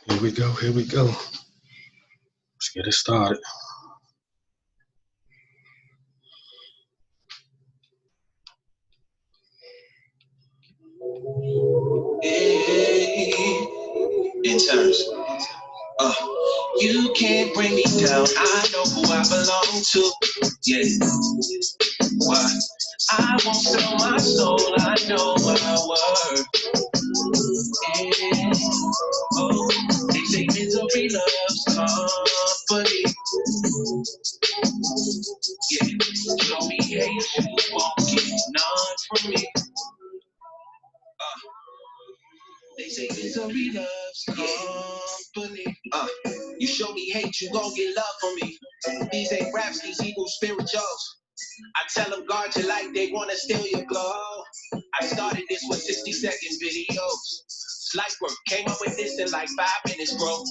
Here we go. Here we go. Let's get it started. Interns. You can't bring me down. I know who I belong to. Yeah. Why? I won't sell my soul. I know my worth. Yeah. Oh, they say misery loves company. Yeah. Show me hate, you won't get none from me. They say misery loves company. You show me hate, you gon' get love from me. These ain't raps, these evil spirituals. I tell them guard your light, they wanna steal your glow. I started this with 60-second videos. Slight work, came up with this in like 5 minutes, bro.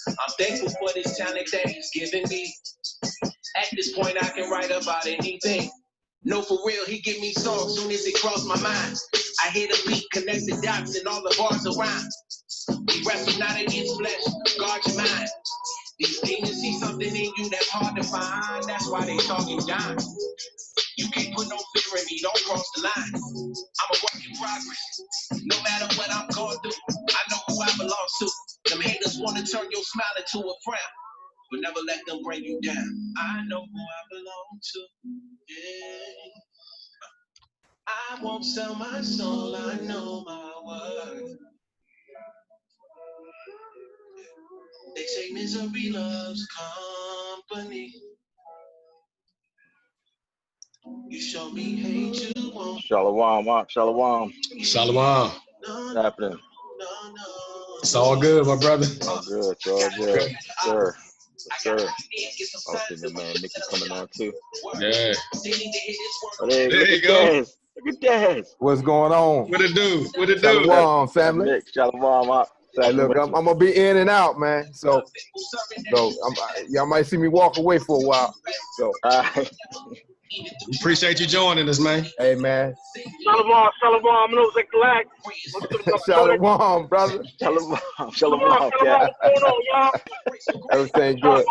I'm thankful for this talent that he's given me. At this point, I can write about anything. No, for real, he give me songs soon as it cross my mind. I hear the beat, connect the dots, and all the bars around. We wrestle not against flesh, guard your mind. These demons see something in you that's hard to find. That's why they talk you down. You can't put no fear in me, don't cross the line. I'm a work in progress. No matter what I'm going through, I know who I belong to. Them haters wanna turn your smile into a frown, but never let them bring you down. I know who I belong to. Yeah. I won't sell my soul, I know my worth. They say misery loves company. You show me hate, you won't. Shalom, Mark. Shalom. Shalom. What's happening? It's all good, my brother. All good. It's all good. Sir. Sir. Okay, the man Mickey coming on too. Yeah. Oh, there you go. Look at that. What's going on? What it do? What it do? Shalom, family. Nick, Shalom, Mark. Hey, look, I'm gonna be in and out, man. So y'all might see me walk away for a while. So appreciate you joining us, man. Hey, man. Shalom, shalom, music black. Shalom, brother. Shalom, What's going on, y'all? Everything good.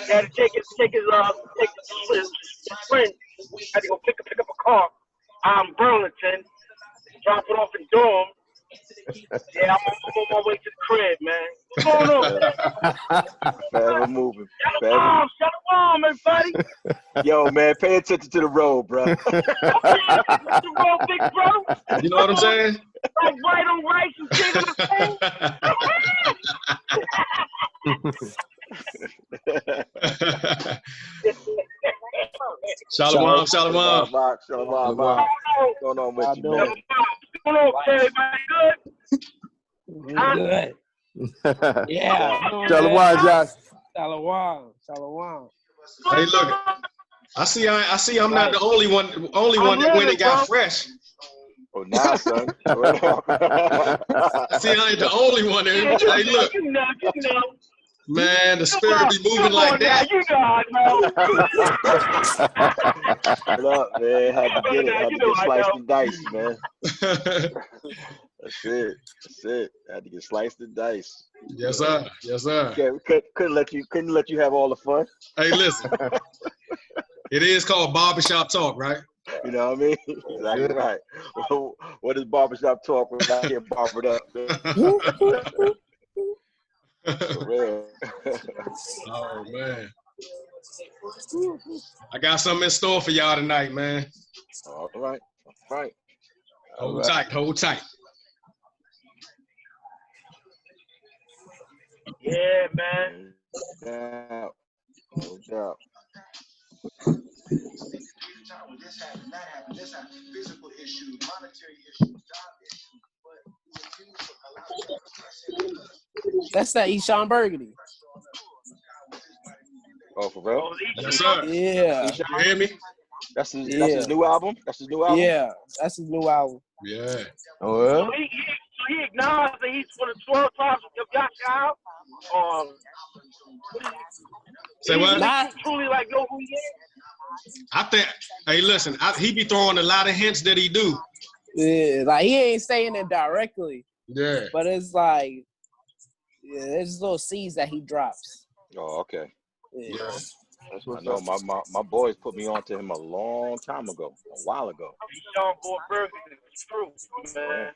Had to take his friend. Had to go pick up a car. I'm Burlington. Drop it off in Durham. Yeah, I'm on my way to the crib, man. What's going on, man? Forever moving. Shalom, everybody. Yo, man, pay attention to the road, bro. The road, big bro. You know what I'm saying? Like right on rice and chicken Shalom. Shalom. What's going on with you, man? What's going on, everybody? Good? Good. Yeah. Shalom, Josh. Shalom. Hey, look. I see I'm not the only one that went and got fresh. Oh, now, son. I see I ain't the only one that, hey, look. You know. Man, the spirit be moving like that. You know, What up, man? Had to get sliced and diced, man. That's it. Had to get sliced and diced. Yes, sir. Okay, we couldn't let you have all the fun. Hey, listen. It is called Barbershop Talk, right? You know what I mean? Exactly right. What is barbershop talk without getting barbered up? For real. Oh, man. I got something in store for y'all tonight, man. All right. Hold tight. Yeah, man. No doubt. This happened, physical issues, monetary issues, job issues, That's that Eshawn Burgundy. Oh, for real? Yes, sir. Yeah. You hear me? That's his new album? Yeah, that's his new album. Yeah. Oh, well. So he acknowledged that he's for the 12 times of Yashar. Say what? Truly like know who he is. I think. Hey, listen. He be throwing a lot of hints that he do. Yeah, like he ain't saying it directly, Yeah. But it's like, yeah, there's little seeds that he drops. Oh, okay. Yeah. That's I what's know up. my boys put me on to him a long time ago, a while ago. Sean Boy Burger is true, man.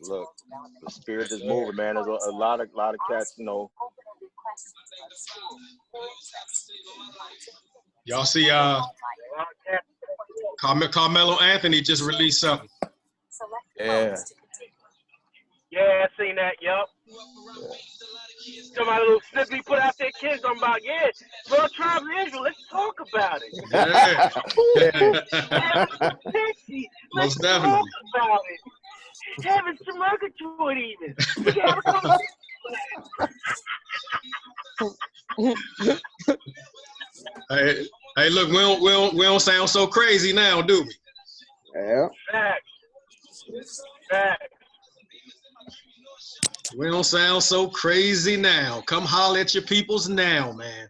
Look, the spirit is moving, man. There's a lot of cats, you know. Y'all see Carmelo Anthony just released something. Yeah. Yeah, I seen that, yup. Somebody little snippet he put out there, kids talking about, yeah, 12 tribes of Israel, let's talk about it. Yeah. Sexy, let's Most definitely. talk about it. Heaven's to murgatroyd even. We can have a conversation. Hey, look, we don't sound so crazy now, do we? Yeah. Facts. We don't sound so crazy now. Come holler at your peoples now, man.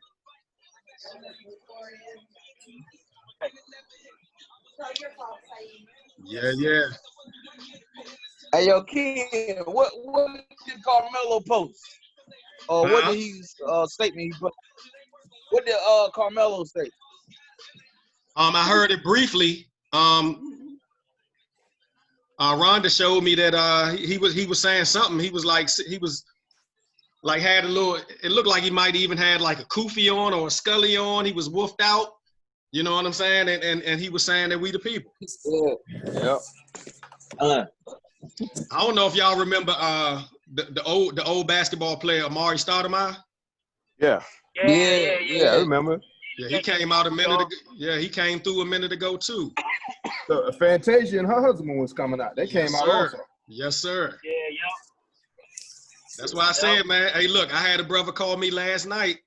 Yeah. Hey, yo, Ken, what did Carmelo post? What did he statement he put? What did Carmelo say? I heard it briefly. Rhonda showed me that he was saying something. He was like had a little. It looked like he might even had like a kufi on or a scully on. He was woofed out. You know what I'm saying? And he was saying that we the people. Yeah. I don't know if y'all remember the old basketball player Amari Stoudemire. Yeah. Yeah. I remember. Yeah, he came out a minute ago. Yeah, he came through a minute ago too. So Fantasia and her husband was coming out. They came out also. Yes, sir. Yeah. That's why I said, man, hey, look, I had a brother call me last night,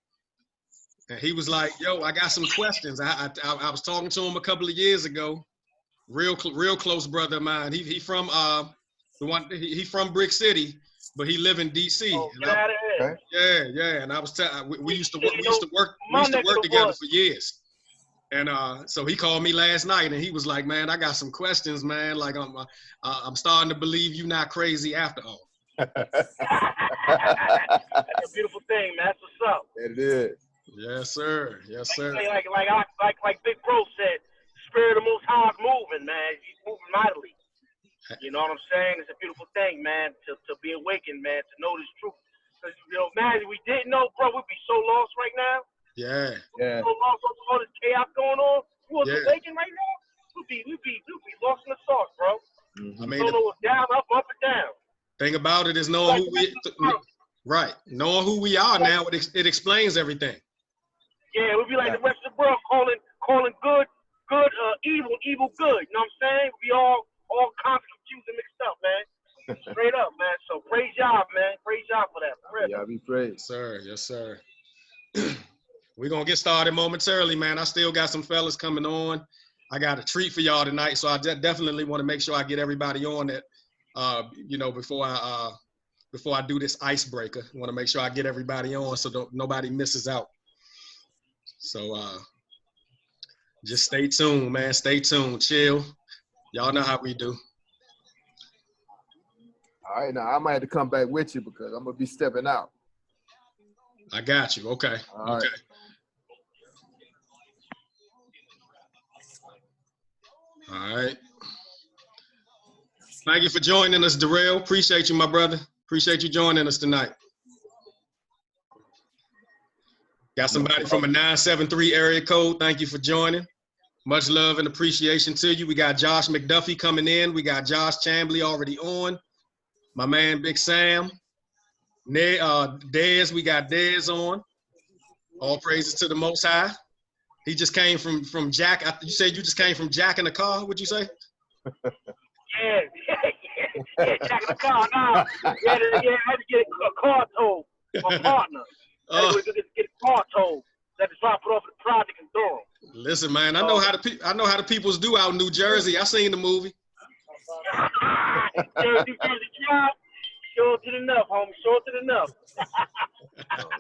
and he was like, yo, I got some questions. I was talking to him a couple of years ago. Real close brother of mine. He from he from Brick City, but he live in D.C. Oh, get out of here. Okay. Yeah. And I was we used to work together for years. And so he called me last night, and he was like, "Man, I got some questions, man. Like I'm starting to believe you're not crazy after all." That's a beautiful thing, man. That's what's up. It is. Yes, sir. Like Big Bro said, Spirit of the Most High is moving, man. He's moving mightily. You know what I'm saying? It's a beautiful thing, man, to be awakened, man, to know this truth. Because, man, if we didn't know, bro, we'd be so lost right now. Yeah. So lost with all this chaos going on. We wasn't awakened right now. We'd be lost in the sauce, bro. I mean, don't know what's down, up and down. Thing about it is knowing knowing who we are now. It explains everything. Yeah, we'd be like the rest of the world calling good evil, evil good. You know what I'm saying? We all kinds of confused and mixed up, man. Straight up, man. So praise y'all, man. Praise y'all for that. Yeah, be praised. Yes, sir. We're going to get started momentarily, man. I still got some fellas coming on. I got a treat for y'all tonight, so I definitely want to make sure I get everybody on that, before I do this icebreaker. I want to make sure I get everybody on so nobody misses out. So just stay tuned, man. Stay tuned. Chill. Y'all know how we do. All right, now I might have to come back with you because I'm going to be stepping out. I got you. Okay. All right. All right. Thank you for joining us, Darrell. Appreciate you, my brother. Appreciate you joining us tonight. Got somebody from a 973 area code. Thank you for joining. Much love and appreciation to you. We got Josh McDuffie coming in. We got Josh Chambly already on. My man, Big Sam. Dez, we got Dez on. All praises to the Most High. He just came from Jack. You said you just came from Jack in the car. What'd you say? Yeah, Jack in the car. Nah, I had to get a car towed. My partner. I had to get a car towed. I had to drop it off at the project in Durham. Listen, man, I know how the peoples do out in New Jersey. I seen the movie. Jersey Drive. Short it enough, homie. Short it enough.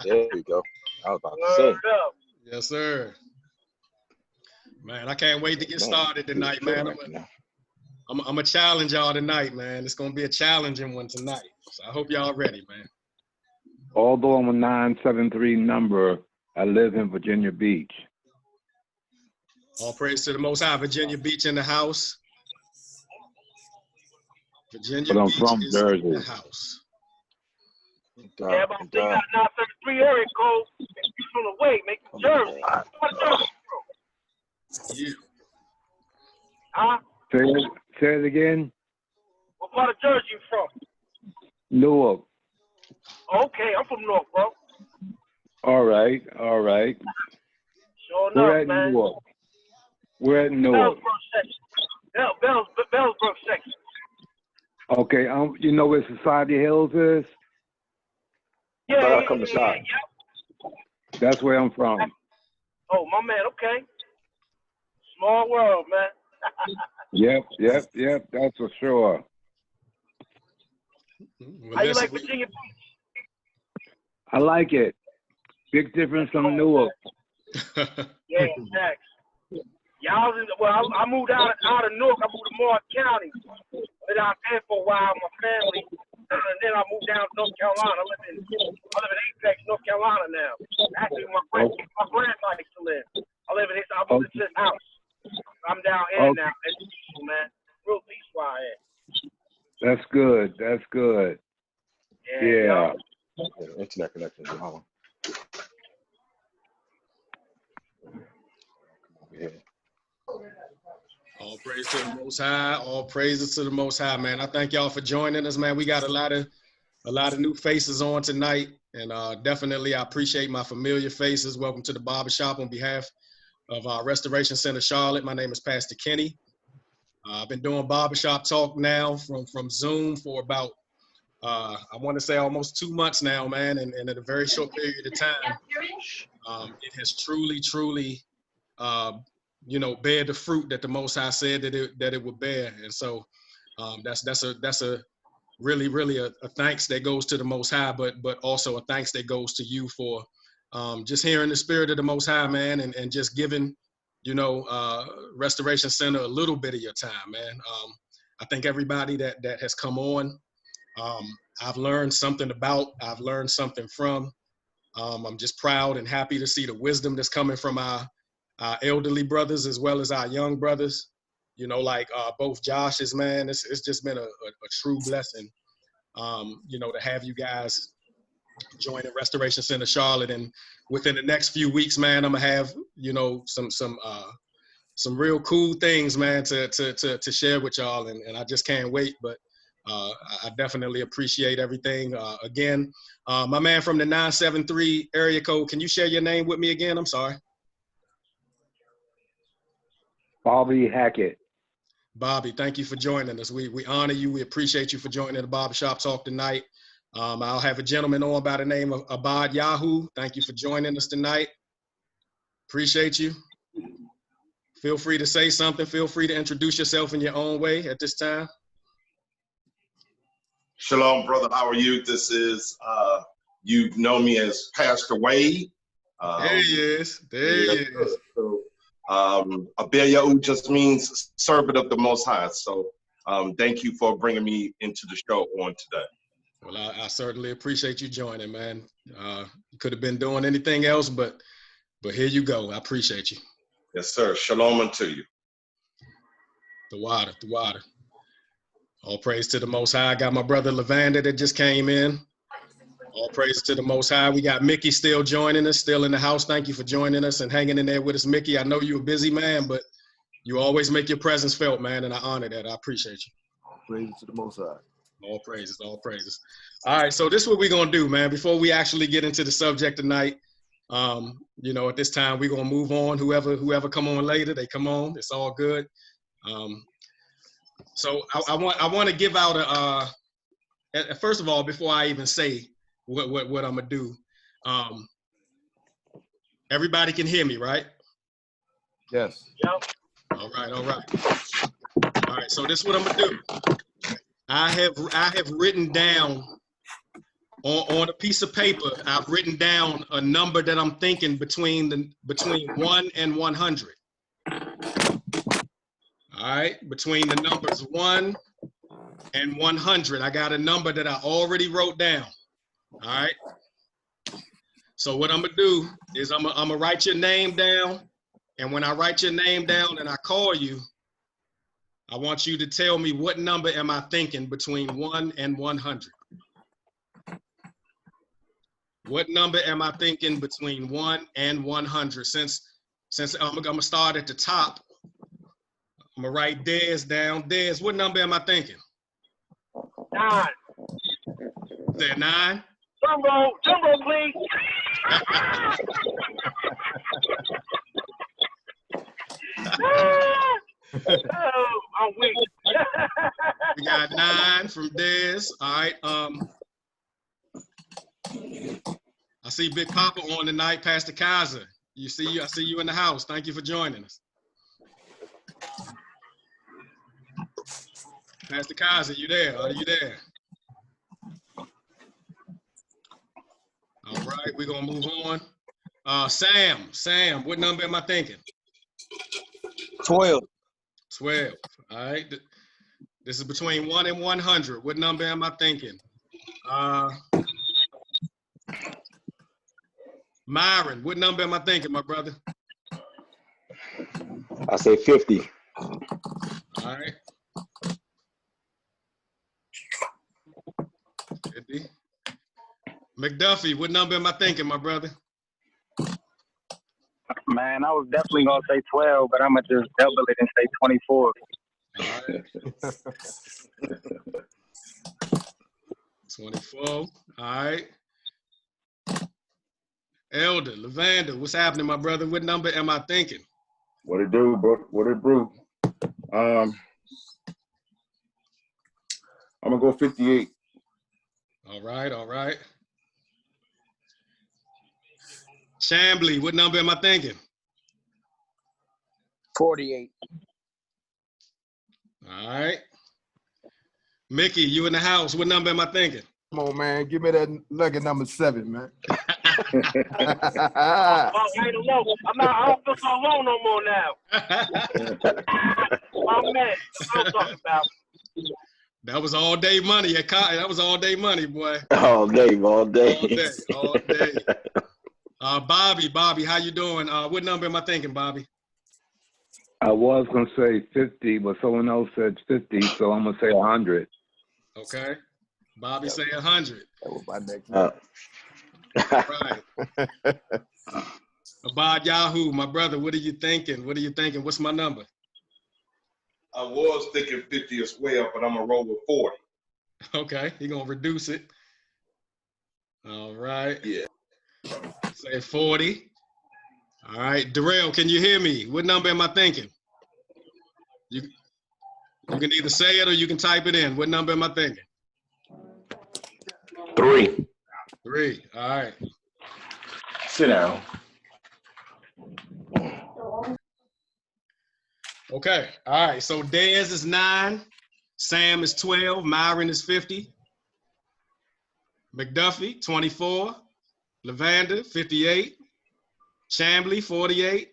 There you go. I was about to say. Yes, sir. Man, I can't wait to get started tonight, man. I'm gonna challenge y'all tonight, man. It's gonna be a challenging one tonight. So I hope y'all ready, man. Although I'm a 973 number, I live in Virginia Beach. All praise to the Most High. Virginia Beach in the house. Virginia But I'm Beach from is Jersey. in the house. Yeah, but you got 973 area code. You from the way, make the Jersey. What Jersey from? Yeah. Huh? Say it again. What part of Jersey you from? Newark. Okay, I'm from Newark, bro. All right. Sure We're enough, at man. Newark. We're at Newark. Bellsbrook section. Bellsbrook section. Okay. You know where Society Hills is? Yeah. That's where I'm from. Oh, my man. Okay. Small world, man. Yep. That's for sure. Well, How you like Virginia Beach? I like it. Big difference from Newark. Yeah, thanks. Yeah, I moved out of Newark. I moved to Moore County. Been out there for a while with my family. And then I moved down to North Carolina. I live in Apex, North Carolina now. Actually, my grandma used to live. I moved into this house. I'm down here now. It's peaceful, man. Real peaceful out here. That's good. Yeah. Internet connection. Come over here. All praise to the Most High. All praises to the Most High, man. I thank y'all for joining us, man. We got a lot of new faces on tonight, and definitely I appreciate my familiar faces. Welcome to the Barbershop on behalf of our Restoration Center Charlotte. My name is Pastor Kenny. I've been doing Barbershop talk now from Zoom for about I want to say almost 2 months now, man, and in a very short period of time, it has truly bear the fruit that the Most High said that it would bear. And so that's a really a thanks that goes to the Most High, but also a thanks that goes to you for just hearing the spirit of the Most High, man, and just giving, Restoration Center a little bit of your time, man. I think everybody that has come on, I've learned something about, I've learned something from. I'm just proud and happy to see the wisdom that's coming from our elderly brothers as well as our young brothers, both Josh's, man. It's just been a true blessing, to have you guys join the Restoration Center Charlotte. And within the next few weeks, man, I'm gonna have, some real cool things, man, to share with y'all. And I just can't wait, but I definitely appreciate everything. Again, my man from the 973 area code, can you share your name with me again? I'm sorry. Bobby Hackett. Bobby, thank you for joining us. We honor you. We appreciate you for joining the Barbershop Talk tonight. I'll have a gentleman on by the name of Abad Yahoo. Thank you for joining us tonight. Appreciate you. Feel free to say something. Feel free to introduce yourself in your own way at this time. Shalom, brother. How are you? This is, you know me as Pastor Wade. There he is. There he is. So, Abel Yahu just means servant of the Most High. So thank you for bringing me into the show on today. Well, I certainly appreciate you joining, man. You could have been doing anything else, but here you go. I appreciate you. Yes, sir. Shalom unto you. The water. All praise to the Most High. I got my brother Lavander that just came in. All praise to the Most High. We got Mickey still joining us, still in the house. Thank you for joining us and hanging in there with us, Mickey. I know you're a busy man, but you always make your presence felt, man, and I honor that. I appreciate you. All praises to the Most High. All praises, all praises. All right, so this is what we're going to do, man. Before we actually get into the subject tonight, at this time, we're going to move on. Whoever come on later, they come on. It's all good. So I want to give out first of all, before I even say what I'm going to do, everybody can hear me, right? Yes. Yep. All right. All right, so this is what I'm going to do. I have written down on a piece of paper, I've written down a number that I'm thinking between 1 and 100. All All right, between the numbers 1 and 100. I got a number that I already wrote down. All right. So what I'm gonna do is I'm gonna write your name down, and when I write your name down and I call you, I want you to tell me what number am I thinking between 1 and 100. What number am I thinking between 1 and 100? Since I'm gonna start at the top, I'm gonna write Dez down. Dez, what number am I thinking? 9. Say 9. Drum roll, please. Oh, I'm weak. We got 9 from Dez. All right. I see Big Papa on tonight, Pastor Kaiser. I see you in the house. Thank you for joining us. Pastor Kaiser, you there? Are you there? All right, we're gonna move on. Sam, what number am I thinking? 12. 12. All right. This is between 1 and 100. What number am I thinking? Myron, what number am I thinking, my brother? I say 50. All right. 50. McDuffie, what number am I thinking, my brother? Man, I was definitely gonna say 12, but I'm gonna just double it and say 24. All right. 24. All right. Elder, Lavanda, what's happening, my brother? What number am I thinking? What it do, bro? What it brew? I'm gonna go 58. All right, all right. Chambly, what number am I thinking? 48. All right. Mickey, you in the house. What number am I thinking? Come on, man. Give me that lucky number 7, man. I don't know. I don't feel so alone no more now. Oh, man. That's what I'm talking about. That was all day money. That was all day money, boy. All day. All day. Bobby, how you doing? What number am I thinking, Bobby? I was going to say 50, but someone else said 50, so I'm going to say 100. Okay. Bobby say 100. That was my next one. Right. Abad Yahoo, my brother, what are you thinking? What's my number? I was thinking 50 as well, but I'm gonna roll with 40. Okay, you're gonna reduce it. All right. Yeah. Say 40. All right, Darrell, can you hear me? What number am I thinking? You can either say it or you can type it in. What number am I thinking? 3. 3. All right. Sit down. Okay. All right. So Dez is 9, Sam is 12, Myron is 50, McDuffie 24, Lavanda 58, Chambly 48,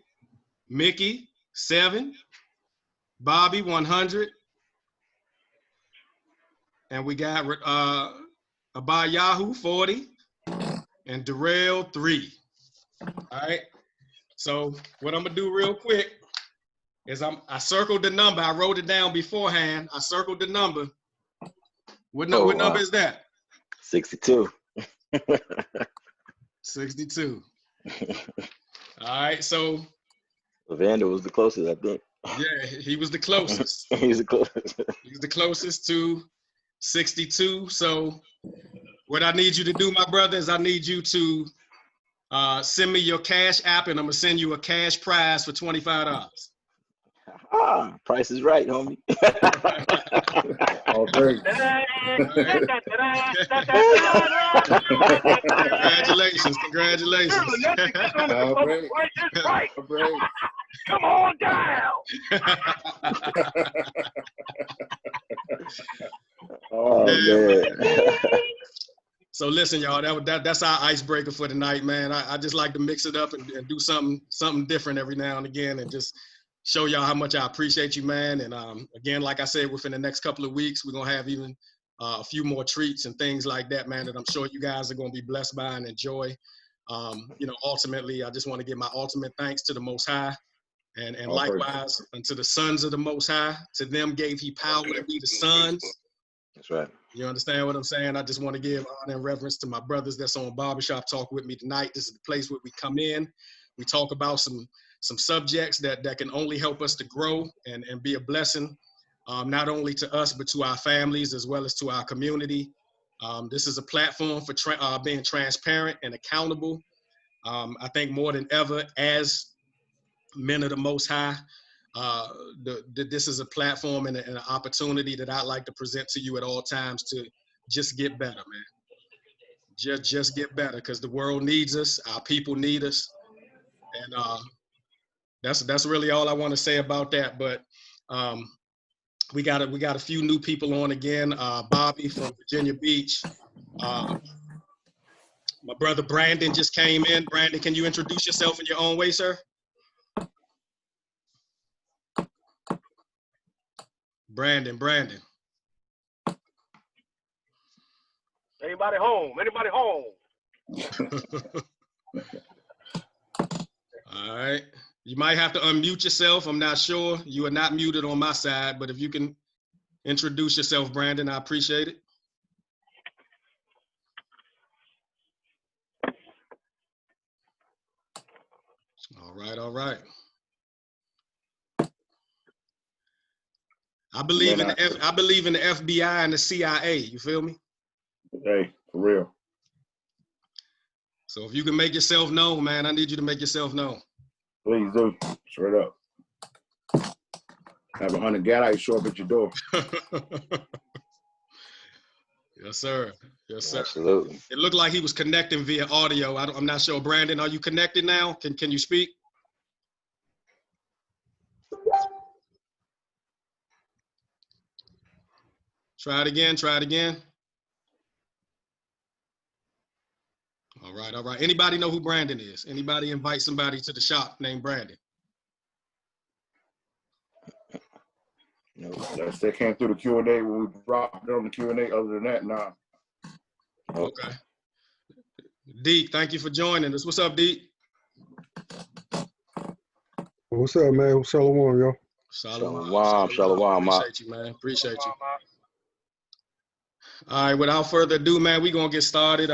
Mickey 7, Bobby 100, and we got Abayahu 40, and Darrell 3. All right. So what I'm gonna do real quick is I circled the number. I wrote it down beforehand. I circled the number. What number is that? 62. 62. All right, so Lavanda was the closest, I think. Yeah, he was the closest. He's the closest. He's the closest to 62. So what I need you to do, my brother, is I need you to send me your cash app, and I'm gonna send you a cash prize for $25. Price is right, homie. All great. Congratulations. All great. All great. Come on down. Oh, man. So listen, y'all, that's our icebreaker for tonight, man. I just like to mix it up and do something different every now and again, and just show y'all how much I appreciate you, man. And again, like I said, within the next couple of weeks, we're gonna have even a few more treats and things like that, man, that I'm sure you guys are gonna be blessed by and enjoy. Ultimately, I just want to give my ultimate thanks to the Most High, and likewise unto the sons of the Most High. To them gave he power to be the sons. That's right. You understand what I'm saying? I just want to give honor and reverence to my brothers that's on Barbershop Talk with me tonight. This is the place where we come in. We talk about some subjects that can only help us to grow and be a blessing, not only to us, but to our families as well as to our community. This is a platform for being transparent and accountable. I think more than ever, as men of the Most High, this is a platform and an opportunity that I'd like to present to you at all times to just get better, man. Just get better, because the world needs us, our people need us, and that's really all I want to say about that. But we got a few new people on again. Bobby from Virginia Beach. My brother Brandon just came in. Brandon, can you introduce yourself in your own way, sir? Brandon. Anybody home? All right. You might have to unmute yourself. I'm not sure. You are not muted on my side, but if you can introduce yourself, Brandon, I appreciate it. All right. I believe in the FBI and the CIA. You feel me? Hey, for real. So if you can make yourself known, man, I need you to make yourself known. Please do. Straight up. Have 100 Gadites show up at your door. Yes, sir. Absolutely. It looked like he was connecting via audio. I'm not sure. Brandon, are you connected now? Can you speak? Try it again. All right. Anybody know who Brandon is? Anybody invite somebody to the shop named Brandon? No, that came through the Q&A when we dropped it on the Q&A. Other than that, nah. Okay. Deke, thank you for joining us. What's up, Deke? What's up, man? Shalom, yo. Shalom. Appreciate you, man. Appreciate you. All right, without further ado, man, we're gonna get started.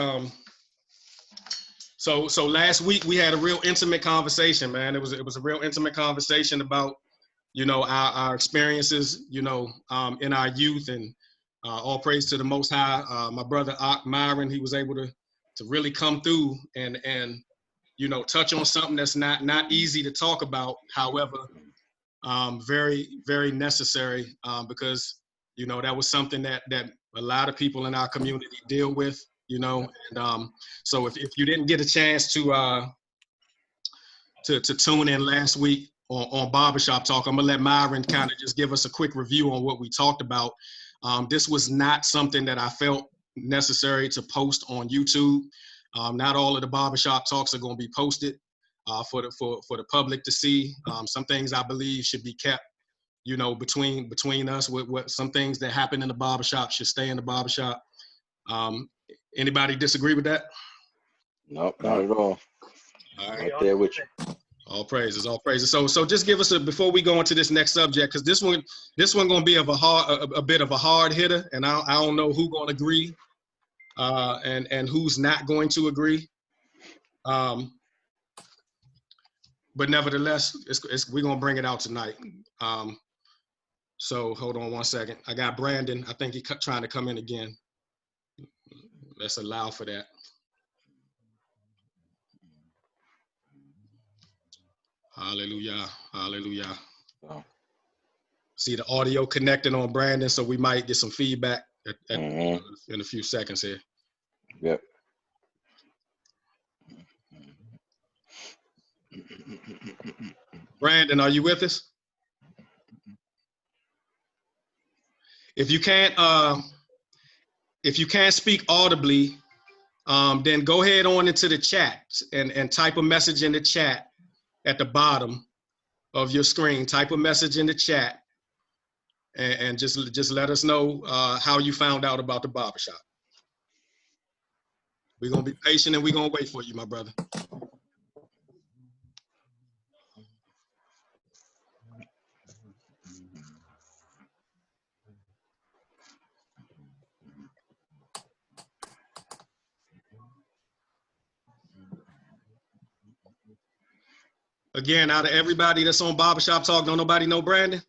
So last week we had a real intimate conversation, man. It was a real intimate conversation about, our experiences, in our youth, and all praise to the Most High. My brother Myron, he was able to really come through and touch on something that's not easy to talk about. However, very, very necessary, because that was something that a lot of people in our community deal with. And so if you didn't get a chance to tune in last week on Barbershop Talk, I'm gonna let Myron kind of just give us a quick review on what we talked about. This was not something that I felt necessary to post on YouTube. Not all of the Barbershop Talks are gonna be posted for the public to see. Some things I believe should be kept, between us. What some things that happen in the barbershop should stay in the barbershop. Anybody disagree with that? Nope, not at all. All right. Right there with you. All praises. So just give us before we go into this next subject, because this one gonna be a bit of a hard hitter, and I don't know who's gonna agree, and who's not going to agree. But nevertheless, we're gonna bring it out tonight. So hold on one second. I got Brandon. I think he's trying to come in again. Let's allow for that. Hallelujah. Oh. See the audio connecting on Brandon, so we might get some feedback in a few seconds here. Yep. Brandon, are you with us? If you can't speak audibly, then go ahead on into the chat and type a message in the chat at the bottom, of your screen, type a message in the chat, and just let us know how you found out about the barbershop. We're going to be patient and we're going to wait for you, my brother. Again, out of everybody that's on Barbershop Talk, don't nobody know Brandon?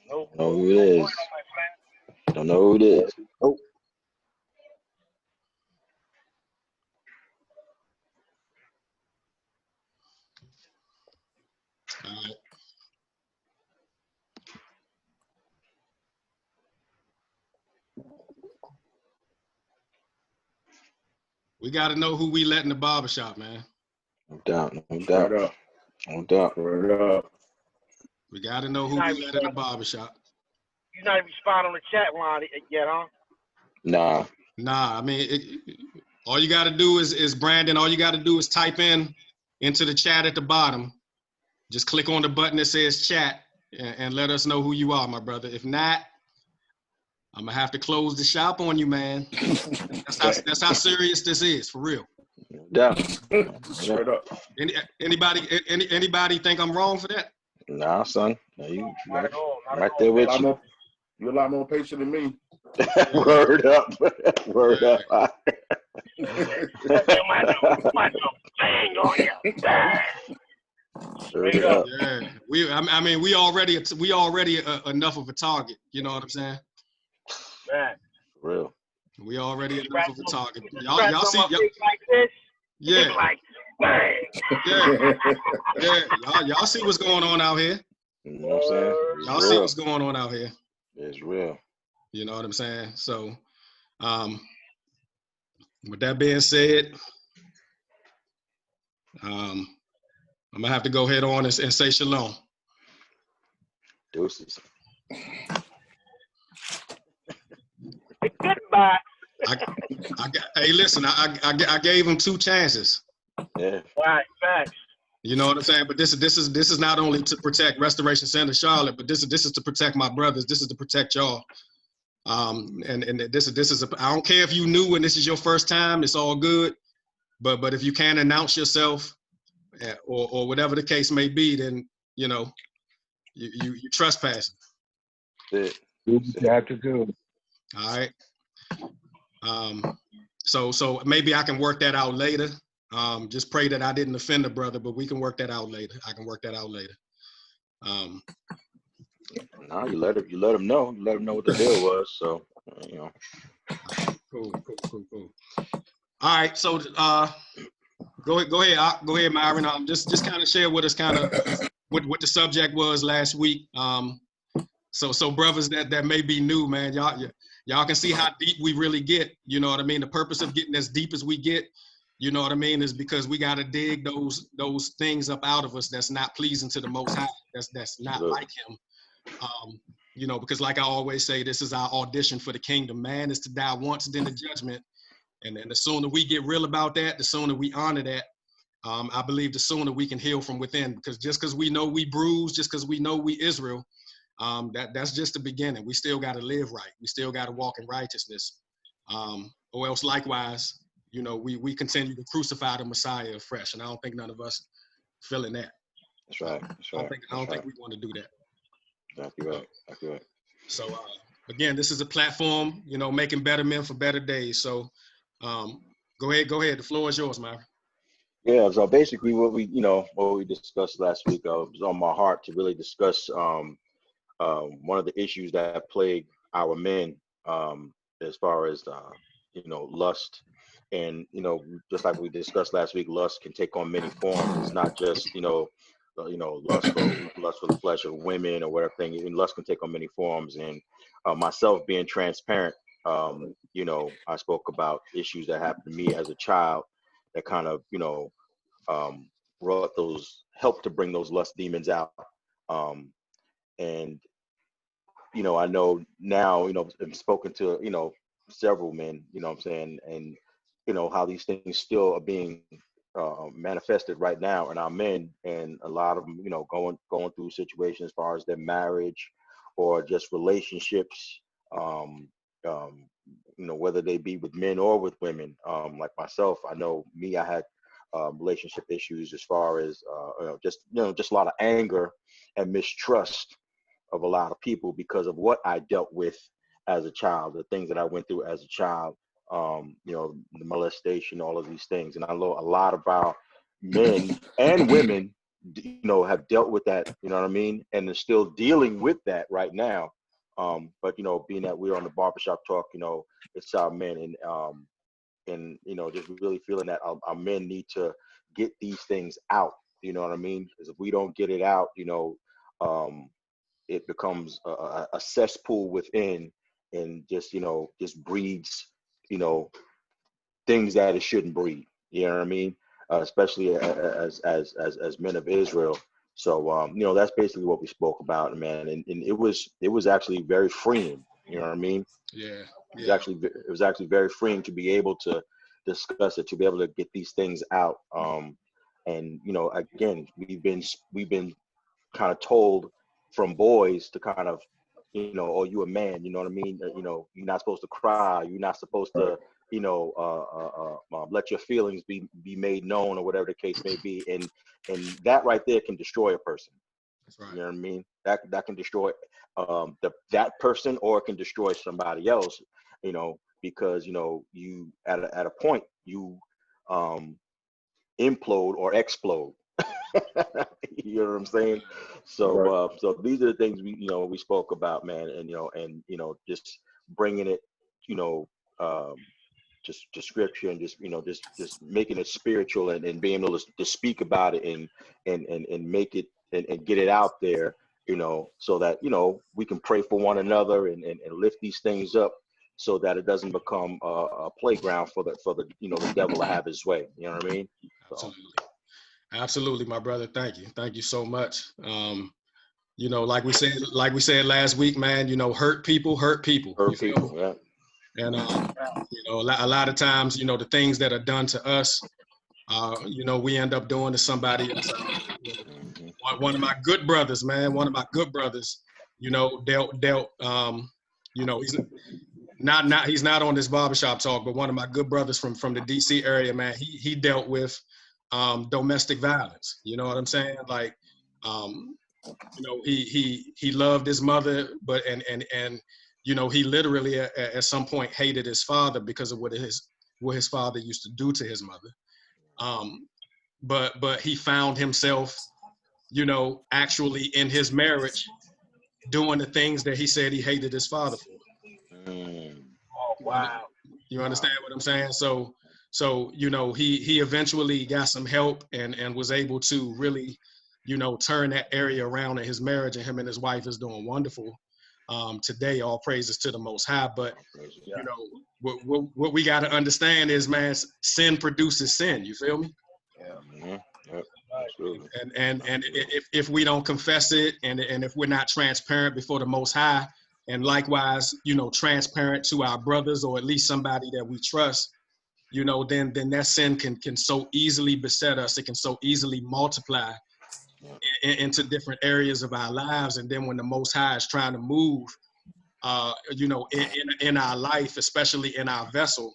Nope. Know who it is. Don't know who it is. Nope. All right. We got to know who we let in the barbershop, man. No doubt. No doubt. No doubt. We got to know who we let in the barbershop. You're not even responding on the chat line yet, huh? Nah. Nah, I mean, all you got to do is Brandon, all you got to do is type into the chat at the bottom. Just click on the button that says chat and let us know who you are, my brother. If not, I'm going to have to close the shop on you, man. That's how serious this is, for real. Yeah. Straight up. Anybody think I'm wrong for that? Nah, son. No, you Not at all. right there with you. You're a lot more patient than me. Word up. Word up. Straight up. Yeah. I mean, we already enough of a target. You know what I'm saying? Man. Real. We already enough of a target. Y'all see? Like this? Yeah. Like, bang. Yeah. Y'all see what's going on out here? You know what I'm saying? Y'all see what's going on out here? It's real. You know what I'm saying? So, with that being said, I'm gonna have to go head on and say shalom. Deuces. Goodbye. Hey, listen, I gave him 2 chances. Yeah. Right, facts. You know what I'm saying? But this is not only to protect Restoration Center Charlotte, but this is to protect my brothers. This is to protect y'all. And this is I don't care if you new and this is your first time, it's all good. But if you can't announce yourself or whatever the case may be, then you know you trespassing. That's it. You have to do. All right. So maybe I can work that out later. Just pray that I didn't offend a brother, but we can work that out later. I can work that out later. No, you let him know. You let him know what the deal was. So you know. Cool. All right. So go ahead, Myron. Just kind of share with us what the subject was last week. So brothers that may be new, man, y'all can see how deep we really get. You know what I mean? The purpose of getting as deep as we get, you know what I mean, is because we got to dig those things up out of us that's not pleasing to the Most High. That's not like Him. You know, because like I always say, this is our audition for the kingdom. Man is to die once, then the judgment. And then the sooner we get real about that, the sooner we honor that. I believe the sooner we can heal from within. Because just because we know we bruised, just because we know we Israel, that's just the beginning. We still got to live right. We still got to walk in righteousness. Or else likewise, you know, we continue to crucify the Messiah afresh. And I don't think none of us feeling that. That's right. I don't think we want to do that. Exactly right. So again, this is a platform, you know, making better men for better days. So go ahead. The floor is yours, Myron. Yeah, so basically what we discussed last week, it was on my heart to really discuss one of the issues that plague our men as far as lust. And just like we discussed last week, lust can take on many forms. It's not just lust for the flesh of women or whatever thing. Even lust can take on many forms. And myself being transparent, I spoke about issues that happened to me as a child that kind of helped to bring those lust demons out. And I know now, I've spoken to several men, you know what I'm saying, and how these things still are being manifested right now in our men, and a lot of them, going through situations as far as their marriage or just relationships, whether they be with men or with women. Like myself, I know me, I had relationship issues as far as just a lot of anger and mistrust of a lot of people because of what I dealt with as a child, the things that I went through as a child, the molestation, all of these things. And I know a lot of our men and women, have dealt with that, you know what I mean? And they're still dealing with that right now. But, being that we're on the Barbershop Talk, it's our men, and just really feeling that our men need to get these things out, you know what I mean? Because if we don't get it out, it becomes a cesspool within, and just breeds things that it shouldn't breed, you know what I mean? Especially as men of Israel. So that's basically what we spoke about, man. And it was actually very freeing, you know what I mean? Yeah. It was actually very freeing to be able to discuss it, to be able to get these things out. And again, we've been kind of told from boys to kind of, oh, you a man, you know what I mean? You're not supposed to cry. You're not supposed to, let your feelings be made known, or whatever the case may be. And that right there can destroy a person. That's right. You know what I mean? That can destroy that person, or it can destroy somebody else, because, you at a point you implode or explode. You know what I'm saying? So so these are the things we spoke about, man, and just bringing it, just to scripture, and just making it spiritual, and being able to speak about it, and make it and get it out there, so that we can pray for one another, and lift these things up, so that it doesn't become a playground for the the devil to have his way. You know what I mean? So. Absolutely, my brother. Thank you so much. Like we said last week, man, hurt people. Yeah. And a lot of times, the things that are done to us, we end up doing to somebody else. One of my good brothers, man, dealt, he's not on this Barbershop Talk, but one of my good brothers from the DC area, man, he dealt with domestic violence. You know what I'm saying? Like, he loved his mother, but he literally at some point hated his father because of what his father used to do to his mother. But he found himself, actually in his marriage doing the things that he said he hated his father for. Oh, wow. You understand what I'm saying? So he eventually got some help and was able to really, turn that area around in his marriage, and him and his wife is doing wonderful today. All praises to the Most High. But what we got to understand is, man, sin produces sin. You feel me? Yeah. Yep. Absolutely. And if we don't confess it, and if we're not transparent before the Most High, and likewise, transparent to our brothers, or at least somebody that we trust, then that sin can so easily beset us. It can so easily multiply into different areas of our lives. And then when the Most High is trying to move, in our life, especially in our vessel,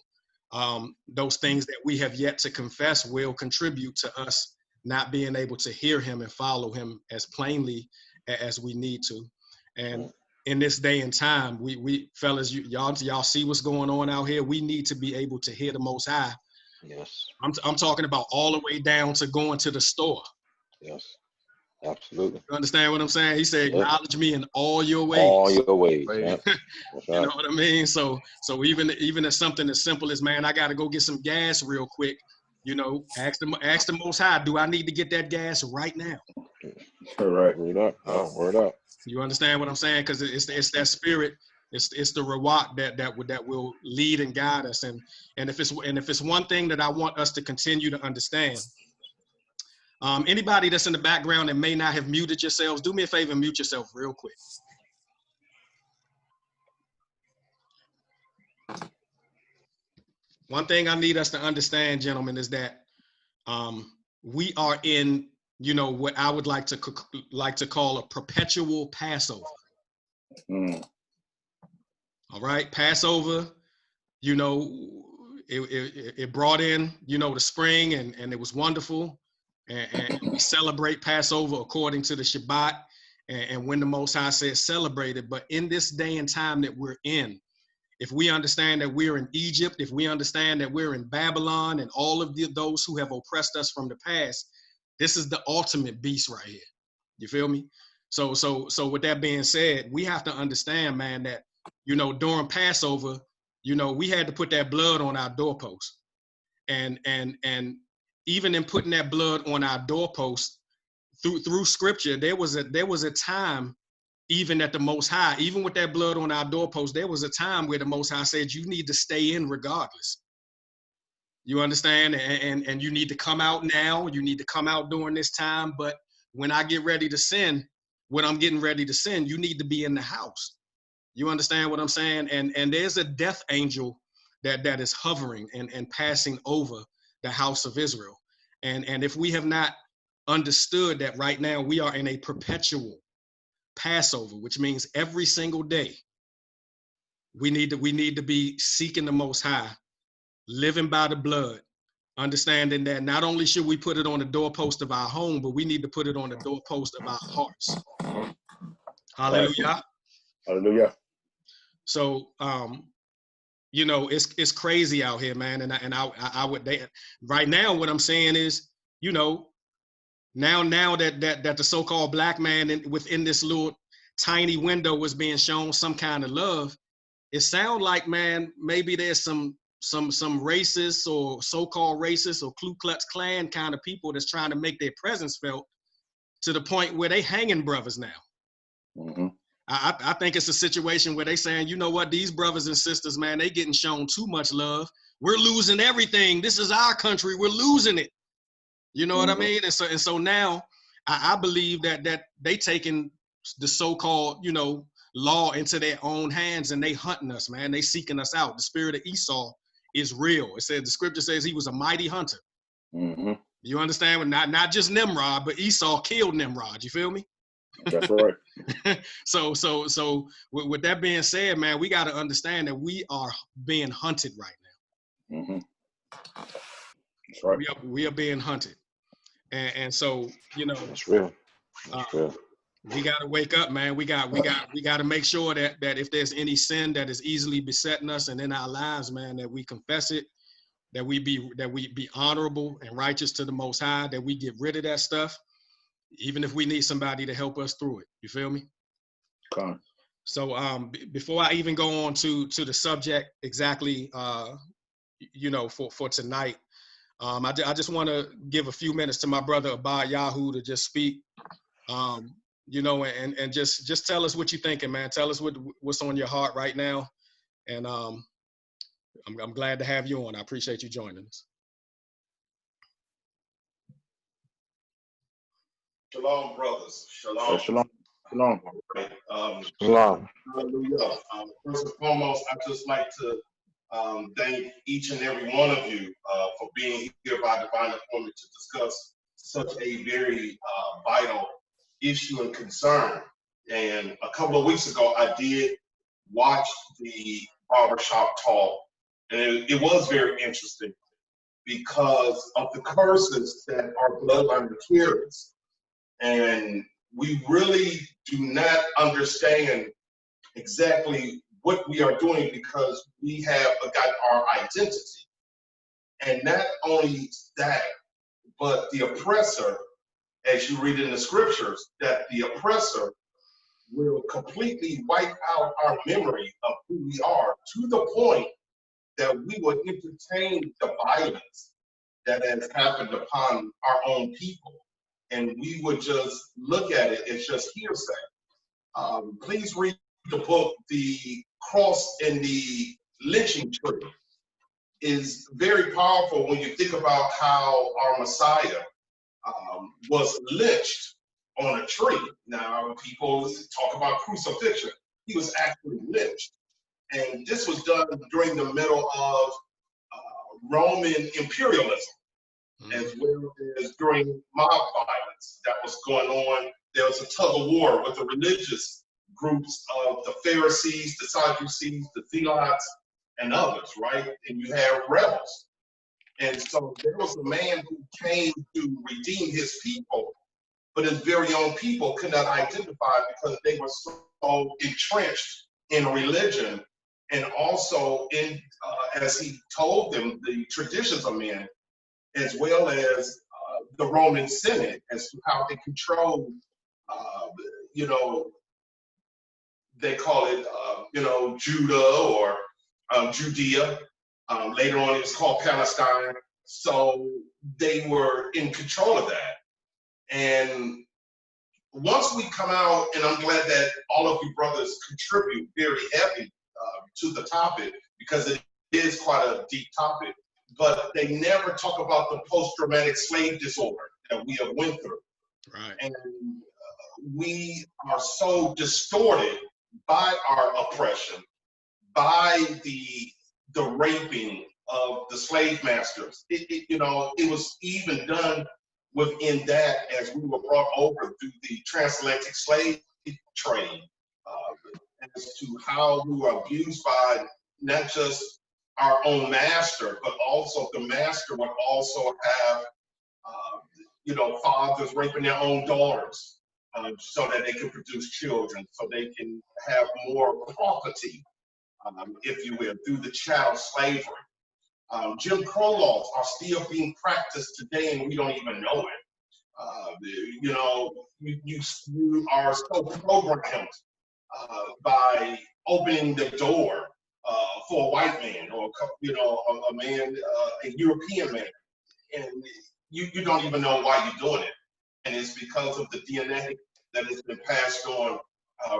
those things that we have yet to confess will contribute to us not being able to hear him and follow him as plainly as we need to. And in this day and time, we fellas, y'all see what's going on out here. We need to be able to hear the Most High. Yes. I'm talking about all the way down to going to the store. Yes. Absolutely. You understand what I'm saying? He said, acknowledge me in all your ways. All your ways. Yeah. You know what I mean? So even as something as simple as, man, I got to go get some gas real quick. Ask the Most High, do I need to get that gas right now? Right. Word up. You understand what I'm saying? Because it's that spirit, it's the Rawat that will lead and guide us. And if it's one thing that I want us to continue to understand, anybody that's in the background that may not have muted yourselves, do me a favor and mute yourself real quick. One thing I need us to understand, gentlemen, is that we are in, you know, what I would like to call a perpetual Passover. All right, Passover, you know, it brought in, you know, the spring, and it was wonderful, and we celebrate Passover according to the Shabbat, and when the Most High says celebrate it. But in this day and time that we're in, if we understand that we're in Egypt, if we understand that we're in Babylon and all of those who have oppressed us from the past, this is the ultimate beast right here. You feel me? So with that being said, we have to understand, man, that, you know, during Passover, you know, we had to put that blood on our doorpost. And even in putting that blood on our doorpost through scripture, there was a time, even at the Most High, even with that blood on our doorpost, there was a time where the Most High said, you need to stay in regardless. You understand? And you need to come out now. You need to come out during this time. But when I get ready to sin, when I'm getting ready to sin, you need to be in the house. You understand what I'm saying? And there's a death angel that is hovering and passing over the house of Israel. And if we have not understood that right now we are in a perpetual Passover, which means every single day we need to be seeking the Most High, living by the blood, understanding that not only should we put it on the doorpost of our home, but we need to put it on the doorpost of our hearts. Hallelujah. Hallelujah. So you know, it's crazy out here, man. And I would right now what I'm saying is, you know, now that the so-called black man within this little tiny window was being shown some kind of love, it sounds like, man, maybe there's some racist or so-called racist or Ku Klux Klan kind of people that's trying to make their presence felt to the point where they hanging brothers now. Mm-hmm. I think it's a situation where they saying, you know what, these brothers and sisters, man, they getting shown too much love. We're losing everything. This is our country. We're losing it. You know what I mean? And so now I believe that they taking the so-called, you know, law into their own hands, and they hunting us, man. They seeking us out. The spirit of Esau is real. It said, the scripture says he was a mighty hunter. Mm-hmm. You understand? Not just Nimrod, but Esau killed Nimrod. You feel me? That's right. So with that being said, man, we got to understand that we are being hunted right now. Mm-hmm. That's right. We are being hunted. And so, you know, That's real. That's real. We got to wake up, man. We got to make sure that if there's any sin that is easily besetting us and in our lives, man, that we confess it, that we be honorable and righteous to the Most High, that we get rid of that stuff, even if we need somebody to help us through it. You feel me? Okay. So before I even go on to the subject exactly, you know, for tonight, I just want to give a few minutes to my brother Abad Yahoo to just speak, you know, and just tell us what you're thinking, man. Tell us what's on your heart right now, and I'm glad to have you on. I appreciate you joining us. Shalom, brothers. Shalom. Shalom. Shalom. Shalom. Hallelujah. First and foremost, I'd just like to thank each and every one of you for being here by divine appointment to discuss such a very vital issue and concern. And a couple of weeks ago, I did watch the Barbershop talk, and it was very interesting because of the curses that our bloodline carries. And we really do not understand exactly what we are doing because we have forgotten our identity. And not only that, but the oppressor, as you read in the scriptures, that the oppressor will completely wipe out our memory of who we are to the point that we will entertain the violence that has happened upon our own people. And we would just look at it as just hearsay. Please read the book, The Cross and the Lynching Tree. Is very powerful when you think about how our Messiah was lynched on a tree. Now, people talk about crucifixion. He was actually lynched. And this was done during the middle of Roman imperialism. as well as during mob violence that was going on. There was a tug of war with the religious groups of the Pharisees, the Sadducees, the Zealots, and others, right? And you had rebels. And so there was a man who came to redeem his people, but his very own people could not identify because they were so entrenched in religion and also in, as he told them, the traditions of men, as well as the Roman Senate, as to how they controlled, you know, they call it, you know, Judah or Judea. Later on, it was called Palestine. So they were in control of that. And once we come out, and I'm glad that all of you brothers contribute very heavy to the topic, because it is quite a deep topic, but they never talk about the post-traumatic slave disorder that we have went through. Right. And we are so distorted by our oppression, by the raping of the slave masters. You know, it was even done within that as we were brought over through the transatlantic slave trade, as to how we were abused by not just our own master, but also the master would also have, you know, fathers raping their own daughters so that they can produce children, so they can have more property, if you will, through the chattel slavery. Jim Crow laws are still being practiced today, and we don't even know it. You know, you are so programmed by opening the door for a white man, or you know, a man, a European man, and you don't even know why you're doing it, and it's because of the DNA that has been passed on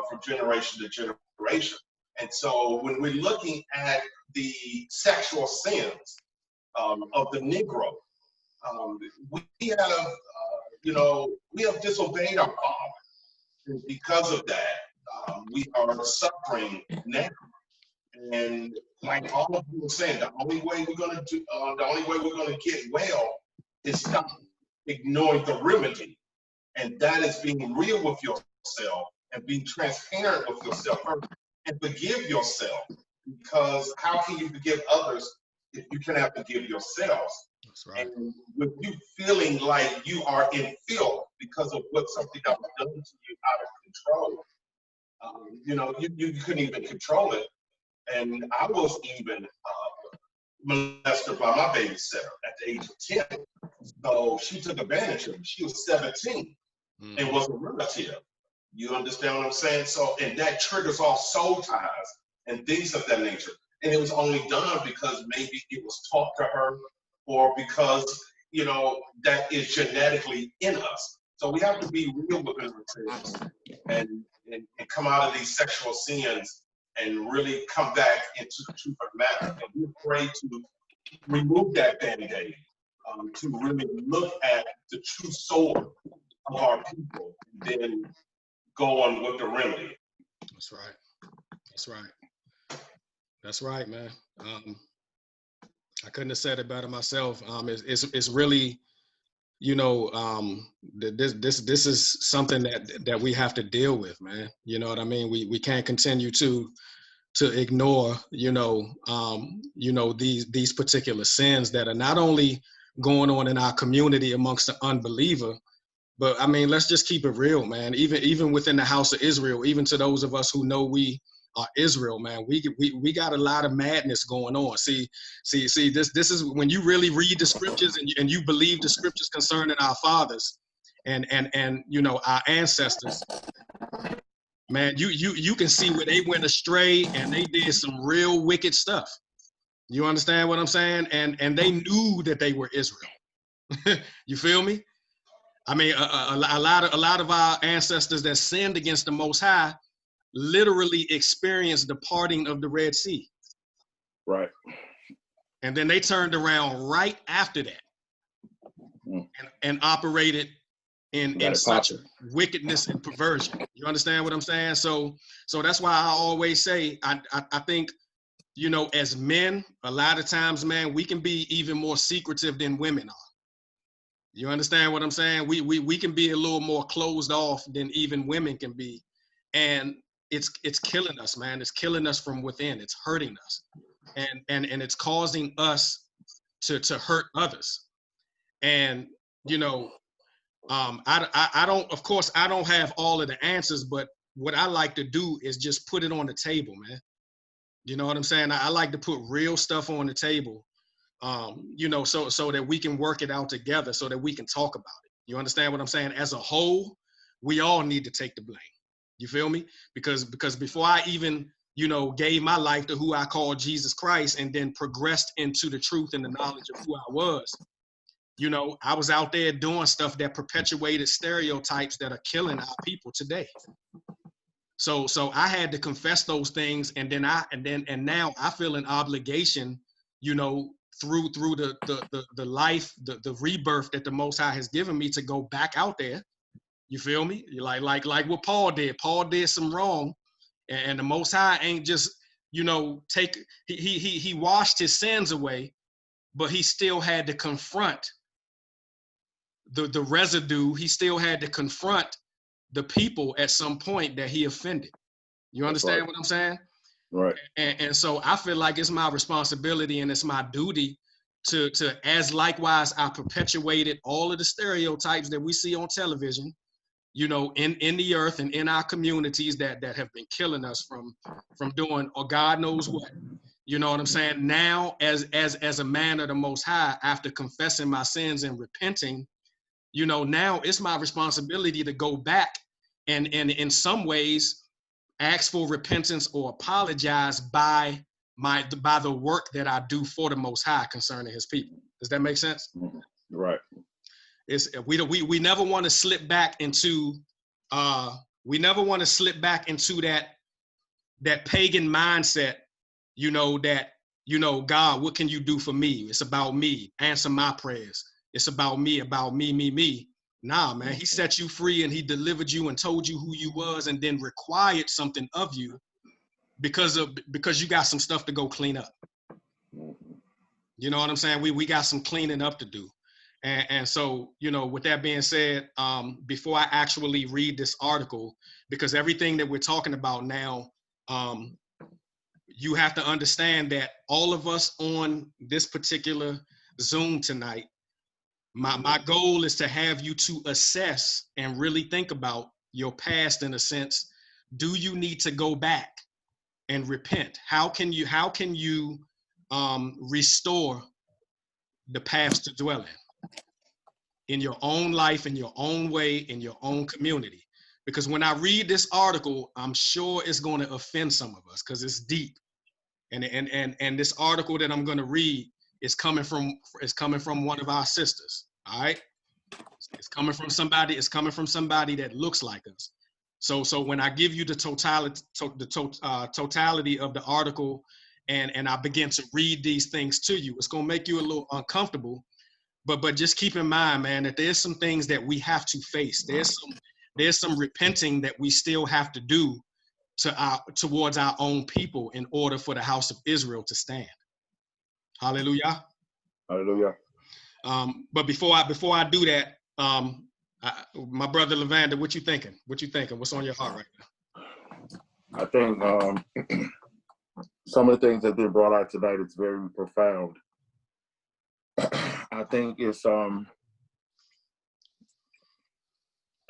from generation to generation. And so when we're looking at the sexual sins of the Negro, we have, you know, we have disobeyed our Father. And because of that, we are suffering now. And like all of you were saying, the only way we're gonna get well is stop ignoring the remedy. And that is being real with yourself and being transparent with yourself first, and forgive yourself. Because how can you forgive others if you cannot forgive yourselves? That's right. And with you feeling like you are in filth because of something that was done to you out of control, you know, you couldn't even control it. And I was even molested by my babysitter at the age of 10. So she took advantage of me. She was 17 and was a relative. You understand what I'm saying? So, and that triggers off soul ties and things of that nature. And it was only done because maybe it was taught to her, or because, you know, that is genetically in us. So we have to be real with ourselves and come out of these sexual sins and really come back into the truth of the matter. And we pray to remove that band-aid, to really look at the true soul of our people, and then go on with the remedy. That's right. That's right. That's right, man. I couldn't have said it better myself. It's really, you know, this is something that we have to deal with, man. You know what I mean? We can't continue to ignore, you know, these particular sins that are not only going on in our community amongst the unbeliever, but I mean, let's just keep it real, man. Even within the house of Israel, even to those of us who know we are Israel, man, we got a lot of madness going on. See, this is when you really read the scriptures and you believe the scriptures concerning our fathers and you know, our ancestors. Man, you can see where they went astray and they did some real wicked stuff. You understand what I'm saying? And they knew that they were Israel. You feel me? I mean, a lot of our ancestors that sinned against the Most High literally experienced the parting of the Red Sea. Right. And then they turned around right after that and operated in such wickedness and perversion. You understand what I'm saying? So that's why I always say, I think, you know, as men, a lot of times, man, we can be even more secretive than women are. You understand what I'm saying? We can be a little more closed off than even women can be. And it's killing us, man. It's killing us from within. It's hurting us. And it's causing us to hurt others. And, you know, I don't, of course, I don't have all of the answers, but what I like to do is just put it on the table, man. You know what I'm saying? I like to put real stuff on the table, you know, so that we can work it out together, so that we can talk about it. You understand what I'm saying? As a whole, we all need to take the blame. You feel me? Because before I even, you know, gave my life to who I call Jesus Christ and then progressed into the truth and the knowledge of who I was, you know, I was out there doing stuff that perpetuated stereotypes that are killing our people today. So I had to confess those things, and now I feel an obligation, you know, through the life, the rebirth that the Most High has given me, to go back out there. You feel me? Like what Paul did. Paul did some wrong, and the Most High ain't just, you know, he washed his sins away, but he still had to confront the residue. He still had to confront the people at some point that he offended. You understand what I'm saying? Right. And so I feel like it's my responsibility and it's my duty to as likewise I perpetuated all of the stereotypes that we see on television, you know, in the earth and in our communities that have been killing us from doing, or God knows what. You know what I'm saying? Now, as a man of the Most High, after confessing my sins and repenting, you know, now it's my responsibility to go back and in some ways ask for repentance or apologize by the work that I do for the Most High concerning his people. Does that make sense? Right. It's we never want to slip back into that pagan mindset, you know, that, you know, God, what can you do for me? It's about me. Answer my prayers. It's about me, me. Nah, man, he set you free and he delivered you and told you who you was, and then required something of you because you got some stuff to go clean up. You know what I'm saying? We got some cleaning up to do. And so, you know, with that being said, before I actually read this article, because everything that we're talking about now, you have to understand that all of us on this particular Zoom tonight, my goal is to have you to assess and really think about your past in a sense. Do you need to go back and repent? How can you restore the past to dwell in your own life, in your own way, in your own community? Because when I read this article, I'm sure it's going to offend some of us because it's deep. And this article that I'm going to read is coming from one of our sisters. All right, it's coming from somebody that looks like us. So when I give you the totality of the article, and I begin to read these things to you, it's going to make you a little uncomfortable. But just keep in mind, man, that there's some things that we have to face. There's some repenting that we still have to do towards our own people in order for the house of Israel to stand. Hallelujah. Hallelujah. But before I do that, my brother Levander, what you thinking? What's on your heart right now? I think some of the things that have been brought out tonight is very profound. I think it's the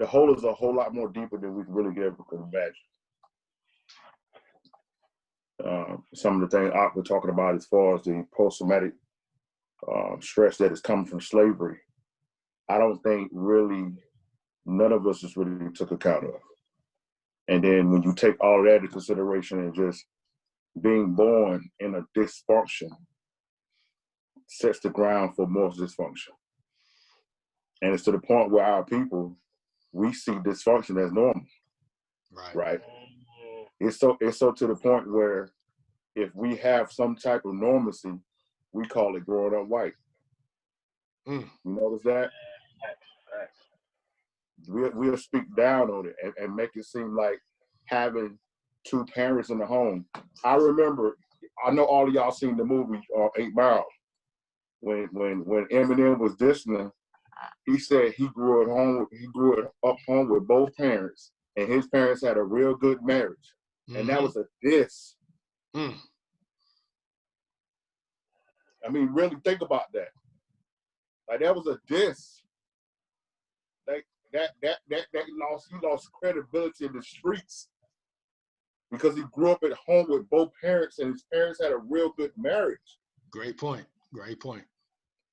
whole is a whole lot more deeper than we really ever could imagine. Some of the things we're talking about as far as the post-traumatic stress that is coming from slavery, I don't think really none of us just really took account of. And then when you take all that into consideration and just being born in a dysfunction sets the ground for more dysfunction. And it's to the point where our people, we see dysfunction as normal. Right? It's so to the point where if we have some type of normalcy, we call it growing up white. You notice that? We'll speak down on it and make it seem like having two parents in the home. I remember, I know all of y'all seen the movie 8 Mile. When Eminem was dissing he said he grew up home with both parents, and his parents had a real good marriage. And that was a diss. Mm. I mean, really think about that. Like, that was a diss. Like that he lost credibility in the streets because he grew up at home with both parents, and his parents had a real good marriage. Great point. Great point.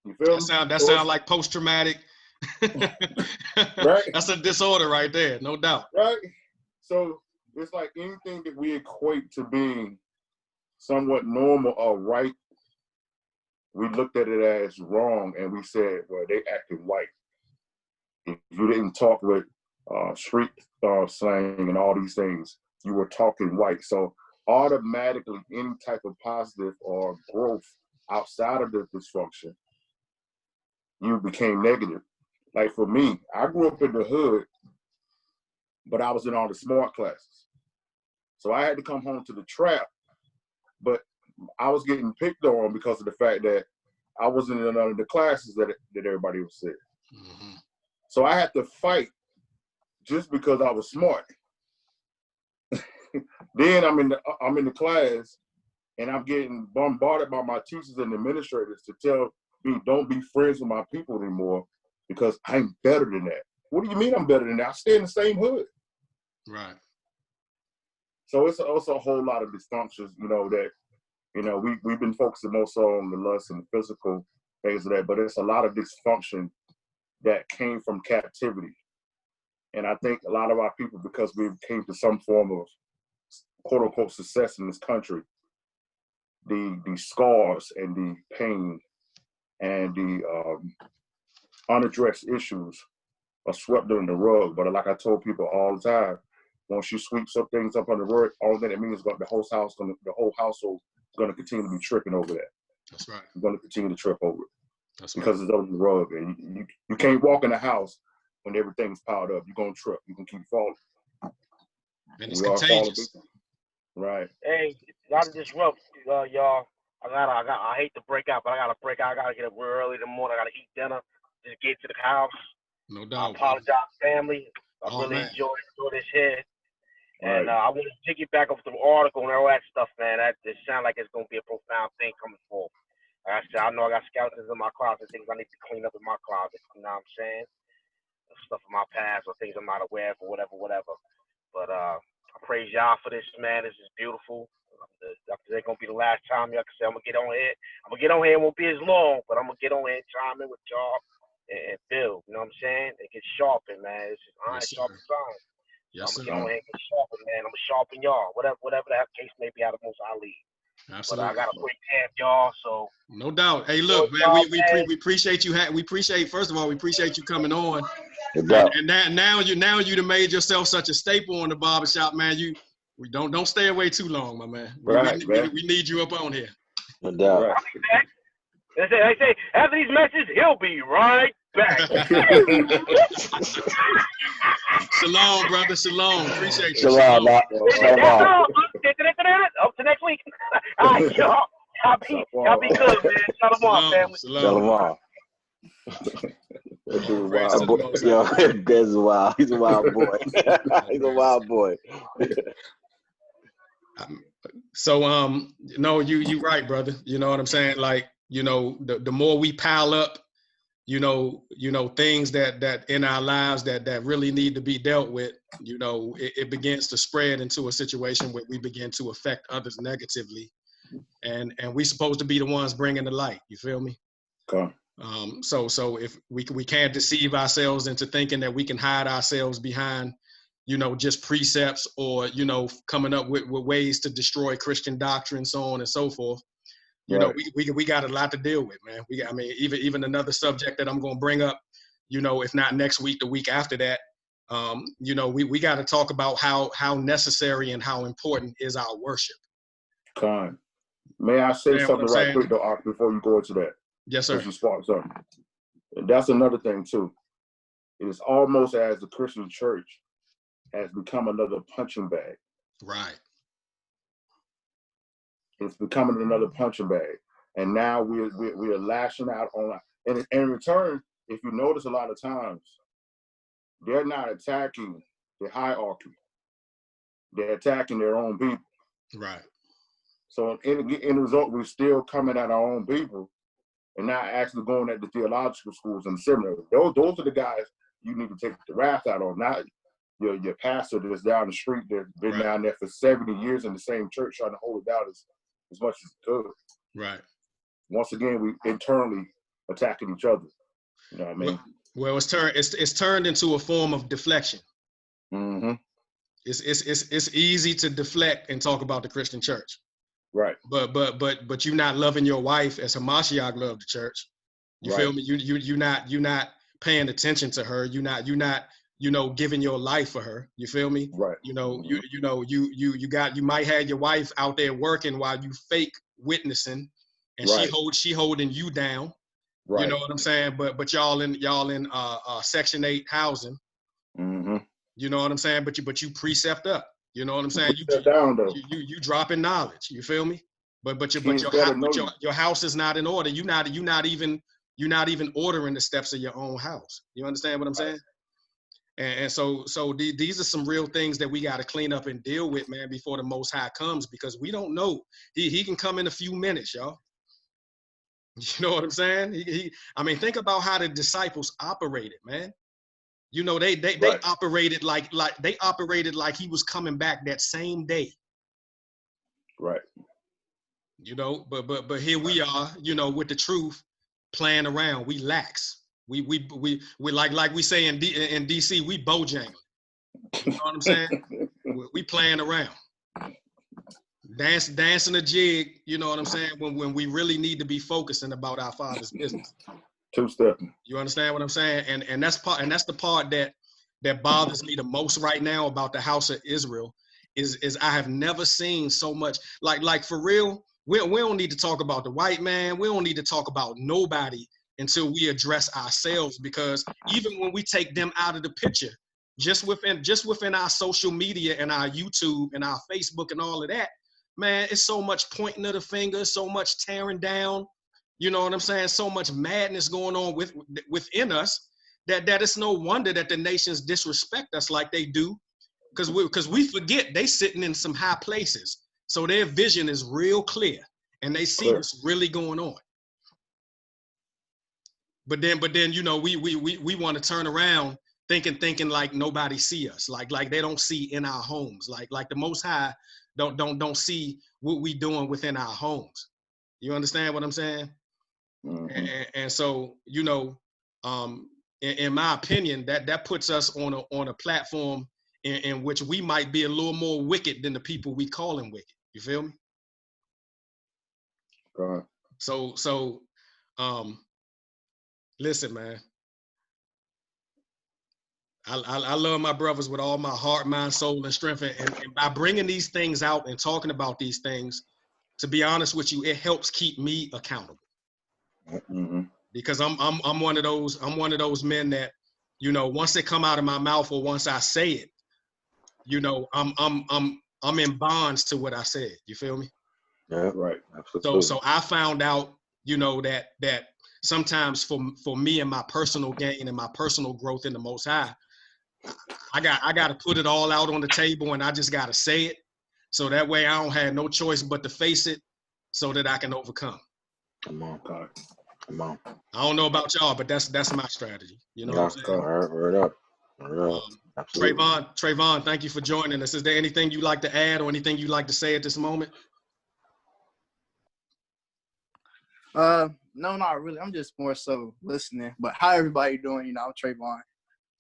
You feel me? That sound like post-traumatic. Right? That's a disorder right there, no doubt. Right? So it's like anything that we equate to being somewhat normal or right, we looked at it as wrong, and we said, well, they acting white. If you didn't talk with street slang and all these things, you were talking white. So automatically, any type of positive or growth outside of the dysfunction, you became negative. Like for me, I grew up in the hood, but I was in all the smart classes. So I had to come home to the trap, but I was getting picked on because of the fact that I wasn't in none of the classes that everybody was in. Mm-hmm. So I had to fight just because I was smart. Then I'm in the class, and I'm getting bombarded by my teachers and administrators to tell me don't be friends with my people anymore because I'm better than that. What do you mean I'm better than that? I stay in the same hood. Right. So it's also a whole lot of dysfunctions, that, we've been focusing more so on the lust and the physical things of that, but it's a lot of dysfunction that came from captivity. And I think a lot of our people, because we came to some form of quote unquote success in this country, the scars and the pain and the unaddressed issues are swept under the rug. But like I told people all the time, once you sweep some things up under the rug, all that means is the whole household is going to continue to be tripping over that. That's right. You're going to continue to trip over it. That's because it's under the rug, and you can't walk in the house when everything's piled up. You're gonna trip. You can keep falling. And it's contagious. Right. Hey, gotta disrupt, y'all. I hate to break out, but I gotta break out. I gotta get up real early in the morning. I gotta eat dinner. Just get to the house. No doubt. I apologize, family. I really man. enjoyed this here. Right. And I want to piggyback off the article and all that stuff, man. That just sounds like it's gonna be a profound thing coming forward. Like I said, I know I got skeletons in my closet, things I need to clean up in my closet. You know what I'm saying? Stuff from my past or things I'm not aware of or whatever. But I praise y'all for this, man. This is beautiful. This ain't gonna be the last time y'all can say I'm gonna get on here. It won't be as long, but I'm gonna get on here and chime in with y'all and build. You know what I'm saying? It gets sharpened, man. It's just iron sharpens iron. Yes, I'm sir. gonna get on here and get sharpened, man. I'm gonna sharpen y'all. Whatever that case may be, out of most I lead. Absolutely. But I got a quick tab, y'all. So no doubt. Hey, look, man, we appreciate you. First of all, we appreciate you coming on. And now you done made yourself such a staple on the barbershop, man. We don't stay away too long, my man. We need you up on here. No doubt. Right. They say after these messages, he'll be right back. Shalom, brother. Shalom. Appreciate you. Shalom. Shalom. Up to next week. All right, y'all. Y'all be good, man. Shalom, family. Shalom. That dude wild. Yo, Dez is wild. He's a wild boy. He's a wild boy. So, no, you right, brother. You know what I'm saying? Like, the more we pile up, things that in our lives that really need to be dealt with, it begins to spread into a situation where we begin to affect others negatively. And we supposed to be the ones bringing the light. You feel me? Okay. So if we can't deceive ourselves into thinking that we can hide ourselves behind, just precepts or, coming up with ways to destroy Christian doctrine, so on and so forth. We got a lot to deal with, man. Even another subject that I'm going to bring up, if not next week, the week after that, we got to talk about how necessary and how important is our worship. Con. May I say something right quick, though, Ark, before you go into that? Yes, sir. You sparked something. And that's another thing, too. It is almost as the Christian church has become another punching bag. Right. It's becoming another punching bag. And now we're lashing out on, and in return, if you notice a lot of times, they're not attacking the hierarchy. They're attacking their own people. Right. So in the result, we're still coming at our own people and not actually going at the theological schools and the seminaries. Those are the guys you need to take the wrath out on, not your pastor that's down the street that's been down there for 70 years in the same church trying to hold it down as much as he could. Right. Once again, we internally attacking each other. You know what I mean? Well, it's turned into a form of deflection. Mm-hmm. It's easy to deflect and talk about the Christian church. Right. But you're not loving your wife as Hamashiach loved the church. You feel me? You're not paying attention to her. You're not giving your life for her. You feel me? Right. You might have your wife out there working while you fake witnessing, and she holding you down. Right. You know what I'm saying? But y'all in Section 8 housing. Mm-hmm. You know what I'm saying? But you precept up. You know what I'm saying? You dropping knowledge. You feel me? But your house is not in order. You're not even ordering the steps of your own house. You understand what I'm saying? And so these are some real things that we got to clean up and deal with, man, before the Most High comes, because we don't know. He can come in a few minutes, y'all. You know what I'm saying? Think about how the disciples operated, man. You know, they operated like he was coming back that same day. Right. You know, but here we are, you know, with the truth, playing around. We lax. We like we say in DC, we bojangling. You know what I'm saying? we playing around. Dancing a jig, you know what I'm saying, when we really need to be focusing about our Father's business. Two-stepping. You understand what I'm saying? And that's the part that bothers me the most right now about the house of Israel is I have never seen so much like for real. We don't need to talk about the white man. We don't need to talk about nobody until we address ourselves, because even when we take them out of the picture, just within our social media and our YouTube and our Facebook and all of that, man, it's so much pointing of the finger, so much tearing down. You know what I'm saying? So much madness going on within us that it's no wonder that the nations disrespect us like they do, because we forget they sitting in some high places, so their vision is real clear and they see what's really going on. But then you know we want to turn around thinking like nobody see us, like they don't see in our homes, like the Most High don't see what we doing within our homes. You understand what I'm saying? Mm-hmm. And so, you know, in my opinion, that puts us on a platform in which we might be a little more wicked than the people we calling wicked. You feel me? Right. So, listen, man. I love my brothers with all my heart, mind, soul, and strength. And by bringing these things out and talking about these things, to be honest with you, it helps keep me accountable. Mm-hmm. Because I'm one of those men that, you know, once they come out of my mouth or once I say it, you know, I'm in bonds to what I said. You feel me? Yeah, right. Absolutely. So I found out, you know, that sometimes for me and my personal gain and my personal growth in the Most High, I got to put it all out on the table, and I just got to say it, so that way I don't have no choice but to face it, so that I can overcome. Come on, God. Come on. I don't know about y'all, but that's my strategy. You know what I'm saying? Word up. Absolutely. Trayvon, thank you for joining us. Is there anything you'd like to add or anything you'd like to say at this moment? No, not really. I'm just more so listening. But how everybody doing? You know, I'm Trayvon.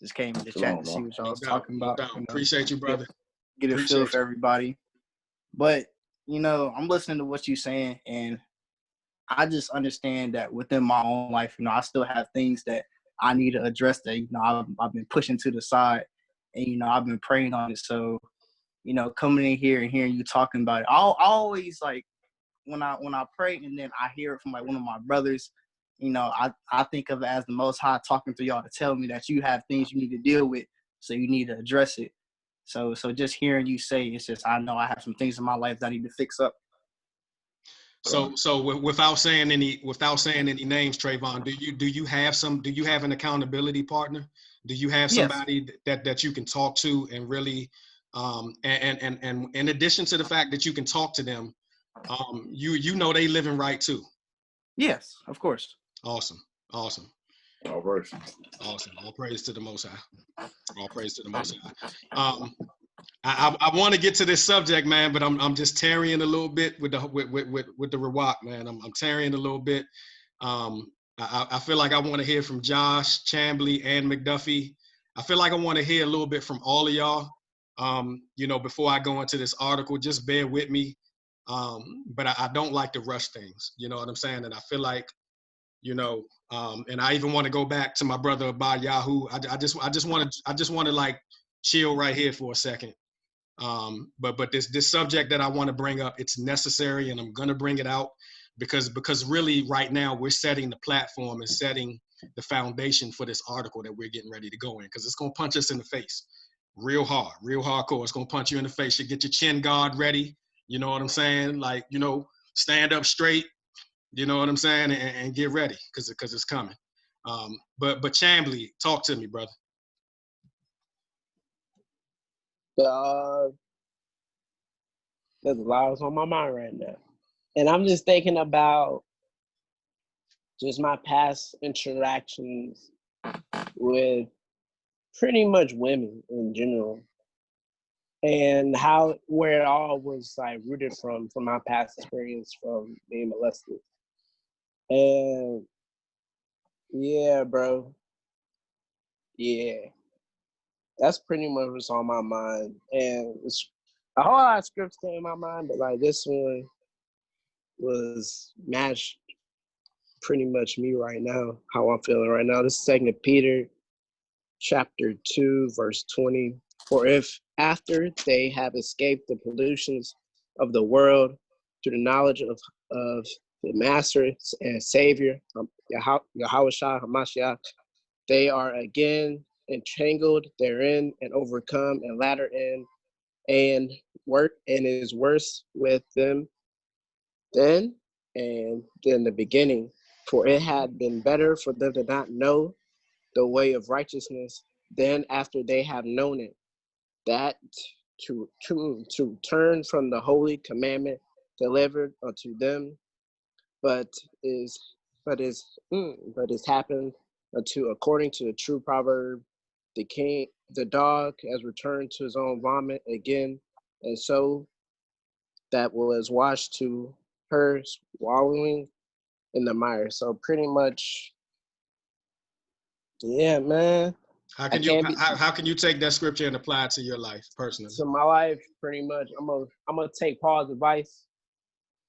Just came in the chat to see what y'all was talking about. You know, appreciate you, brother. Get a feel for everybody. But, you know, I'm listening to what you're saying, and I just understand that within my own life, you know, I still have things that I need to address that, you know, I've been pushing to the side, and, you know, I've been praying on it. So, you know, coming in here and hearing you talking about it, I always, like, when I pray and then I hear it from, like, one of my brothers, you know, I think of it as the Most High talking to y'all to tell me that you have things you need to deal with, so you need to address it. So just hearing you say, it's just, I know I have some things in my life that I need to fix up. Without saying any names, Trayvon, do you have an accountability partner? Do you have somebody that you can talk to and really, and in addition to the fact that you can talk to them, you know they living right too? Yes, of course. Awesome. All praise. Awesome. All praise to the Most High. All praise to the Most High. I want to get to this subject, man, but I'm just tarrying a little bit with the Rawak, man. I'm tarrying a little bit. I feel like I want to hear from Josh, Chambly, and McDuffie. I feel like I want to hear a little bit from all of y'all. Before I go into this article, just bear with me. But I don't like to rush things. You know what I'm saying? And I feel like, and I even want to go back to my brother Abba Yahoo. I just want to like chill right here for a second. But this subject that I want to bring up, it's necessary, and I'm gonna bring it out because really right now we're setting the platform and setting the foundation for this article that we're getting ready to go in, because it's gonna punch us in the face real hardcore. It's gonna punch you in the face. You get your chin guard ready. You know what I'm saying? Like, stand up straight. You know what I'm saying? And get ready, because it's coming. But Chambly, talk to me, brother. There's a lot on my mind right now. And I'm just thinking about just my past interactions with pretty much women in general, and where it all was like rooted from my past experience from being molested. And yeah, bro. Yeah. That's pretty much what's on my mind. And it's a whole lot of scripts came in my mind, but like this one was matched pretty much me right now, how I'm feeling right now. This is 2 Peter chapter 2, verse 20. For if after they have escaped the pollutions of the world through the knowledge of the Master and Savior, Yahushua HaMashiach, they are again entangled therein and overcome and latter in, and is worse with them than the beginning. For it had been better for them to not know the way of righteousness than after they have known it, that to turn from the holy commandment delivered unto them, but is happened unto according to the true proverb, the dog has returned to his own vomit again, and so that was washed to her swallowing in the mire. So pretty much, yeah, man. How can you take that scripture and apply it to your life personally? So my life, pretty much, I'm gonna take Paul's advice,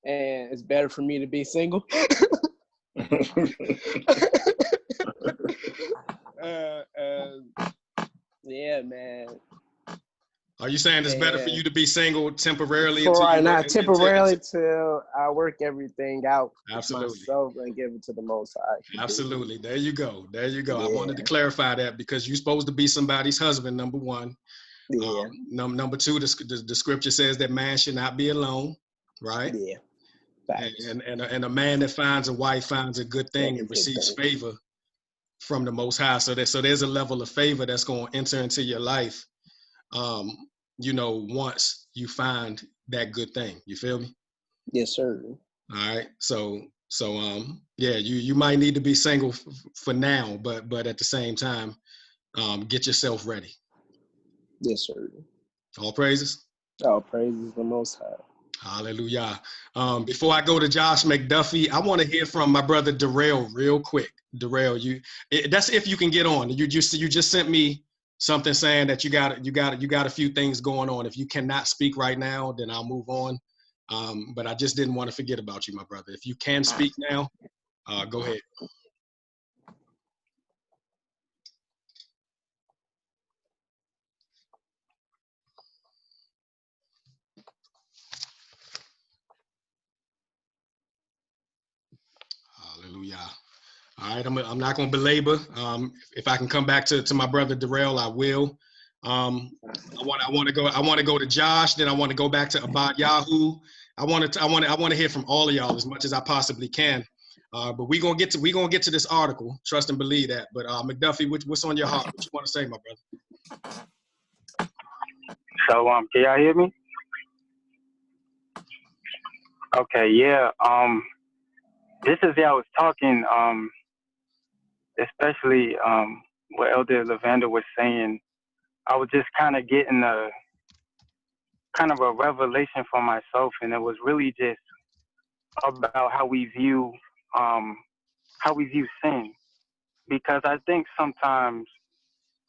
and it's better for me to be single. Yeah, man. Are you saying it's better for you to be single temporarily? For right now, temporarily till I work everything out. Absolutely. Myself and give it to the Most High. Absolutely. There you go. Yeah. I wanted to clarify that because you're supposed to be somebody's husband, number one. Yeah. Number two, the scripture says that man should not be alone, right? Yeah. And a man that finds a wife finds a good thing and receives favor from the Most High. So there's a level of favor that's going to enter into your life, once you find that good thing. You feel me? Yes, sir. All right. So you might need to be single for now, but at the same time, get yourself ready. Yes, sir. All praises. All praises the Most High. Hallelujah. Before I go to Josh McDuffie, I want to hear from my brother Darrell real quick. Darrell, that's if you can get on. You just sent me something saying that you got a few things going on. If you cannot speak right now, then I'll move on. But I just didn't want to forget about you, my brother. If you can speak now, go ahead. Hallelujah. All right, I'm not going to belabor. If I can come back to my brother Darrell, I will. I want to go to Josh. Then I want to go back to Abad Yahoo. I want to hear from all of y'all as much as I possibly can. But we gonna get to this article. Trust and believe that. But McDuffie, what's on your heart? What you want to say, my brother? So can y'all hear me? Okay, yeah. Just as y'all was talking, especially what Elder Lavender was saying, I was just kind of getting a revelation for myself, and it was really just about how we view sin, because I think sometimes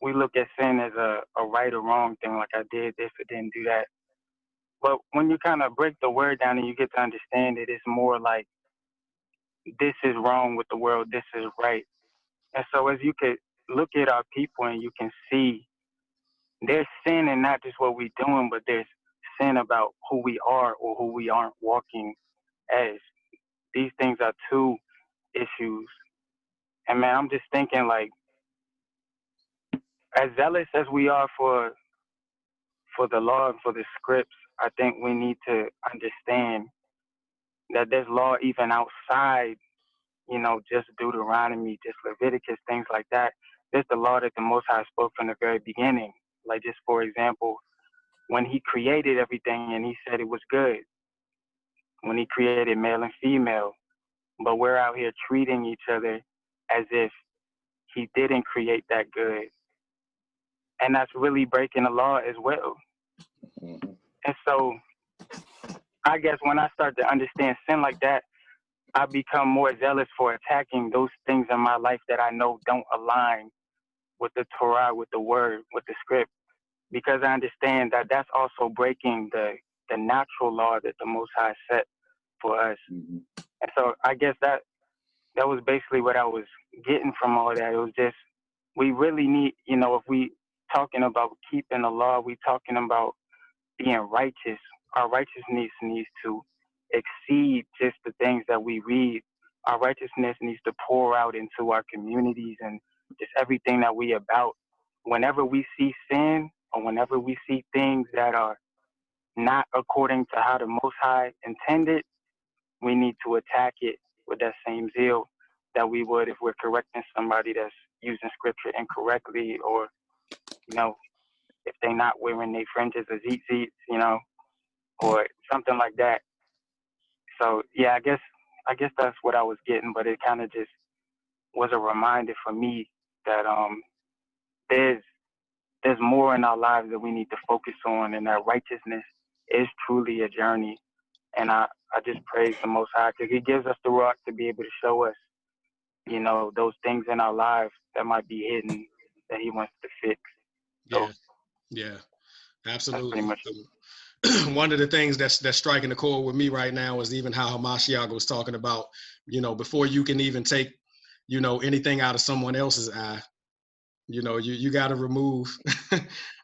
we look at sin as a right or wrong thing, like I did this or didn't do that. But when you kind of break the word down and you get to understand it, it's more like this is wrong with the world, this is right. And so as you could look at our people and you can see there's sin in not just what we're doing, but there's sin about who we are or who we aren't walking as. These things are two issues. And man, I'm just thinking, like, as zealous as we are for the law and for the scripts, I think we need to understand that there's law even outside, just Deuteronomy, just Leviticus, things like that. There's the law that the Most High spoke from the very beginning. Like, just for example, when he created everything and he said it was good, when he created male and female, but we're out here treating each other as if he didn't create that good. And that's really breaking the law as well. Mm-hmm. And so I guess when I start to understand sin like that, I become more zealous for attacking those things in my life that I know don't align with the Torah, with the word, with the script, because I understand that that's also breaking the natural law that the Most High set for us. Mm-hmm. And so I guess that was basically what I was getting from all that. It was just, we really need, if we talking about keeping the law, we talking about being righteous. Our righteousness needs to exceed just the things that we read. Our righteousness needs to pour out into our communities and just everything that we about. Whenever we see sin or whenever we see things that are not according to how the Most High intended, we need to attack it with that same zeal that we would if we're correcting somebody that's using scripture incorrectly, or, if they're not wearing their fringes or zits, or something like that. So yeah, I guess that's what I was getting, but it kind of just was a reminder for me that there's more in our lives that we need to focus on, and that righteousness is truly a journey. And I just praise the Most High because he gives us the rock to be able to show us, those things in our lives that might be hidden that he wants to fix. So, Yeah, absolutely. Pretty much one of the things that's striking the chord with me right now is even how Hamashiach was talking about, before you can even take, anything out of someone else's eye, you got to remove,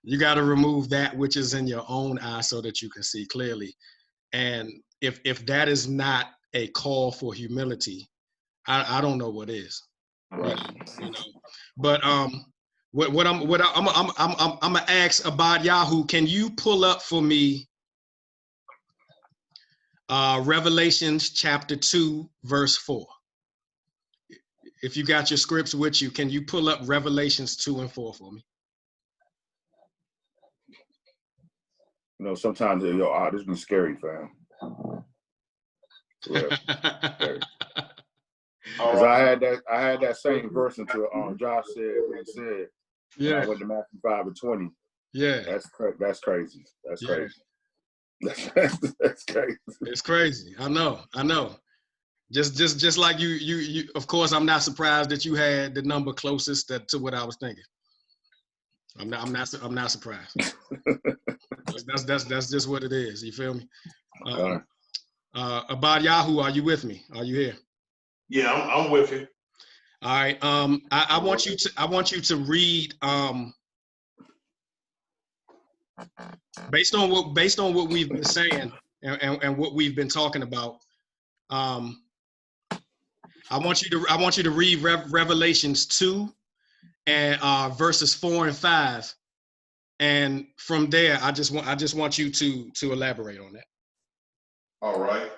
remove that which is in your own eye so that you can see clearly. And if that is not a call for humility, I don't know what is. Right. But I'm gonna ask Abad Yahoo, can you pull up for me Revelations chapter 2 verse 4? If you got your scripts with you, can you pull up Revelations 2 and 4 for me? Sometimes this be scary, fam. Yeah. Because I had that same verse until Josh said what he said. Yeah. I went to Matthew 5:20. Yeah. That's crazy. That's crazy. That's crazy. It's crazy. I know. Just like you. Of course, I'm not surprised that you had the number closest to what I was thinking. I'm not surprised. That's just what it is. You feel me? Abad Yahoo, are you with me? Are you here? Yeah, I'm with you. All right. I want you to read based on what we've been saying and what we've been talking about. I want you to read Revelations 2 and verses 4 and 5, And from there, I just want you to elaborate on that. All right.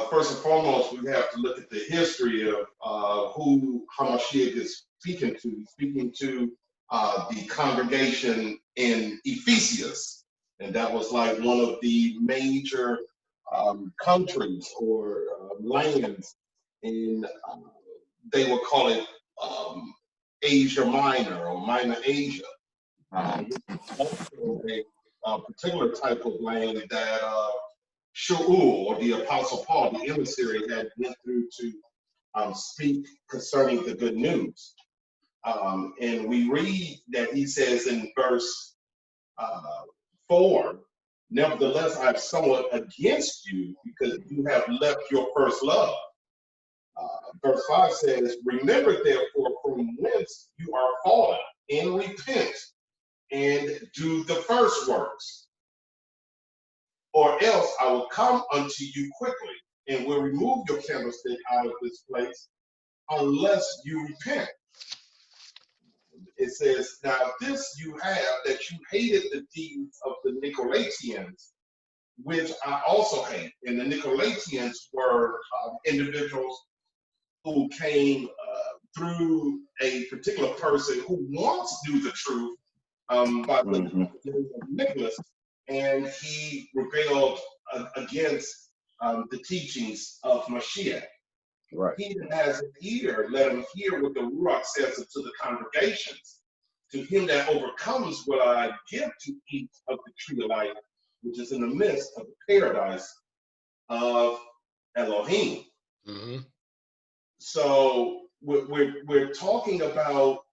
First and foremost, we have to look at the history of who Hamashiach is speaking to. He's speaking to the congregation in Ephesus, and that was like one of the major countries or lands in, they would call it Asia Minor or Minor Asia. Also a particular type of land that Shaul, or the Apostle Paul, the emissary, had went through to speak concerning the good news. And we read that he says in verse 4, nevertheless, I have somewhat against you because you have left your first love. Verse 5 says, remember therefore from whence you are fallen, and repent, and do the first works. Or else I will come unto you quickly, and will remove your candlestick out of this place, unless you repent. It says, now this you have, that you hated the deeds of the Nicolaitans, which I also hate. And the Nicolaitans were individuals who came through a particular person who once knew the truth by the name of Nicholas, and he rebelled against the teachings of Mashiach. Right. He that has an ear, let him hear what the Ruach says unto the congregations. To him that overcomes will I give to eat of the tree of life, which is in the midst of the paradise of Elohim. Mm-hmm. So we're talking about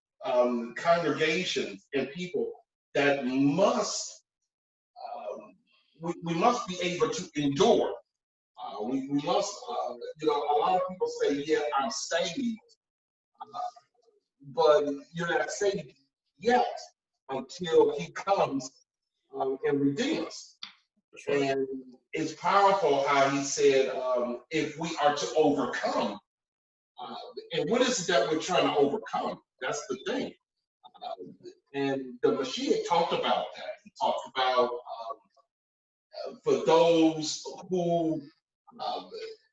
congregations and people that must, we must be able to endure. We must, a lot of people say, yeah, I'm saved, but you're not saved yet until he comes and redeems us. Right. And it's powerful how he said, if we are to overcome, and what is it that we're trying to overcome? That's the thing. And the Mashiach talked about that. He talked about for those who,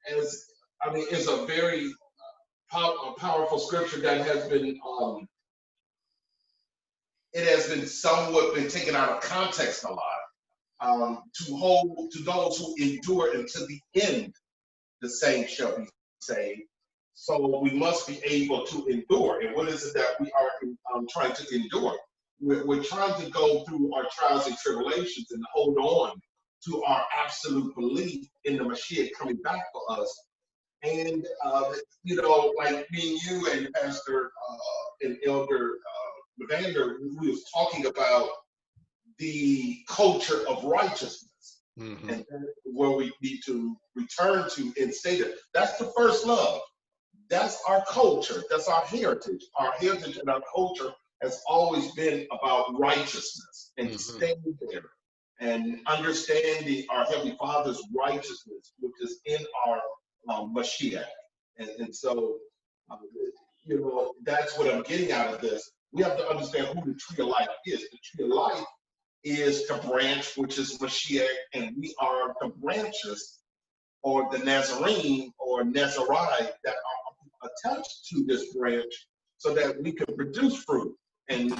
it's a very powerful scripture that has been, it has been somewhat been taken out of context a lot. To those who endure until the end, the same shall be saved. So we must be able to endure. And what is it that we are trying to endure? We're trying to go through our trials and tribulations and hold on to our absolute belief in the Mashiach coming back for us. And, like me and you and Pastor and Elder Vander, we was talking about the culture of righteousness. Mm-hmm. And where we need to return to and stay there. That's the first love. That's our culture. That's our heritage. Our heritage and our culture has always been about righteousness and staying there and understanding our Heavenly Father's righteousness, which is in our Mashiach. And so, that's what I'm getting out of this. We have to understand who the tree of life is. The tree of life is the branch, which is Mashiach, and we are the branches, or the Nazarene or Nazarite that are attached to this branch so that we can produce fruit and be in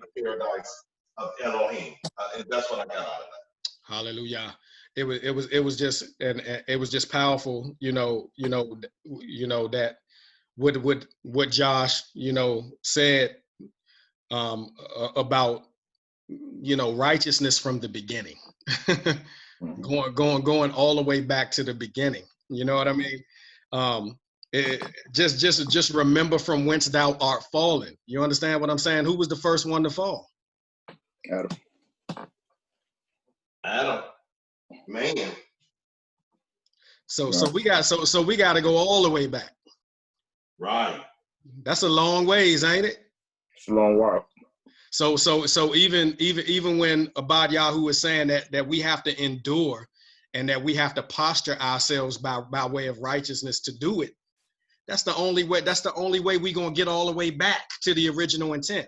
the paradise of Elohim. And that's what I got out of that. Hallelujah. It was just powerful, that what Josh, said about, righteousness from the beginning. going all the way back to the beginning. You know what I mean? Just remember from whence thou art fallen. You understand what I'm saying? Who was the first one to fall? Adam. Man. So we got to go all the way back. Right. That's a long ways, ain't it? It's a long while. So even when Abad Yahoo was saying that we have to endure and that we have to posture ourselves by way of righteousness to do it, that's the only way we're gonna get all the way back to the original intent.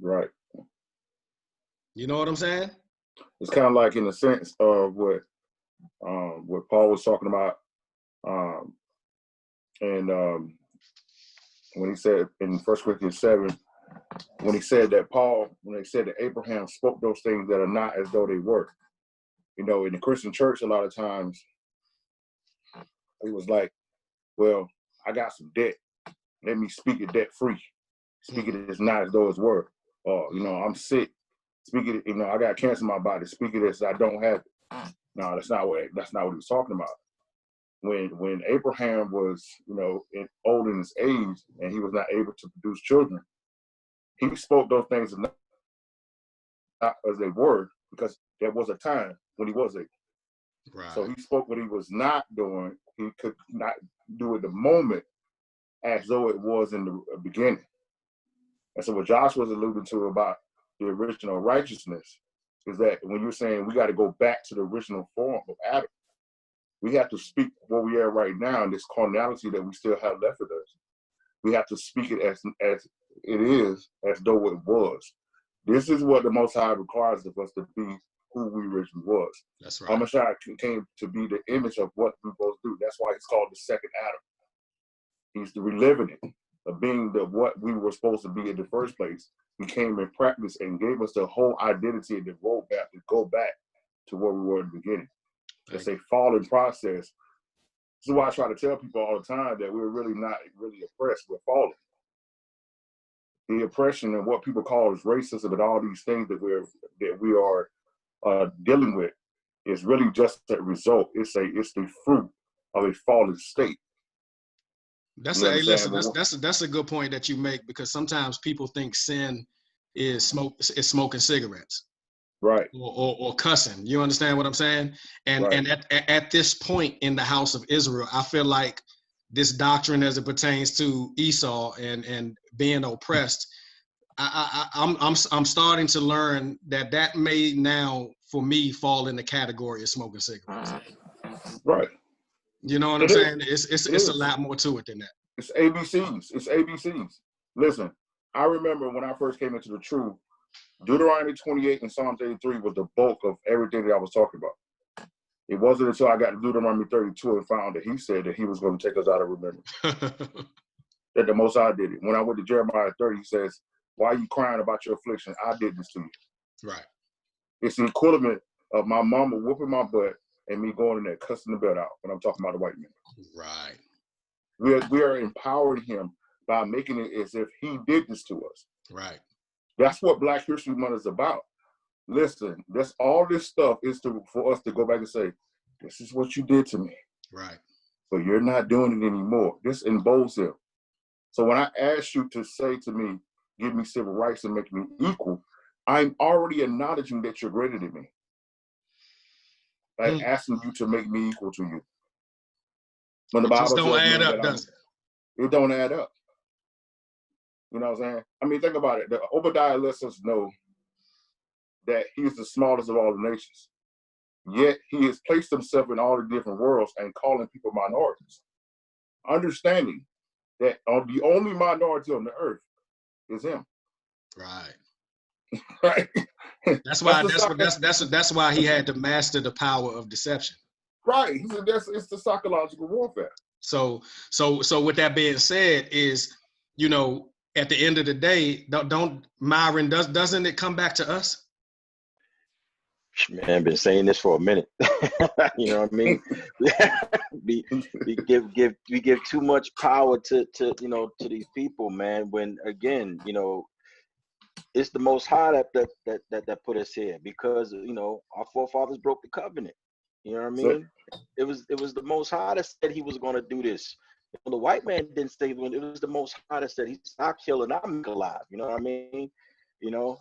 Right. You know what I'm saying? It's kind of like in the sense of what Paul was talking about, and when he said in 1 Corinthians 7, when he said that when they said that Abraham spoke those things that are not as though they were. You know, in the Christian church, a lot of times, it was like, well, I got some debt. Let me speak it debt free. Speak it as not as though it's were. Or, you know, I'm sick. Speak it, you know, I got cancer in my body. Speak it as I don't have it. No, that's not what he was talking about. When Abraham was, you know, old in his age and he was not able to produce children, he spoke those things not as they were, because there was a time when he was able. Right. So he spoke what he was not doing. He could not do it the moment as though it was in the beginning. And so what Josh was alluding to about the original righteousness is that when you're saying we got to go back to the original form of Adam, we have to speak where we are right now and this carnality that we still have left with us. We have to speak it as it is, as though it was. This is what the Most High requires of us to be who we originally was. That's right. Hamashiach came to be the image of what we're supposed to do. That's why he's called the second Adam. He's the reliving it, of being what we were supposed to be in the first place. He came in practice and gave us the whole identity and the roadmap to go back to where we were in the beginning. It's a fallen process. This is why I try to tell people all the time that we're really not really oppressed. We're fallen. The oppression and what people call is racism and all these things that we are dealing with is really just a result. It's the fruit of a fallen state. That's a good point that you make, because sometimes people think sin is smoking cigarettes, right, or cussing. You understand what I'm saying? And at this point in the house of Israel, I feel like this doctrine, as it pertains to Esau and being oppressed, I'm starting to learn that may now for me fall in the category of smoking cigarettes. Right. You know what I'm saying? It's a lot more to it than that. It's ABCs. It's ABCs. Listen, I remember when I first came into the truth, Deuteronomy 28 and Psalms 83 was the bulk of everything that I was talking about. It wasn't until I got to Deuteronomy 32 and found that he said that he was going to take us out of remembrance. That the Most High did it. When I went to Jeremiah 30, he says, why are you crying about your affliction? I did this to you. Right. It's the equivalent of my mama whooping my butt and me going in there cussing the belt out when I'm talking about a white man. Right. We are empowering him by making it as if he did this to us. Right. That's what Black History Month is about. Listen, that's all this stuff is for us to go back and say, this is what you did to me. Right. But you're not doing it anymore. This emboldens him. So when I ask you to say to me, give me civil rights and make me equal, I'm already acknowledging that you're greater than me. Like asking you to make me equal to you. When the Bible don't add up, does it? It don't add up. You know what I'm saying? I mean, think about it. The Obadiah lets us know that he's the smallest of all the nations. Yet he has placed himself in all the different worlds and calling people minorities. Understanding that the only minority on the earth is him. Right. Right. That's why he had to master the power of deception. Right. He said it's the psychological warfare. So with that being said, is, you know, at the end of the day, doesn't it come back to us? Man, I've been saying this for a minute. You know what I mean? we give too much power to these people, man. When again, you know, it's the Most High that put us here, because you know our forefathers broke the covenant. You know what I mean? It was the Most High that said he was going to do this. You know, the white man didn't say it was the Most High that said I'll kill and I'll make alive. You know what I mean? You know,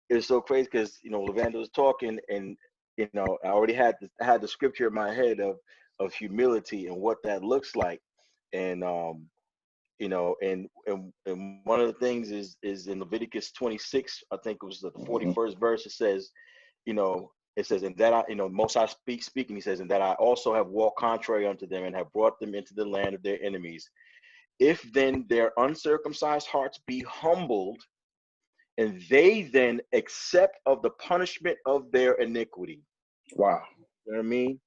it's so crazy because you know Levander was talking, and you know I already had the scripture in my head of humility and what that looks like, and you know, and one of the things is in Leviticus 26, I think it was the 41st verse. It says, you know, and that I, you know, Most High speaking, he says, and that I also have walked contrary unto them and have brought them into the land of their enemies. If then their uncircumcised hearts be humbled and they then accept of the punishment of their iniquity. Wow. You know what I mean?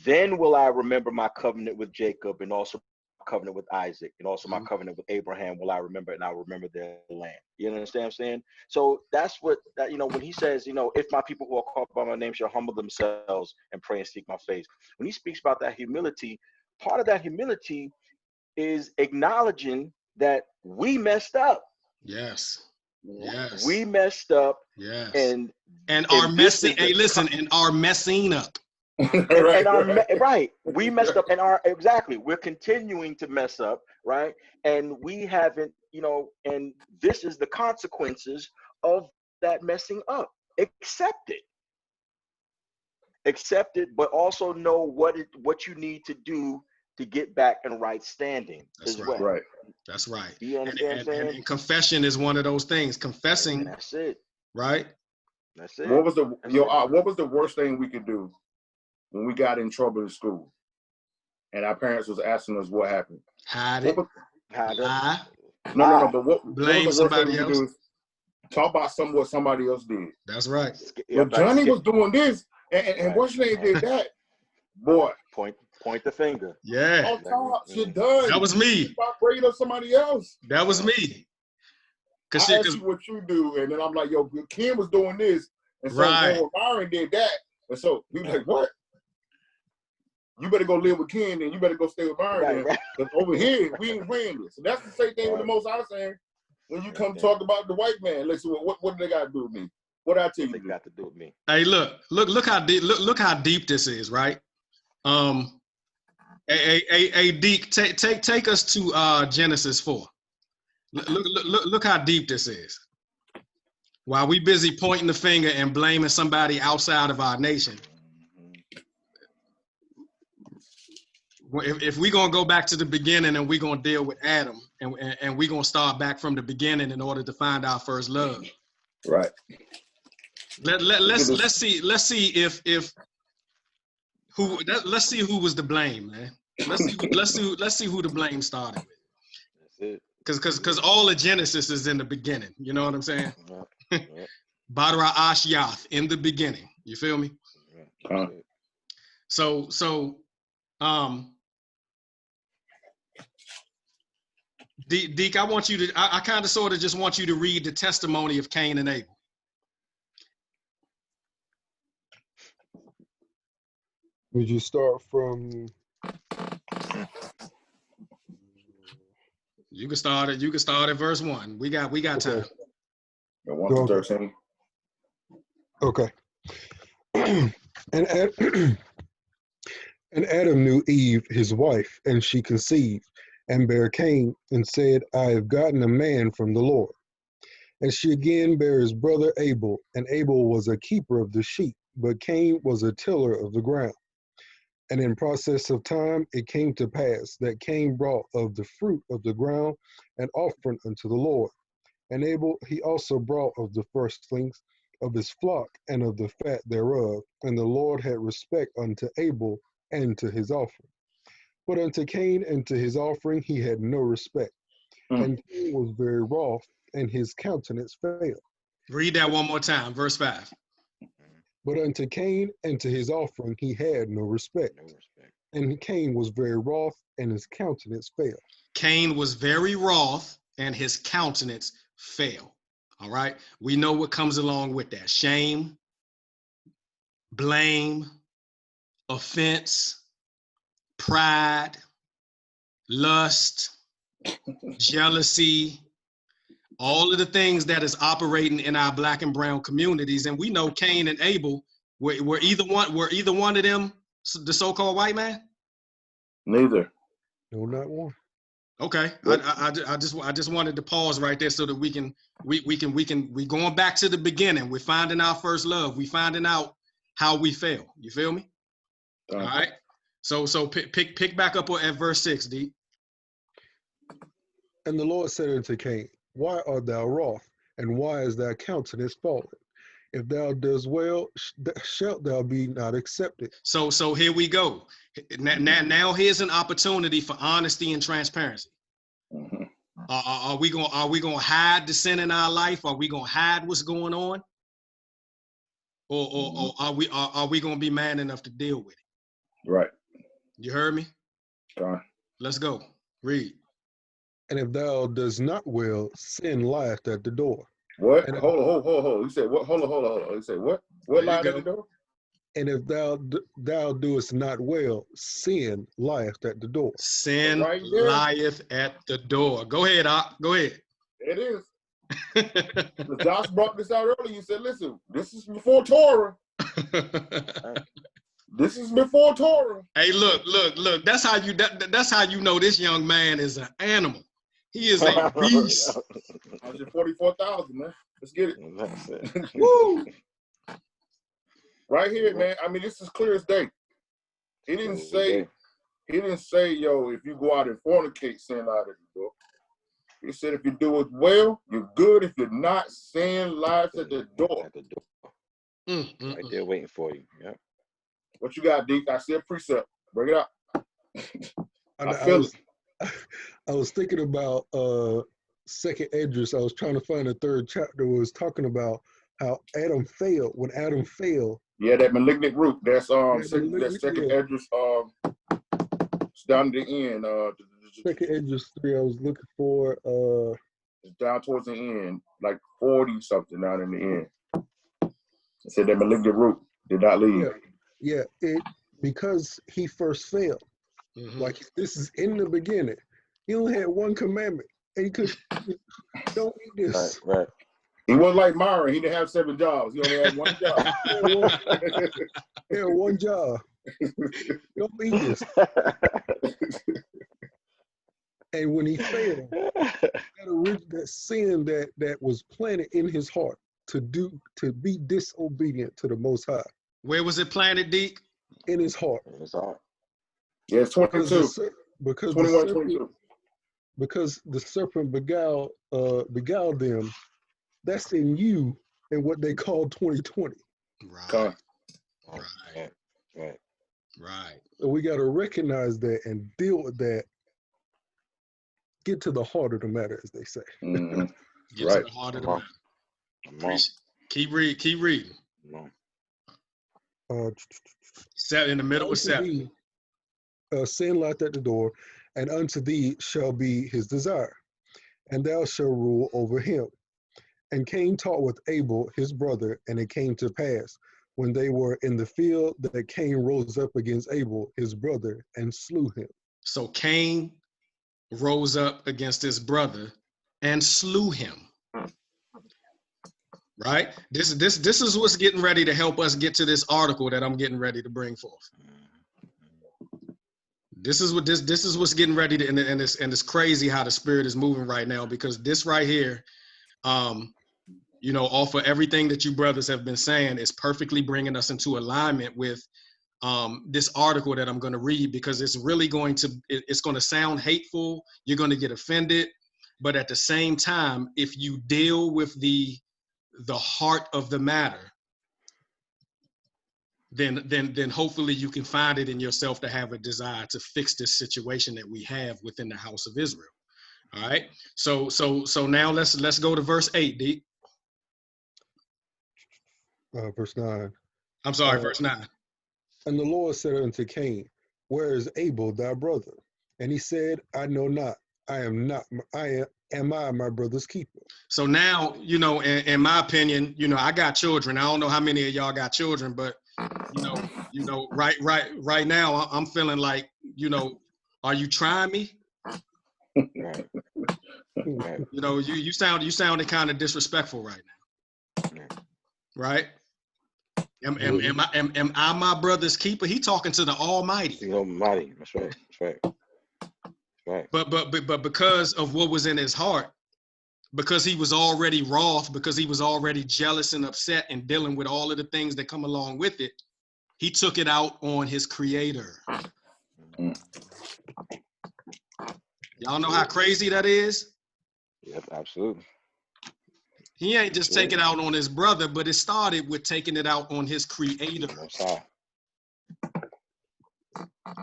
Then will I remember my covenant with Jacob, and also my covenant with Isaac, and also my covenant with Abraham will I remember, and I'll remember their land. You understand what I'm saying? So that's what, that, you know, when he says, you know, if my people who are called by my name shall humble themselves and pray and seek my face. When he speaks about that humility, part of that humility is acknowledging that we messed up. Yes. Yes. We messed up. Yes. And are messing. Hey, listen, and are messing up. Right. We messed up and we're continuing to mess up, right? And we haven't, you know, and this is the consequences of that messing up. Accept it, but also know what you need to do to get back in right standing. That's as right. well. Right. That's right. You understand what I'm saying? And confession is one of those things. Confessing. That's it. Right. That's it. What was the worst thing we could do when we got in trouble in school and our parents was asking us what happened? Hide it. No. But what blame was the worst thing somebody we could else? do is talk about what somebody else did. That's right. Well, Johnny was doing this, and what's your name did that. Boy. Point the finger. Yeah. On top, shit done. That was me. Bringing up somebody else. That was me. I asked you what you do, and then I'm like, yo, Ken was doing this, and so Byron did that, and so we like, what? You better go live with Ken, and you better go stay with Byron. Because over here, we ain't playing this. So that's the same thing with the Most High saying. When you come talk about the white man, listen, what do they got to do with me? What I tell you? They got to do with me. Hey, look how deep this is, right? Deke, take us to Genesis 4. Look how deep this is. While we busy pointing the finger and blaming somebody outside of our nation, if we're gonna go back to the beginning and we're gonna deal with Adam and we're gonna start back from the beginning in order to find our first love. Right. Let's see who was to blame, man. Let's see who the blame started with. That's it. Because all of Genesis is in the beginning. You know what I'm saying? Badra Ashyath, in the beginning. You feel me? So Deke, I want you to, I kind of sort of just want you to read the testimony of Cain and Abel. Would you start from? You can start at verse 1. We got time. 1 to 13. Okay. And Adam knew Eve, his wife, and she conceived, and bare Cain, and said, I have gotten a man from the Lord. And she again bare his brother Abel, and Abel was a keeper of the sheep, but Cain was a tiller of the ground. And in process of time, it came to pass that Cain brought of the fruit of the ground an offering unto the Lord. And Abel, he also brought of the firstlings of his flock and of the fat thereof. And the Lord had respect unto Abel and to his offering. But unto Cain and to his offering he had no respect. And Cain was very wroth, and his countenance failed. Read that one more time, verse 5. But unto Cain and to his offering he had no respect. And Cain was very wroth, and his countenance failed. Cain was very wroth, and his countenance failed. All right? We know what comes along with that. Shame, blame, offense, pride, lust, jealousy, all of the things that is operating in our Black and brown communities. And we know Cain and Abel were either one of them the so-called white man? Neither. No, not one. Okay, I just wanted to pause right there so that we going back to the beginning. We're finding our first love. We finding out how we fail. You feel me? All right. So pick back up at verse 6, D. And the Lord said unto Cain, Why art thou wroth, and why is thy countenance fallen? If thou doest well, shalt thou be not accepted. So here we go. Now here's an opportunity for honesty and transparency. Are we gonna hide the sin in our life? Are we gonna hide what's going on? Or are we gonna be man enough to deal with it? Right. You heard me? Let's go. Read. And if thou does not well, sin lieth at the door. What? And Hold on. You said what? Hold on. You said what? What lieth at the door? And if thou doest not well, sin lieth at the door. Sin Right there. lieth at the door. Go ahead, Op. Go ahead. It is. Josh brought this out earlier. You said, listen, this is before Torah. This is before Torah. Hey, look. That's how you know this young man is an animal. He is a beast. 144,000, man. Let's get it. Woo! Right here, man. I mean, this is clear as day. He didn't say, yo, if you go out and fornicate, sin out of the door. He said, if you do it well, you're good. If you're not, sin lies at the door. At the door. Right there waiting for you. Yep. What you got, Deke? I see a precept. Bring it up. I was thinking about second Esdras. I was trying to find the third chapter where it was talking about how Adam failed. When Adam failed. Yeah, that malignant root. That's second Esdras. It's down to the end. Second Esdras 3. I was looking for. It's down towards the end, like 40 something down in the end. It said that malignant root did not leave. Yeah. Because he first failed. Like this is in the beginning. He only had one commandment, and he could don't eat this. Right. He wasn't like Myron. He didn't have 7 jobs. He only had 1 job. Yeah, 1 job. Don't eat this. And when he failed, that sin that was planted in his heart to be disobedient to the Most High. Where was it planted, Deke? In his heart. In his heart. Yeah, it's 22. Because 21, 22. Because the serpent beguiled them. That's in you and what they call 2020. Right. So we got to recognize that and deal with that. Get to the heart of the matter, as they say. Get to the heart of the matter. Keep reading. Set in the middle with 7. Sin lieth at the door, and unto thee shall be his desire, and thou shalt rule over him. And Cain talked with Abel his brother, and it came to pass, when they were in the field, that Cain rose up against Abel his brother and slew him. So Cain rose up against his brother and slew him. Right? This is what's getting ready to help us get to this article that I'm getting ready to bring forth. This is what's getting ready to, and it's crazy how the spirit is moving right now, because this right here, off of everything that you brothers have been saying, is perfectly bringing us into alignment with this article that I'm going to read, because it's really going to sound hateful. You're going to get offended, but at the same time, if you deal with the heart of the matter, then hopefully you can find it in yourself to have a desire to fix this situation that we have within the house of Israel. All right. So now let's go to verse 8, D. Verse 9. I'm sorry, verse 9. And the Lord said unto Cain, where is Abel thy brother? And he said, I know not. Am I my brother's keeper? So now, in my opinion, I got children. I don't know how many of y'all got children, but right now I'm feeling like, are you trying me? You sounded kind of disrespectful right now. Right? Am I my brother's keeper? He talking to the Almighty. The Almighty. That's right. Right. But because of what was in his heart, because he was already wroth, because he was already jealous and upset and dealing with all of the things that come along with it, he took it out on his creator. Y'all know how crazy that is? Yep, absolutely. He ain't just taking it out on his brother, but it started with taking it out on his creator.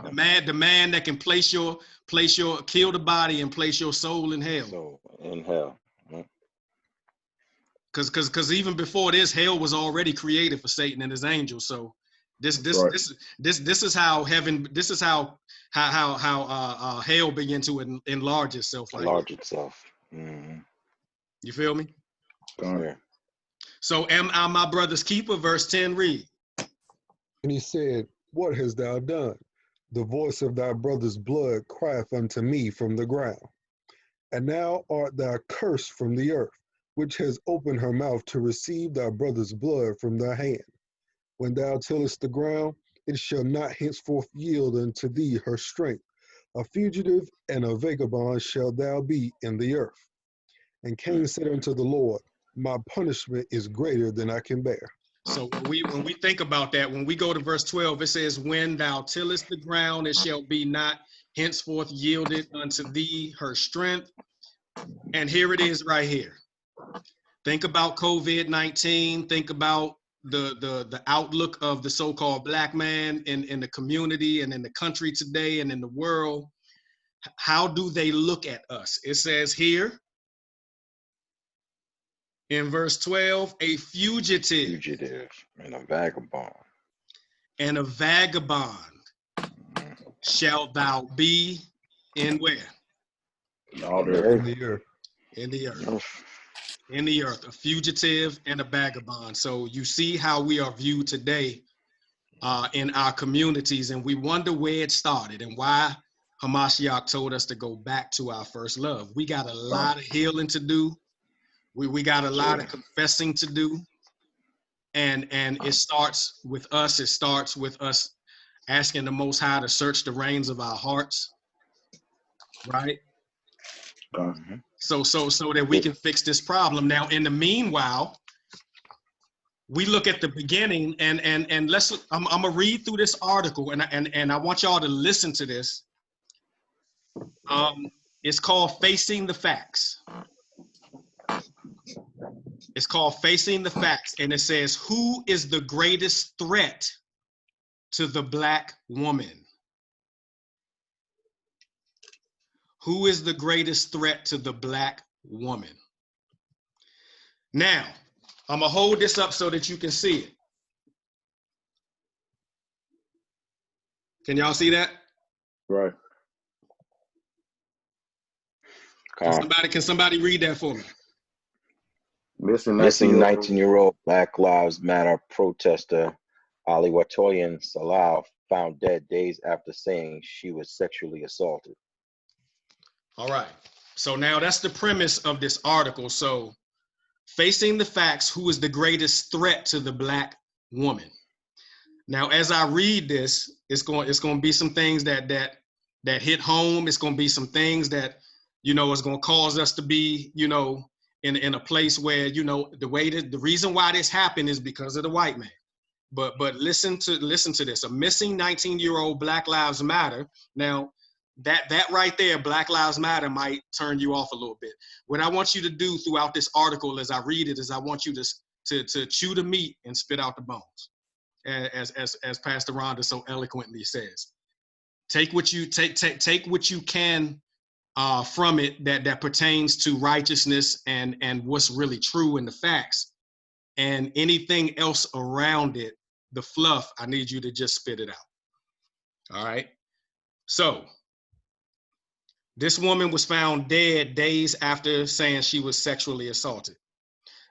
The man that can kill the body and place your soul in hell. So in hell. Because even before this, hell was already created for Satan and his angels. So this is how heaven. This is how hell began to enlarge itself. Enlarge itself. Mm-hmm. You feel me? Yeah. So am I my brother's keeper? Verse 10 read. And he said, what hast thou done? The voice of thy brother's blood crieth unto me from the ground. And now art thou cursed from the earth, which has opened her mouth to receive thy brother's blood from thy hand. When thou tillest the ground, it shall not henceforth yield unto thee her strength. A fugitive and a vagabond shalt thou be in the earth. And Cain said unto the Lord, my punishment is greater than I can bear. So when we think about that, when we go to verse 12, it says, when thou tillest the ground, it shall be not henceforth yielded unto thee her strength. And here it is right here. Think about COVID-19. Think about the outlook of the so-called black man in the community and in the country today and in the world. How do they look at us? It says here in verse 12, a fugitive and a vagabond. And a vagabond shalt thou be in where? In the earth. In the earth. In the earth, a fugitive and a vagabond. So you see how we are viewed today in our communities, and we wonder where it started and why Hamashiach told us to go back to our first love. We got a lot of healing to do. We got a lot of confessing to do. And it starts with us. It starts with us asking the Most High to search the reins of our hearts, right? So that we can fix this problem. Now, in the meanwhile, we look at the beginning and I'm gonna read through this article and I want y'all to listen to this. It's called Facing the Facts. It's called Facing the Facts, and it says, who is the greatest threat to the black woman? Who is the greatest threat to the black woman? Now, I'm gonna hold this up so that you can see it. Can y'all see that? Right. Can somebody read that for me? Missing 19-year-old Black Lives Matter protester Ali Watoyan Salau found dead days after saying she was sexually assaulted. All right. So now that's the premise of this article. So facing the facts, who is the greatest threat to the black woman? Now, as I read this, it's going to be some things that hit home. It's going to be some things that, it's going to cause us to be, in a place where, the reason why this happened is because of the white man. But listen to this. A missing 19-year-old Black Lives Matter. Now, that right there, Black Lives Matter, might turn you off a little bit. What I want you to do throughout this article as I read it is I want you to chew the meat and spit out the bones, as Pastor Rhonda so eloquently says. Take what you can from it that pertains to righteousness and what's really true in the facts, and anything else around it, the fluff, I need you to just spit it out. All right. So this woman was found dead days after saying she was sexually assaulted.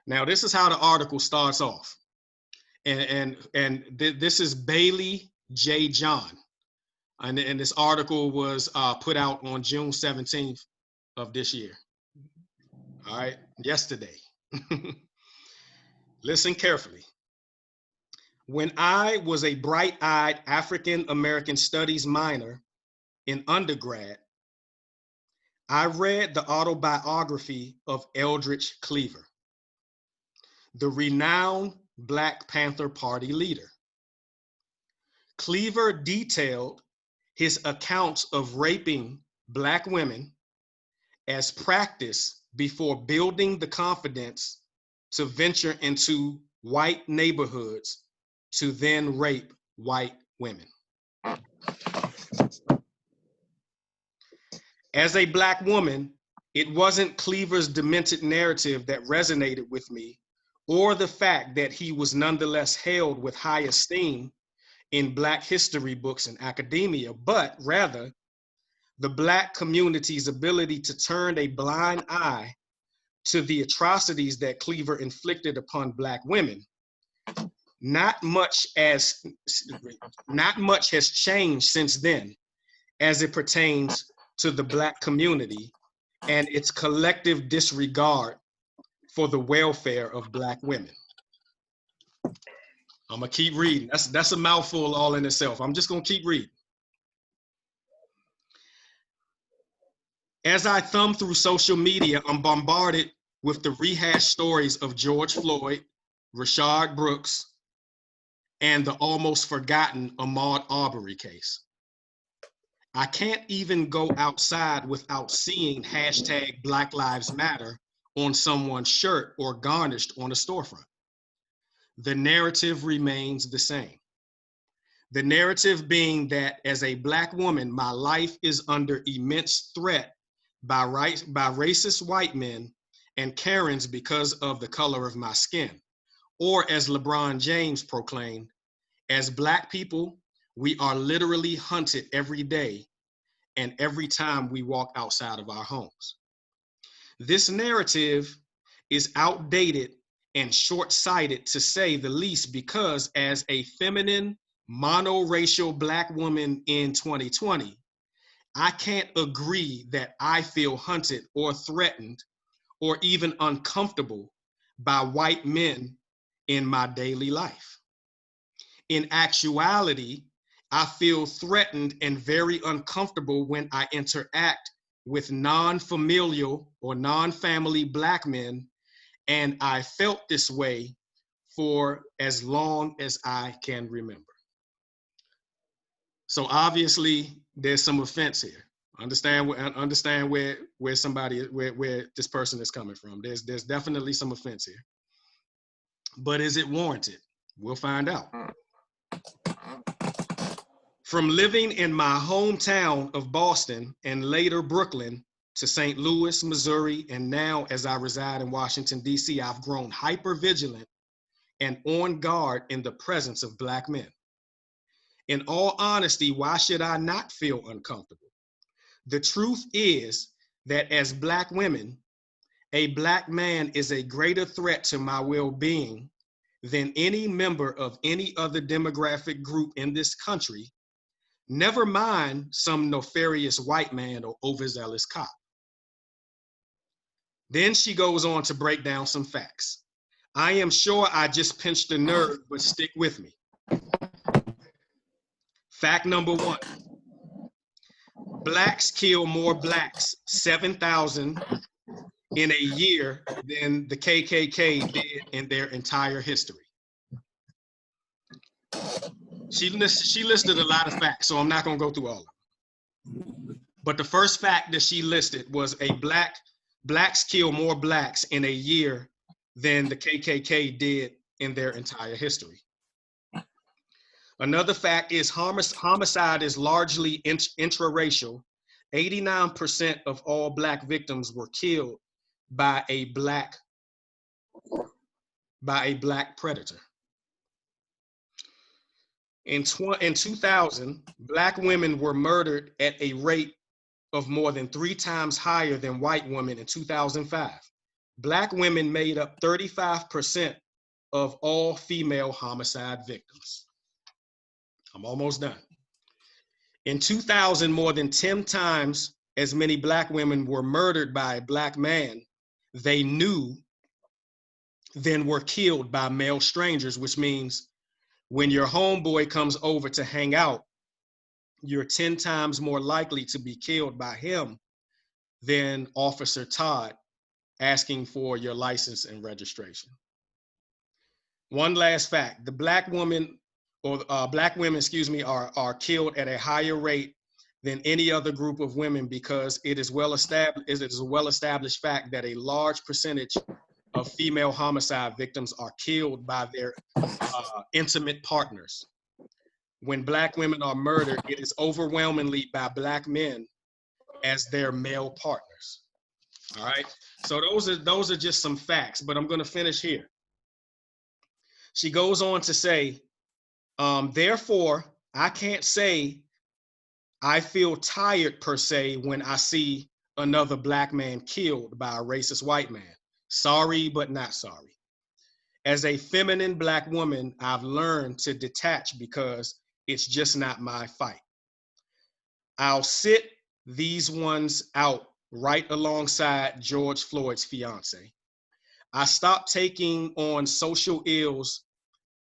Now, this is how the article starts off. And this is Bailey J. John. And this article was put out on June 17th of this year. All right, yesterday. Listen carefully. When I was a bright-eyed African-American studies minor in undergrad, I read the autobiography of Eldridge Cleaver, the renowned Black Panther Party leader. Cleaver detailed his accounts of raping Black women as practice before building the confidence to venture into white neighborhoods to then rape white women. As a Black woman, it wasn't Cleaver's demented narrative that resonated with me, or the fact that he was nonetheless held with high esteem in Black history books and academia, but rather the Black community's ability to turn a blind eye to the atrocities that Cleaver inflicted upon Black women. Not much has changed since then as it pertains to the Black community and its collective disregard for the welfare of Black women. I'm gonna keep reading. That's a mouthful all in itself. I'm just gonna keep reading. As I thumb through social media, I'm bombarded with the rehashed stories of George Floyd, Rayshard Brooks, and the almost forgotten Ahmaud Arbery case. I can't even go outside without seeing hashtag Black Lives Matter on someone's shirt or garnished on a storefront. The narrative remains the same. The narrative being that as a Black woman, my life is under immense threat by racist white men and Karens because of the color of my skin. Or as LeBron James proclaimed, as Black people, we are literally hunted every day and every time we walk outside of our homes. This narrative is outdated and short-sighted, to say the least, because as a feminine, monoracial Black woman in 2020, I can't agree that I feel hunted or threatened or even uncomfortable by white men in my daily life. In actuality, I feel threatened and very uncomfortable when I interact with non-familial or non-family Black men, and I felt this way for as long as I can remember. So obviously, there's some offense here. Understand where this person is coming from. There's definitely some offense here. But is it warranted? We'll find out. From living in my hometown of Boston and later Brooklyn to St. Louis, Missouri, and now as I reside in Washington, D.C., I've grown hyper-vigilant and on guard in the presence of Black men. In all honesty, why should I not feel uncomfortable? The truth is that as Black women, a Black man is a greater threat to my well-being than any member of any other demographic group in this country, never mind some nefarious white man or overzealous cop. Then she goes on to break down some facts. I am sure I just pinched a nerve, but stick with me. Fact number 1, Blacks kill more Blacks, 7,000 in a year than the KKK did in their entire history. She listed a lot of facts, so I'm not gonna go through all of them. But the first fact that she listed was Blacks kill more Blacks in a year than the KKK did in their entire history. Another fact is homicide is largely intraracial. 89% of all Black victims were killed by a Black predator. In 2000, Black women were murdered at a rate of more than 3 times higher than white women in 2005. Black women made up 35% of all female homicide victims. I'm almost done. In 2000, more than 10 times as many Black women were murdered by a Black man they knew than were killed by male strangers, which means when your homeboy comes over to hang out, you're 10 times more likely to be killed by him than Officer Todd asking for your license and registration. One last fact, the Black women, are killed at a higher rate than any other group of women because it is a well-established fact that a large percentage of female homicide victims are killed by their intimate partners. When Black women are murdered, it is overwhelmingly by Black men as their male partners. All right. So those are just some facts, but I'm going to finish here. She goes on to say, therefore, I can't say I feel tired per se when I see another black man killed by a racist white man. Sorry, but not sorry. As a feminine black woman, I've learned to detach because it's just not my fight. I'll sit these ones out right alongside George Floyd's fiance. I stopped taking on social ills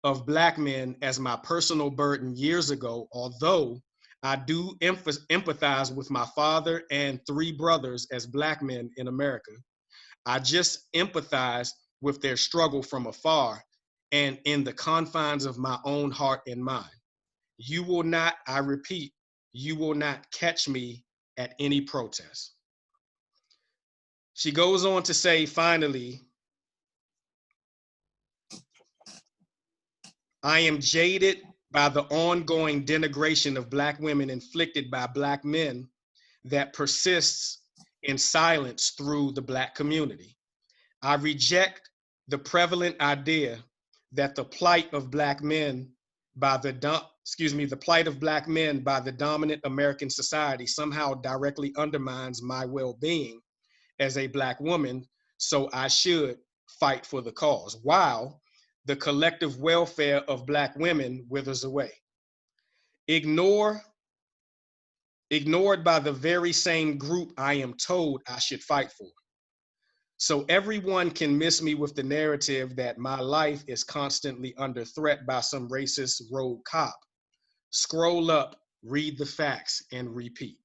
of black men as my personal burden years ago, although I do empathize with my father and 3 brothers as black men in America. I just empathize with their struggle from afar and in the confines of my own heart and mind. You will not, I repeat, you will not catch me at any protest. She goes on to say, finally, I am jaded by the ongoing denigration of black women inflicted by black men that persists in silence through the black community. I reject the prevalent idea that the plight of black men by the plight of black men by the dominant American society somehow directly undermines my well-being as a black woman, so I should fight for the cause, while the collective welfare of black women withers away. Ignored by the very same group I am told I should fight for. So everyone can miss me with the narrative that my life is constantly under threat by some racist rogue cop. Scroll up, read the facts, and repeat.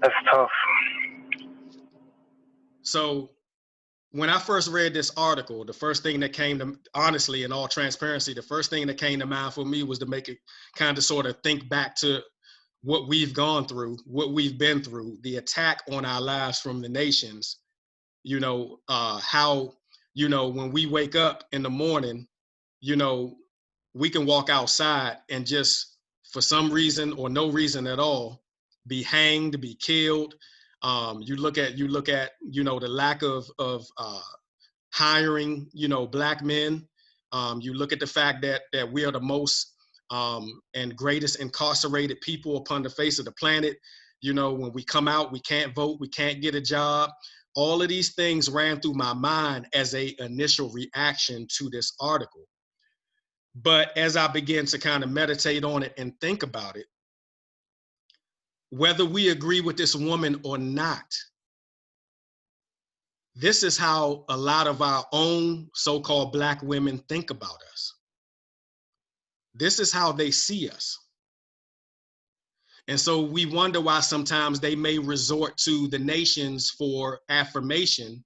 That's tough. So when I first read this article, the first thing that came to, honestly, in all transparency, the first thing that came to mind for me was to make it kind of sort of think back to what we've gone through, what we've been through, the attack on our lives from the nations, how, when we wake up in the morning, we can walk outside and just, for some reason or no reason at all, be hanged, be killed. You look at the lack of hiring black men. You look at the fact that we are the most and greatest incarcerated people upon the face of the planet. When we come out, we can't vote, we can't get a job. All of these things ran through my mind as a initial reaction to this article. But as I began to kind of meditate on it and think about it, whether we agree with this woman or not, this is how a lot of our own so-called black women think about us. This is how they see us. And so we wonder why sometimes they may resort to the nations for affirmation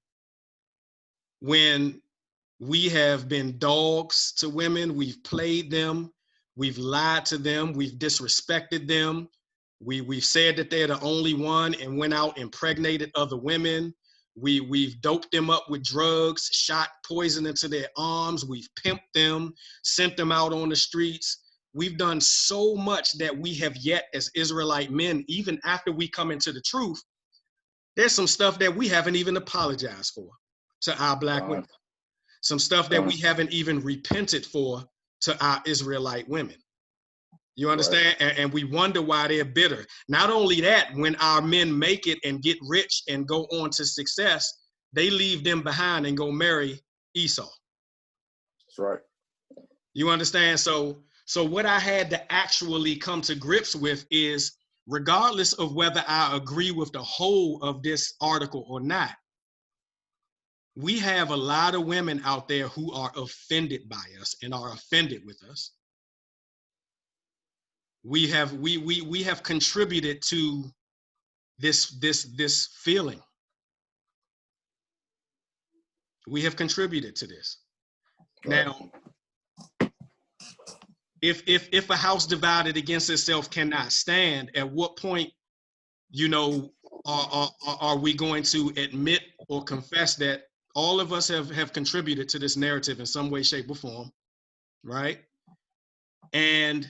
when we have been dogs to women, we've played them, we've lied to them, we've disrespected them. We've said that they're the only one and went out and impregnated other women. We've doped them up with drugs, shot poison into their arms. We've pimped them, sent them out on the streets. We've done so much that we have yet as Israelite men, even after we come into the truth, there's some stuff that we haven't even apologized for to our black women. Some stuff that we haven't even repented for to our Israelite women. You understand? Right. And we wonder why they're bitter. Not only that, when our men make it and get rich and go on to success, they leave them behind and go marry Esau. That's right. You understand? So what I had to actually come to grips with is, regardless of whether I agree with the whole of this article or not, we have a lot of women out there who are offended by us and are offended with us. We have contributed to this feeling. We have contributed to this. Now, if a house divided against itself cannot stand, at what point, are we going to admit or confess that all of us have contributed to this narrative in some way, shape, or form, right? And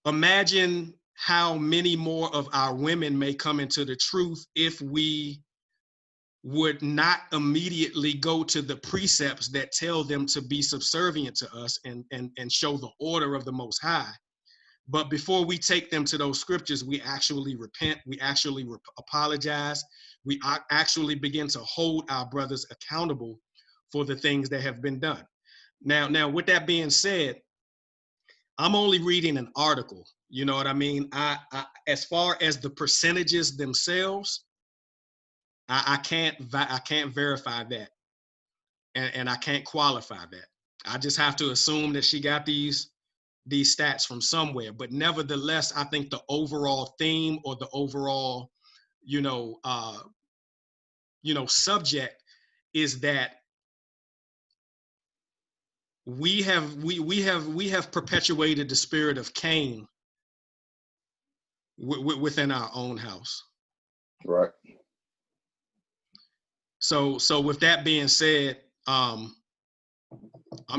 imagine how many more of our women may come into the truth if we would not immediately go to the precepts that tell them to be subservient to us and show the order of the Most High. But before we take them to those scriptures, we actually repent, we actually apologize, we actually begin to hold our brothers accountable for the things that have been done. Now, with that being said, I'm only reading an article, you know what I mean? I as far as the percentages themselves, I can't verify that, and I can't qualify that. I just have to assume that she got these stats from somewhere. But nevertheless, I think the overall theme or the overall, subject is that we have perpetuated the spirit of Cain within our own house. Right. So with that being said, I'm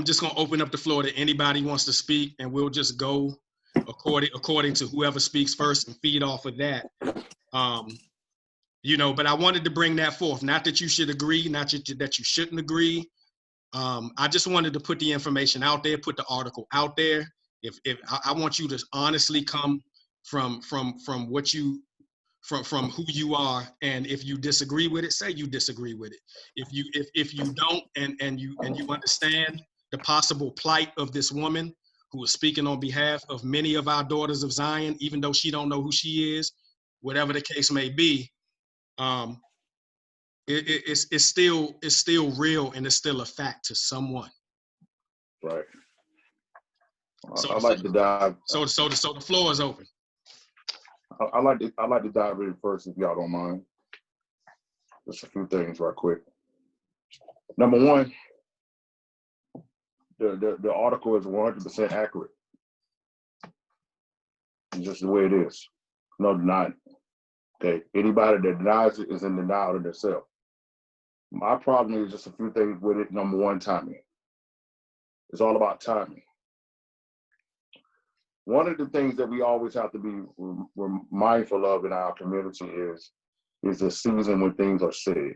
just gonna open up the floor to anybody who wants to speak, and we'll just go according to whoever speaks first and feed off of that. But I wanted to bring that forth. Not that you should agree, not that you shouldn't agree. I just wanted to put the information out there, put the article out there. If I want you to honestly come from what you from who you are, and if you disagree with it, say you disagree with it. If you don't and you understand the possible plight of this woman who is speaking on behalf of many of our daughters of Zion, even though she don't know who she is, whatever the case may be, it's still real, and it's still a fact to someone. Right. So I like to dive. So the floor is open. I like to dive in first, if y'all don't mind. Just a few things right quick. Number one, the article is 100% accurate. It's just the way it is. No denying it. Okay. Anybody that denies it is in denial of themselves. My problem is just a few things with it. Number one, timing. It's all about timing. One of the things that we always have to be we're mindful of in our community is the season when things are said,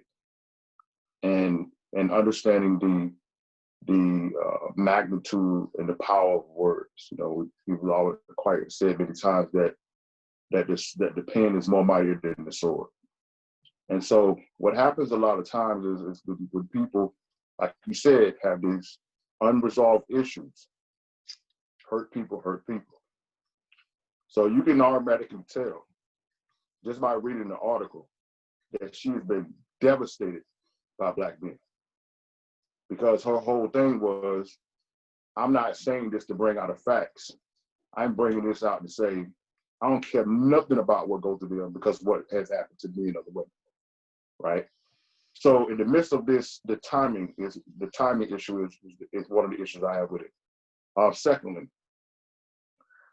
and understanding the magnitude and the power of words. People always quite said many times that the pen is more mightier than the sword. And so what happens a lot of times is when people, like you said, have these unresolved issues, hurt people. So you can automatically tell just by reading the article that she's been devastated by black men. Because her whole thing was, I'm not saying this to bring out the facts. I'm bringing this out to say, I don't care nothing about what goes to them because what has happened to me and other women, right? So in the midst of this, the timing issue is one of the issues I have with it. Secondly,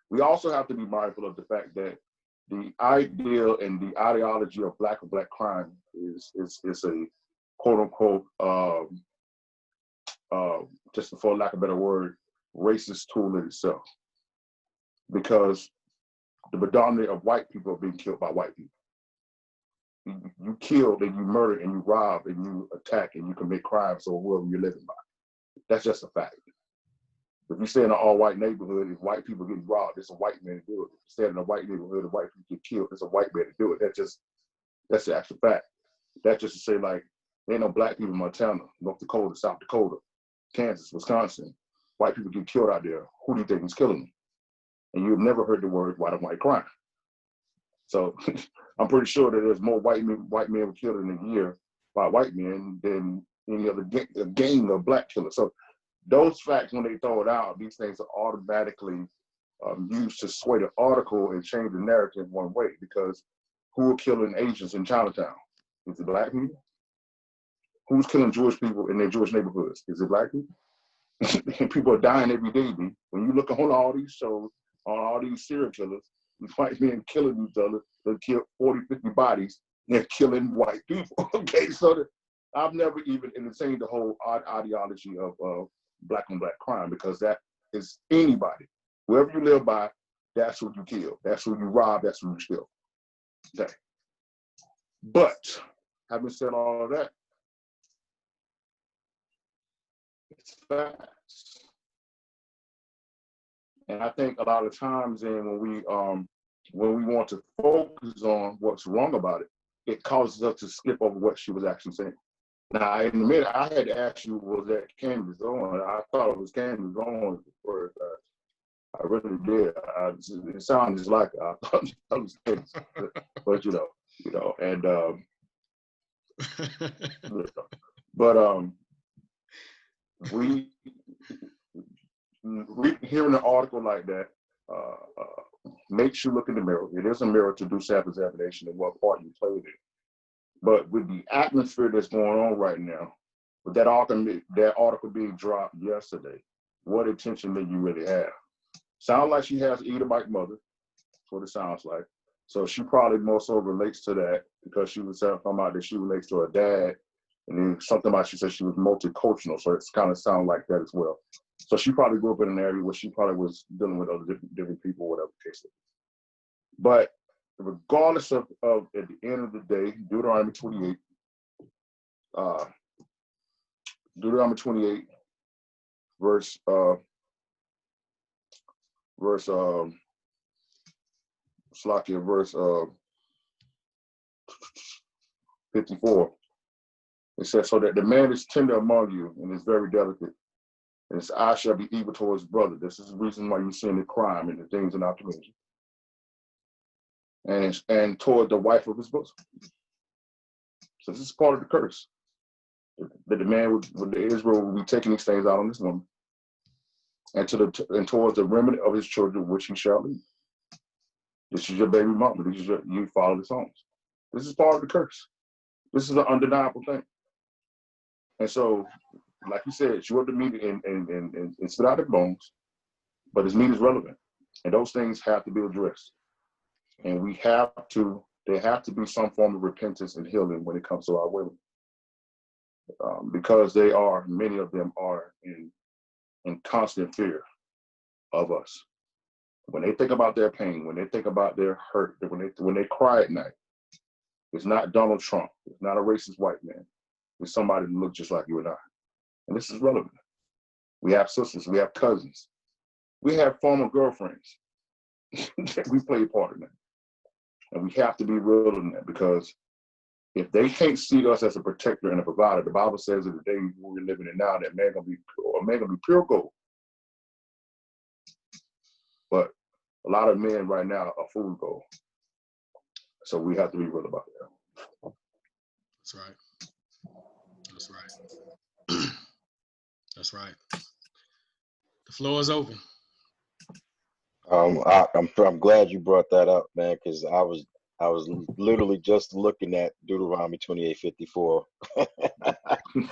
we also have to be mindful of the fact that the ideal and the ideology of black on black crime is a quote unquote, just for lack of a better word, racist tool in itself. Because the predominance of white people are being killed by white people. You kill and you murder and you rob and you attack and you commit crimes or whoever you're living by. That's just a fact. If you stay in an all-white neighborhood, if white people get robbed, it's a white man to do it. If you stay in a white neighborhood, if white people get killed, it's a white man to do it. That's the actual fact. That's just to say, like, there ain't no black people in Montana, North Dakota, South Dakota, Kansas, Wisconsin. White people get killed out there. Who do you think is killing them? And you've never heard the word white on white crime. So I'm pretty sure that there's more white men were killed in a year by white men than any other gang of black killers. So those facts, when they throw it out, these things are automatically used to sway the article and change the narrative one way. Because who are killing Asians in Chinatown? Is it black people? Who's killing Jewish people in their Jewish neighborhoods? Is it black people? People are dying every day, B. When you look on all these shows, on all these serial killers, these white men killing each other, they kill 40, 50 bodies, they're killing white people. Okay, so I've never even entertained the whole ideology of black on black crime, because that is anybody. Whoever you live by, that's who you kill. That's who you rob. That's who you steal. Okay. But having said all of that, it's facts. And I think a lot of times when we want to focus on what's wrong about it, it causes us to skip over what she was actually saying. Now, in a minute, I had to ask you, was that Candace on? I thought it was Candace on first. I really did. It sounded just like I thought it was Candace. But and we hearing an article like that makes you look in the mirror. It is a mirror to do self-examination and what part you played in. But with the atmosphere that's going on right now, with that article being dropped yesterday, what attention did you really have? Sounds like she has an Edomite mother. That's what it sounds like. So she probably more so relates to that, because she was talking about that she relates to her dad, and then something about she said she was multicultural, so it's kind of sound like that as well. So she probably grew up in an area where she probably was dealing with other different people, whatever the case is. But regardless of at the end of the day, Deuteronomy 28, verse 54. It says, so that the man is tender among you and is very delicate, and his eye shall be evil towards his brother. This is the reason why you're seeing the crime and the things in our community. And toward the wife of his bosom. So this is part of the curse. That the man with the Israel will be taking these things out on this woman, and towards the remnant of his children, which he shall lead. This is your baby mama. You follow the songs. This is part of the curse. This is an undeniable thing. And so, like you said, chew up the meat and spit out the bones, but his meat is relevant. And those things have to be addressed. And there have to be some form of repentance and healing when it comes to our women. Because many of them are in constant fear of us. When they think about their pain, when they think about their hurt, when they cry at night, it's not Donald Trump. It's not a racist white man. It's somebody that looks just like you and I. And this is relevant. We have sisters. We have cousins. We have former girlfriends. We play a part in that. And we have to be real in that, because if they can't see us as a protector and a provider, the Bible says in the day we're living in now, that man gonna be pure gold. But a lot of men right now are food gold. So we have to be real about that. That's right. That's right. That's right. The floor is open. I'm glad you brought that up, man, because I was literally just looking at Deuteronomy 28:54. You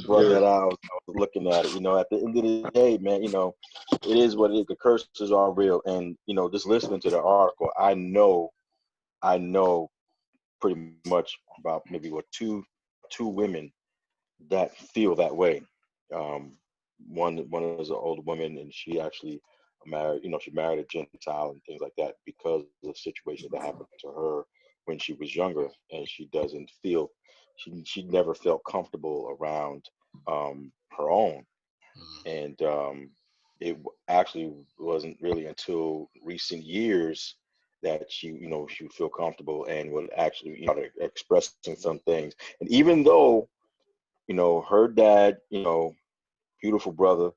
brought that out. I was looking at it. At the end of the day, man, it is what it is. The curses are real, and just listening to the article, I know pretty much about maybe two women that feel that way. One is an older woman, and she actually married, she married a Gentile and things like that because of the situation that happened to her when she was younger, and she doesn't feel, she never felt comfortable around her own. And it actually wasn't really until recent years that she would feel comfortable and would actually expressing some things. And even though her dad, beautiful brother,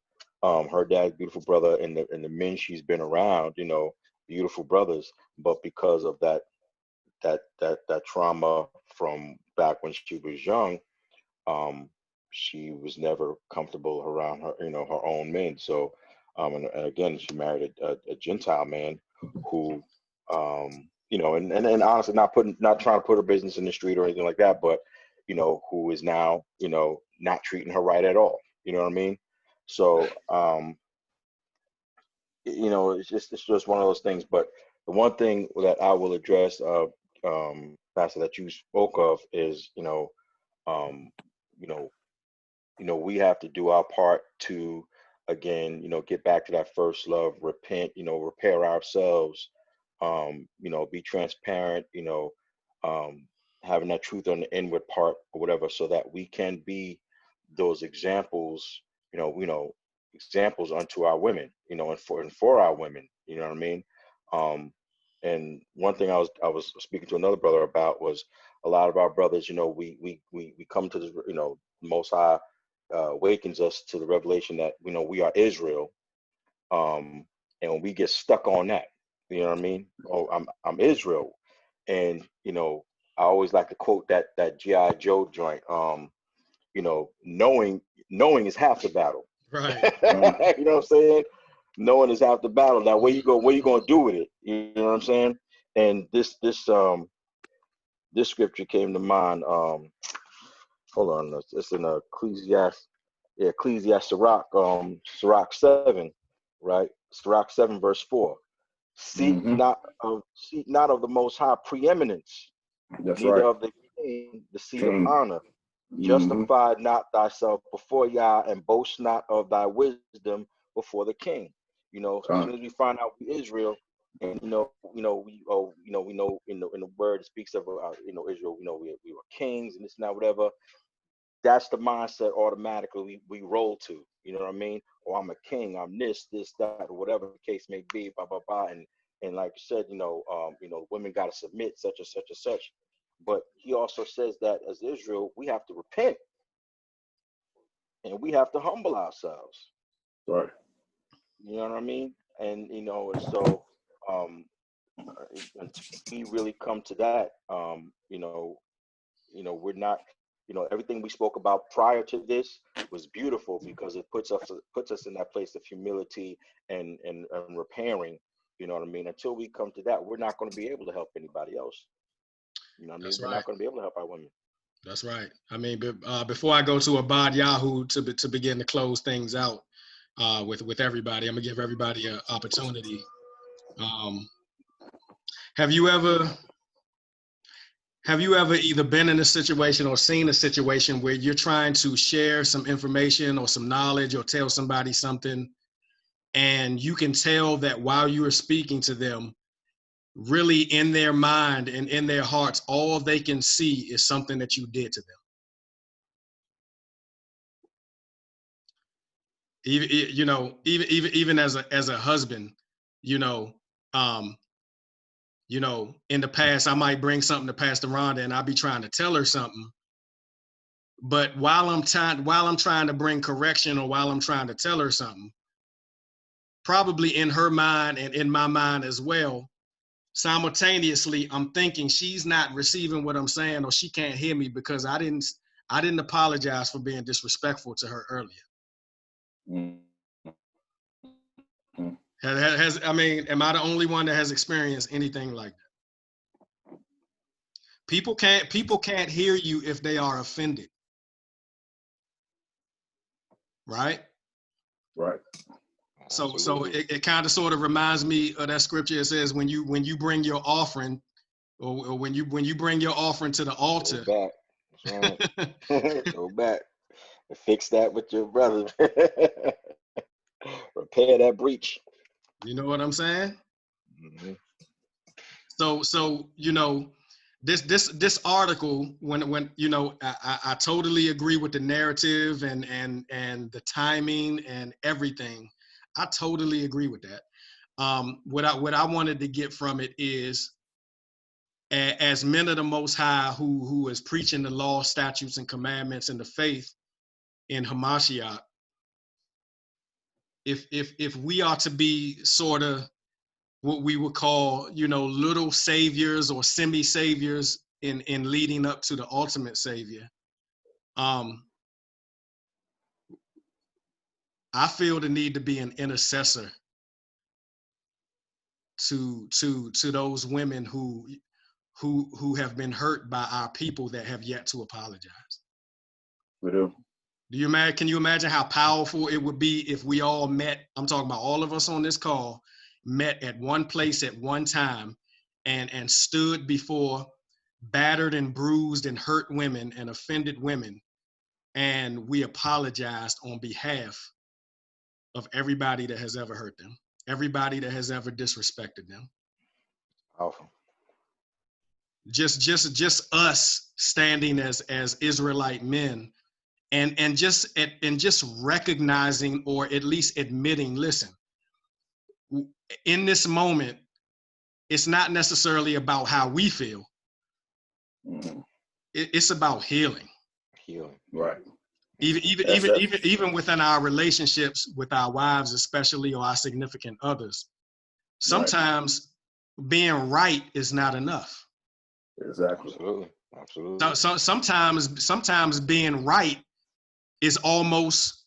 her dad's beautiful brother, and the men she's been around, beautiful brothers, but because of that trauma from back when she was young, she was never comfortable around her her own men. So and again, she married a Gentile man who and honestly not trying to put her business in the street or anything like that, but who is now not treating her right at all. You know what I mean? So it's just one of those things. But the one thing that I will address, Pastor, that you spoke of is we have to do our part to, again, get back to that first love, repent, repair ourselves, be transparent, having that truth on the inward part or whatever, so that we can be those examples, examples unto our women, and for our women, you know what I mean? And one thing I was speaking to another brother about was a lot of our brothers, we come to the, Most High awakens us to the revelation that, we are Israel. And when we get stuck on that, you know what I mean? Oh, I'm Israel. And, I always like to quote that G.I. Joe joint, knowing is half the battle. Right. You know what I'm saying? Knowing is half the battle. Now, where you going to do with it? You know what I'm saying? And this scripture came to mind. Hold on, it's in Ecclesiastes, Sirach 7, right? Sirach 7 verse 4. Seek not of the Most High preeminence, That's neither right. of the king the seat of honor. Justify not thyself before Yah, and boast not of thy wisdom before the king. As soon as we find out we Israel, and we know in the word it speaks of Israel. We were kings and this and that, whatever. That's the mindset automatically we roll to. You know what I mean? Or I'm a king. I'm this, that, or whatever the case may be. Blah blah blah. And like you said, women got to submit such and such and such. But he also says that as Israel, we have to repent and we have to humble ourselves. Right. You know what I mean? And so until we really come to that, we're not, everything we spoke about prior to this was beautiful, because it puts us in that place of humility and repairing. You know what I mean? Until we come to that, we're not going to be able to help anybody else. You know what I mean? That's We're right. not going to be able to help our women. That's right. I mean, before I go to Abad Yahoo to begin to close things out with everybody, I'm gonna give everybody an opportunity. Have you ever either been in a situation or seen a situation where you're trying to share some information or some knowledge or tell somebody something, and you can tell that while you are speaking to them, really in their mind and in their hearts, all they can see is something that you did to them? Even as a husband, in the past, I might bring something to Pastor Rhonda and I'll be trying to tell her something. But while I'm trying to bring correction, or while I'm trying to tell her something, probably in her mind and in my mind as well, simultaneously, I'm thinking she's not receiving what I'm saying, or she can't hear me because I didn't apologize for being disrespectful to her earlier. Am I the only one that has experienced anything like that? People can't hear you if they are offended. Right? Right. So it kind of sort of reminds me of that scripture. It says when you bring your offering, or when you bring your offering to the altar. Go back. That's right. Go back and fix that with your brother. Repair that breach. You know what I'm saying? Mm-hmm. So this article, when I totally agree with the narrative and the timing and everything. I totally agree with that. What I wanted to get from it is, as men of the Most High who is preaching the law, statutes, and commandments and the faith in Hamashiach, if we are to be sort of what we would call, little saviors or semi-saviors in leading up to the ultimate savior, I feel the need to be an intercessor to those women who have been hurt by our people that have yet to apologize. We do. Can you imagine how powerful it would be if we all met? I'm talking about all of us on this call, met at one place at one time and stood before battered and bruised and hurt women and offended women and we apologized on behalf of everybody that has ever hurt them, everybody that has ever disrespected them. Awesome. Just us standing as Israelite men, and just recognizing, or at least admitting, listen, in this moment, it's not necessarily about how we feel. Mm-hmm. It's about healing. Healing. Right. Even within our relationships with our wives, especially, or our significant others, sometimes being right is not enough. Exactly. Absolutely. So sometimes being right is almost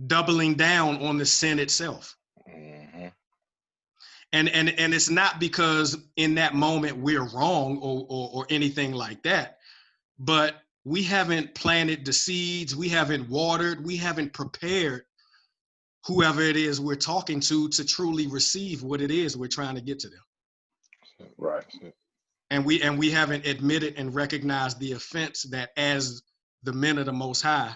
doubling down on the sin itself. Mm-hmm. And it's not because in that moment we're wrong or anything like that, but we haven't planted the seeds, we haven't watered, we haven't prepared whoever it is we're talking to truly receive what it is we're trying to get to them. Right. And we haven't admitted and recognized the offense that, as the men of the Most High,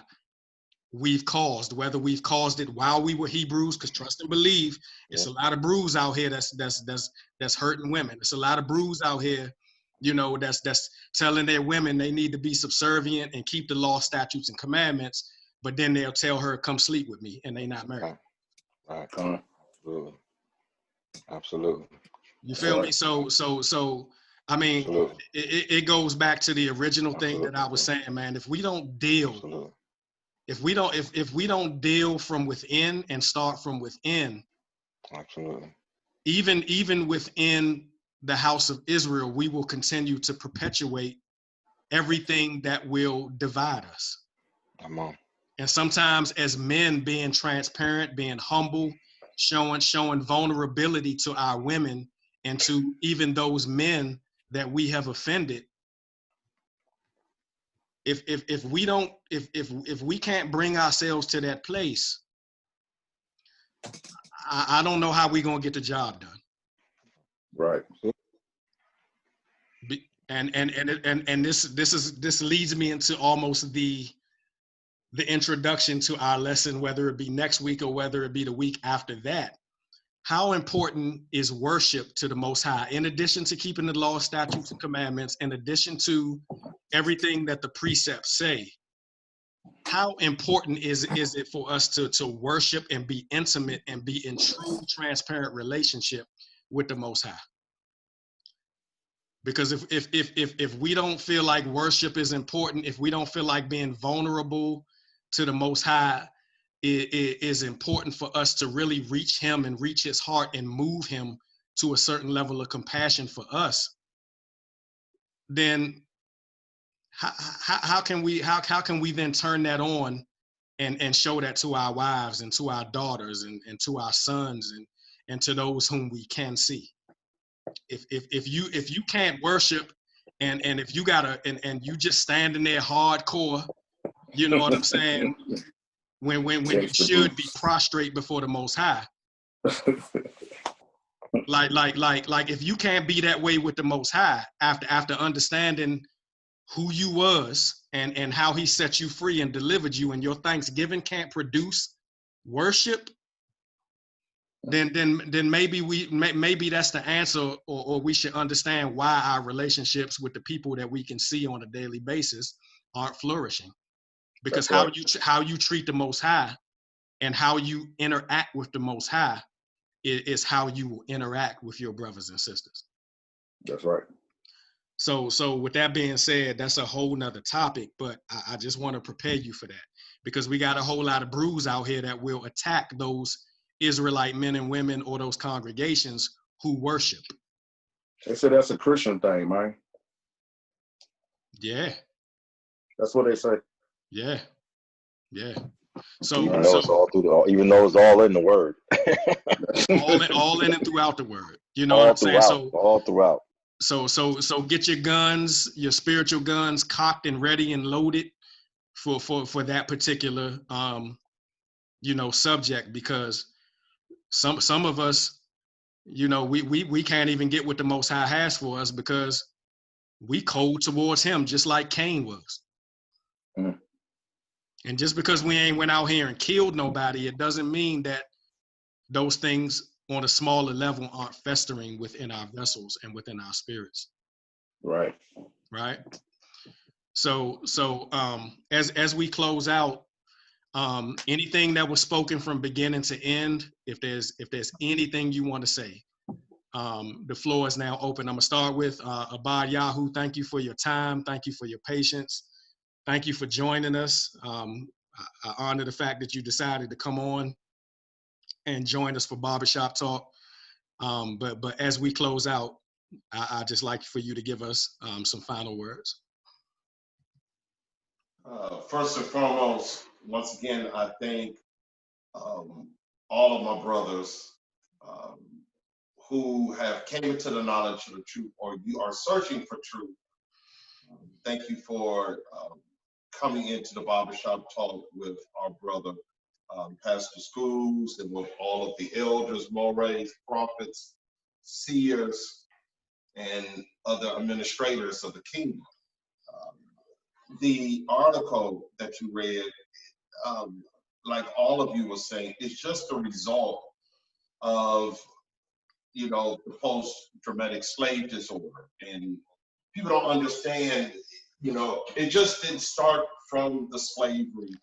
we've caused, whether we've caused it while we were Hebrews, because trust and believe, it's a lot of brews out here that's hurting women. It's a lot of brews out here, that's telling their women they need to be subservient and keep the law, statutes, and commandments, but then they'll tell her, come sleep with me, and they not married. Right. Absolutely. You feel me? So I mean, it goes back to the original thing that I was saying, man. If we don't deal, if we don't deal from within and start from within, absolutely, even within the house of Israel, we will continue to perpetuate everything that will divide us. Come on. And sometimes, as men, being transparent, being humble, showing vulnerability to our women and to even those men that we have offended. If we can't bring ourselves to that place, I don't know how we're gonna get the job done. Right. And this leads me into almost the introduction to our lesson, whether it be next week or whether it be the week after that. How important is worship to the Most High, in addition to keeping the law, statutes, and commandments, in addition to everything that the precepts say? How important is it for us to worship and be intimate and be in true, transparent relationship with the Most High? Because if we don't feel like worship is important, if we don't feel like being vulnerable to the Most High is important for us to really reach him and reach his heart and move him to a certain level of compassion for us, then how can we then turn that on and show that to our wives and to our daughters and to our sons and to those whom we can see? If you can't worship and if you gotta and you just standing there hardcore, you know what I'm saying? When you should be prostrate before the Most High. like if you can't be that way with the Most High after understanding who you was and how he set you free and delivered you, and your thanksgiving can't produce worship, then maybe that's the answer, or we should understand why our relationships with the people that we can see on a daily basis aren't flourishing. Because how you treat the Most High and how you interact with the Most High is how you will interact with your brothers and sisters. That's right. So with that being said, that's a whole nother topic, but I just want to prepare you for that, because we got a whole lot of brews out here that will attack those Israelite men and women or those congregations who worship. They say that's a Christian thing, man. Yeah. That's what they say. Yeah. So even though it's all in the word. all in and throughout the word. You know what I'm saying? So all throughout. So get your guns, your spiritual guns, cocked and ready and loaded for that particular subject, because some of us, we can't even get what the Most High has for us because we cold towards him, just like Cain was. And just because we ain't went out here and killed nobody, it doesn't mean that those things on a smaller level aren't festering within our vessels and within our spirits. Right. Right. So as we close out, anything that was spoken from beginning to end, if there's anything you want to say, the floor is now open. I'm gonna start with Abad Yahoo. Thank you for your time. Thank you for your patience. Thank you for joining us. I honor the fact that you decided to come on and join us for Barbershop Talk. But as we close out, I'd just like for you to give us some final words. First and foremost, once again, I thank all of my brothers who have came into the knowledge of the truth, or you are searching for truth. Thank you for coming into the Barbershop Talk with our brother, Pastors Schools, and with all of the elders, mores, prophets, seers, and other administrators of the kingdom. The article that you read, like all of you were saying, is just a result of, you know, the post-traumatic slave disorder. And people don't understand, you know, it just didn't start from the slavery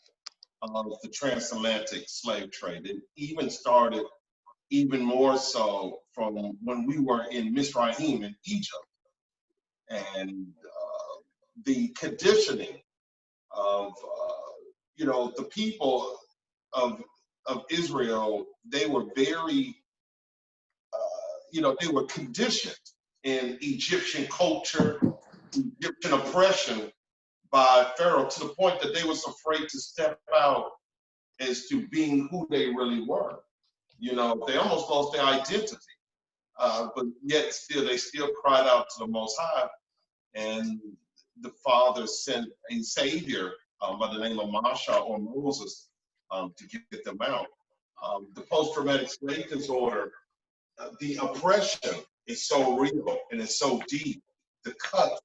of the transatlantic slave trade. It even started even more so from when we were in Mizraim in Egypt. And the conditioning of, you know, the people of Israel, they were very, you know, they were conditioned in Egyptian culture, Egyptian oppression by Pharaoh, to the point that they was afraid to step out as to being who they really were. You know, they almost lost their identity, but yet still, they still cried out to the Most High. And the Father sent a savior by the name of Masha or Moses to get them out. The post-traumatic slave disorder, the oppression is so real and it's so deep. The cut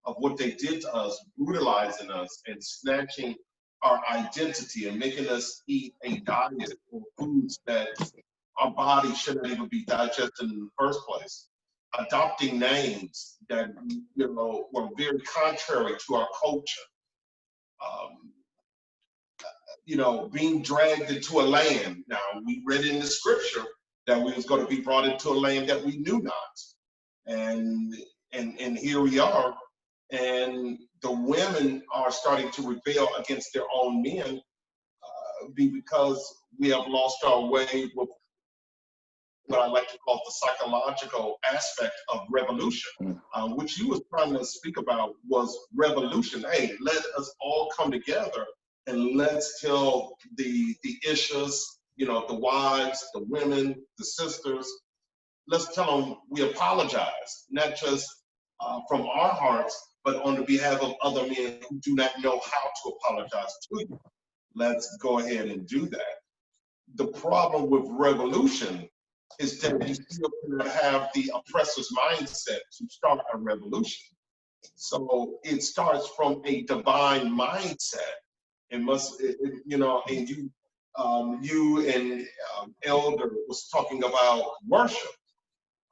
of what they did to us, brutalizing us and snatching our identity and making us eat a diet or foods that our body shouldn't even be digested in the first place. Adopting names that, you know, were very contrary to our culture. You know, being dragged into a land. Now, we read in the scripture that we was going to be brought into a land that we knew not. And here we are. And the women are starting to rebel against their own men because we have lost our way with what I like to call the psychological aspect of revolution, which you was trying to speak about was revolution. Hey, let us all come together and let's tell the issues, you know, the wives, the women, the sisters, let's tell them we apologize, not just from our hearts, but on the behalf of other men who do not know how to apologize to you. Let's go ahead and do that. The problem with revolution is that you still cannot have the oppressor's mindset to start a revolution. So it starts from a divine mindset. It must, you know, and you and Elder was talking about worship.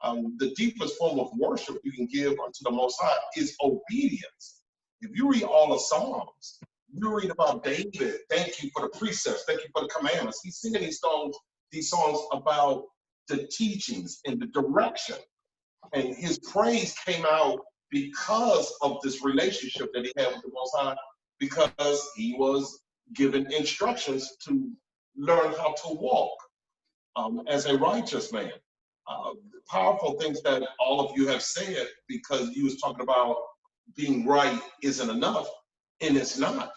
The deepest form of worship you can give unto the Most High is obedience. If you read all the Psalms, you read about David, thank you for the precepts, thank you for the commandments. He's singing these songs about the teachings and the direction. And his praise came out because of this relationship that he had with the Most High, because he was given instructions to learn how to walk as a righteous man. Powerful things that all of you have said, because you was talking about being right isn't enough, and it's not.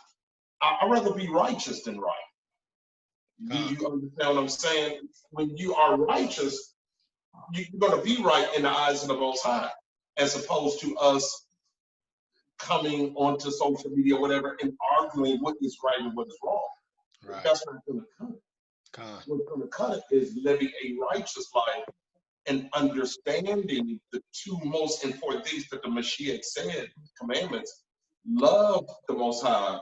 I'd rather be righteous than right. Do you understand what I'm saying? When you are righteous, you're going to be right in the eyes of the Most High, as opposed to us coming onto social media or whatever and arguing what is right and what is wrong. Right. That's not going to cut it. What's going to cut it is living a righteous life and understanding the two most important things that the Mashiach said, commandments. Love the Most High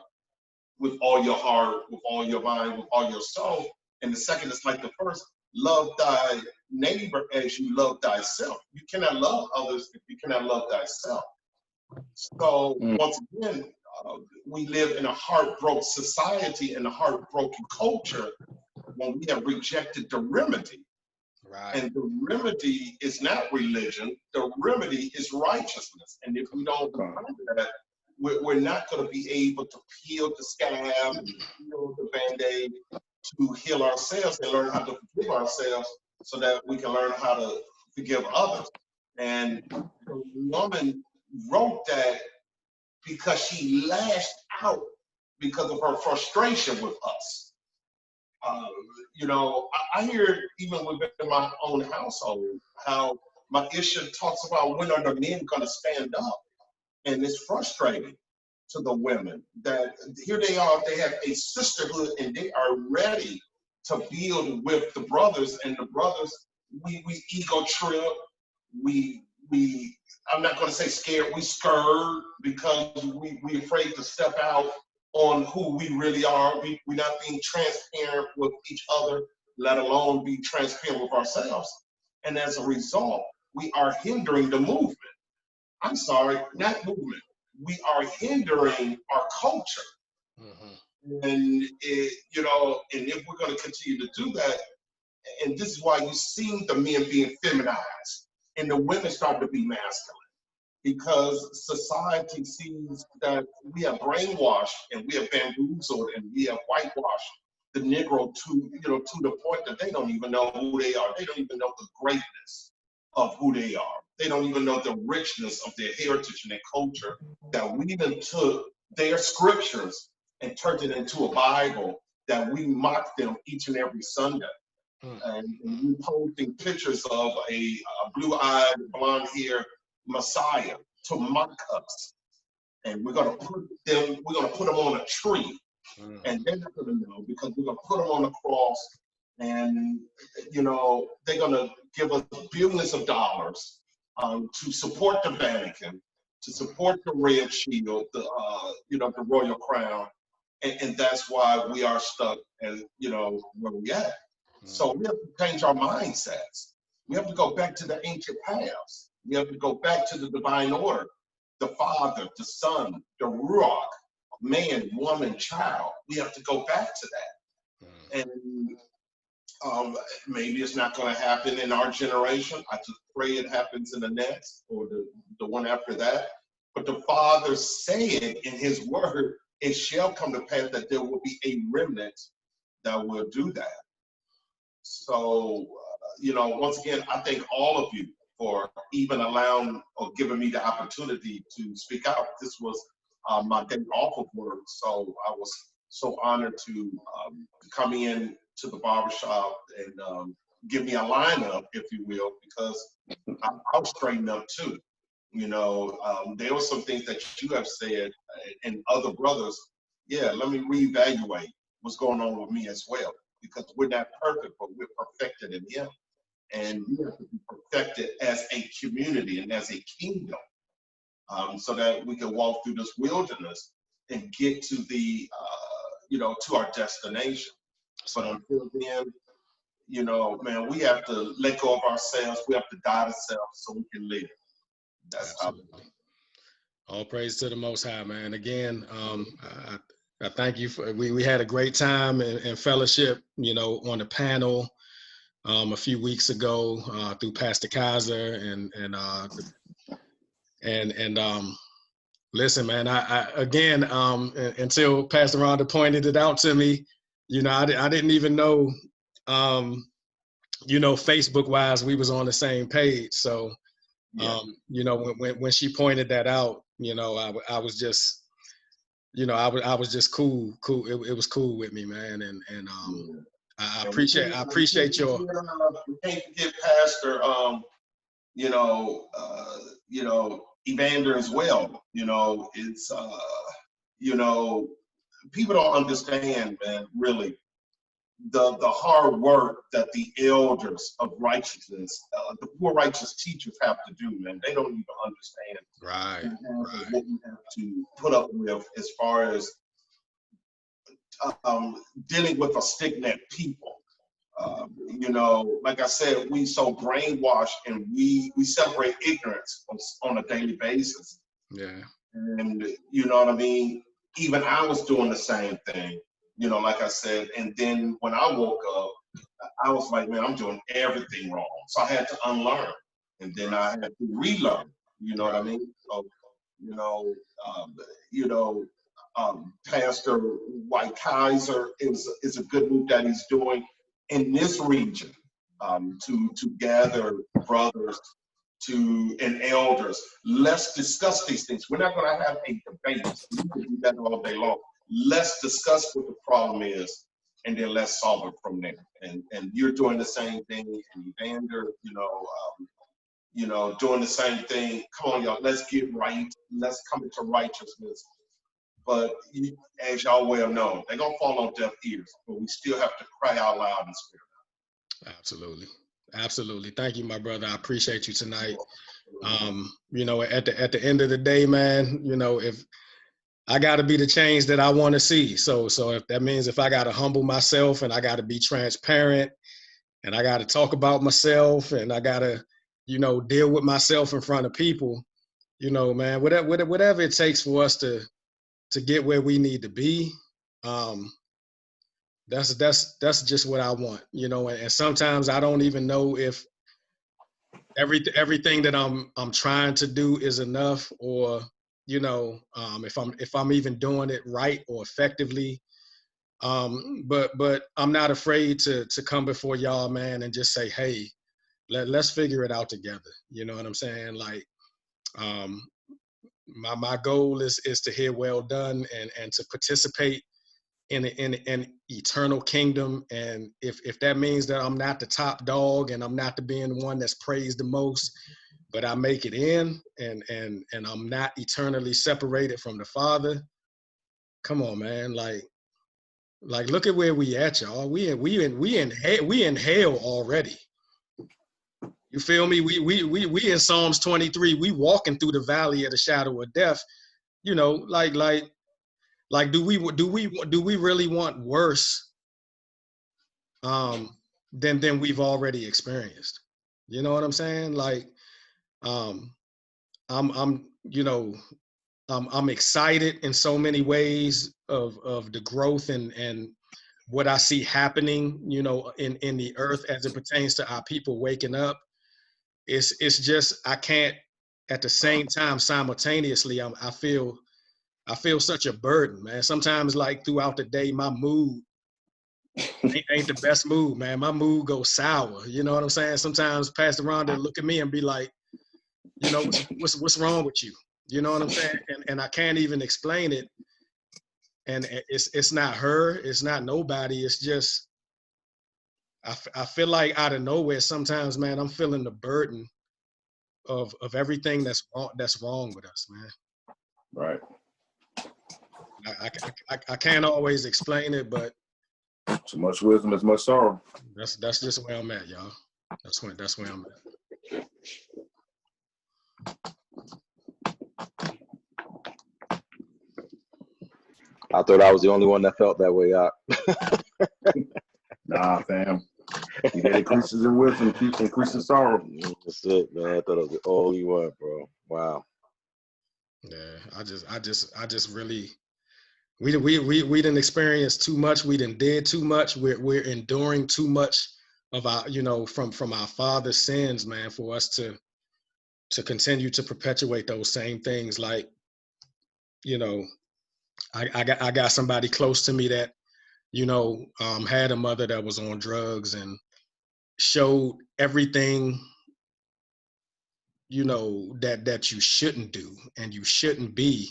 with all your heart, with all your mind, with all your soul. And the second is like the first, love thy neighbor as you love thyself. You cannot love others if you cannot love thyself. So once again, we live in a heartbroken society and a heartbroken culture when we have rejected the remedy. Right. And the remedy is not religion. The remedy is righteousness. And if we don't find that, we're not going to be able to peel the scab and peel the Band-Aid to heal ourselves and learn how to forgive ourselves so that we can learn how to forgive others. And the woman wrote that because she lashed out because of her frustration with us. You know, I hear even within my own household how my issue talks about when are the men going to stand up, and it's frustrating to the women that here they are, they have a sisterhood and they are ready to build with the brothers, and the brothers, we ego trip, we I'm not going to say scared, we scared because we afraid to step out on who we really are. We're not being transparent with each other, let alone be transparent with ourselves. And as a result, we are hindering the movement. I'm sorry, not movement. We are hindering our culture. And you know, and if we're going to continue to do that, and this is why you see the men being feminized and the women start to be masculine, because society sees that we have brainwashed and we have bamboozled and we have whitewashed the Negro to, you know, to the point that they don't even know who they are. They don't even know the greatness of who they are. They don't even know the richness of their heritage and their culture, that we even took their scriptures and turned it into a Bible that we mock them each and every Sunday. And we posting pictures of a blue-eyed, blonde-haired Messiah to mock us. And we're gonna put them on a tree. And they're not gonna know because we're gonna put them on the cross, and you know, they're gonna give us billions of dollars to support the Vatican, to support the Red Shield, the you know, the Royal Crown, and that's why we are stuck, and you know, where we at. So we have to change our mindsets. We have to go back to the ancient paths. We have to go back to the divine order, the Father, the Son, the Ruach, man, woman, child. We have to go back to that. And maybe it's not going to happen in our generation. I just pray it happens in the next or the one after that. But the Father said in his word, it shall come to pass that there will be a remnant that will do that. So, you know, once again, I thank all of you for even allowing or giving me the opportunity to speak out. This was my day off of work, so I was so honored to come in to the barbershop and give me a lineup, if you will, because I was straightened up too. You know, there were some things that you have said and other brothers, yeah, let me reevaluate what's going on with me as well. Because we're not perfect, but we're perfected in him. And we have to be perfected as a community and as a kingdom, so that we can walk through this wilderness and get to the, you know, to our destination. But until then, you know, man, we have to let go of ourselves. We have to die to self so we can live. That's absolutely. All praise to the Most High, man. Again, I thank you for, we had a great time in fellowship, you know, on the panel a few weeks ago through Pastor Kaiser and listen, man, I again, until Pastor Veronda pointed it out to me, you know, I didn't even know, you know, Facebook wise, we was on the same page. So, you know, when she pointed that out, you know, I was just, you know, I was just cool. It was cool with me, man. And I appreciate your. We can't forget Pastor, you know, Evander as well. You know, it's, you know, people don't understand, man, really, the hard work that the elders of righteousness, the poor righteous teachers have to do, man. They don't even understand. Right. What we have to put up with as far as dealing with a stick-necked people. You know, like I said, we so brainwashed and we celebrate ignorance on a daily basis. Yeah. And you know what I mean? Even I was doing the same thing, you know, like I said. And then when I woke up, I was like, man, I'm doing everything wrong. So I had to unlearn. And then I had to relearn, you know what I mean? So, you know, Pastor White Kaiser is a good move that he's doing in this region, to gather brothers and elders. Let's discuss these things. We're not going to have a debate. We can do that all day long. Let's discuss what the problem is, and then let's solve it from there. And you're doing the same thing, and Evander, doing the same thing. Come on, y'all. Let's get right. Let's come into righteousness. But as y'all well know, they're going to fall on deaf ears, but we still have to cry out loud in spirit. Absolutely. Absolutely. Thank you, my brother. I appreciate you tonight. You know, at the end of the day, man, you know, if I got to be the change that I want to see. So if that means if I got to humble myself and I got to be transparent and I got to talk about myself and I got to, you know, deal with myself in front of people, you know, man, whatever it takes for us to get where we need to be. That's just what I want, you know, and sometimes I don't even know if everything that I'm trying to do is enough, or, you know, if I'm even doing it right or effectively. But I'm not afraid to come before y'all, man, and just say, hey, let's figure it out together. You know what I'm saying? Like, my goal is to hear well done and to participate in an eternal kingdom. And if that means that I'm not the top dog and I'm not the being one that's praised the most, but I make it in and I'm not eternally separated from the Father, come on, man. Like look at where we at, y'all. We in hell already. You feel me? We in Psalms 23. We walking through the valley of the shadow of death. You know, like do we really want worse than we've already experienced? You know what I'm saying? Like, I'm excited in so many ways of the growth and what I see happening, you know, in the earth as it pertains to our people waking up. It's just, I can't at the same time simultaneously I feel such a burden, man. Sometimes, like, throughout the day, my mood ain't the best mood, man. My mood goes sour. You know what I'm saying? Sometimes Pastor Veronda look at me and be like, you know, what's wrong with you? You know what I'm saying? And I can't even explain it. And it's not her, it's not nobody. It's just I feel like out of nowhere sometimes, man, I'm feeling the burden of everything that's wrong with us, man. Right. I can't always explain it, but so much wisdom is much sorrow. That's just where I'm at, y'all. That's where I'm at. I thought I was the only one that felt that way out. Nah, fam. He that increases in wisdom keeps increasing sorrow. That's it, man. I thought I was the only one, bro. Wow. Yeah, I just really, we didn't experience too much. We did too much. We're enduring too much of our, you know, from our father's sins, man, for us to continue to perpetuate those same things. Like, you know, I got somebody close to me that, you know, had a mother that was on drugs and showed everything, you know, that you shouldn't do and you shouldn't be.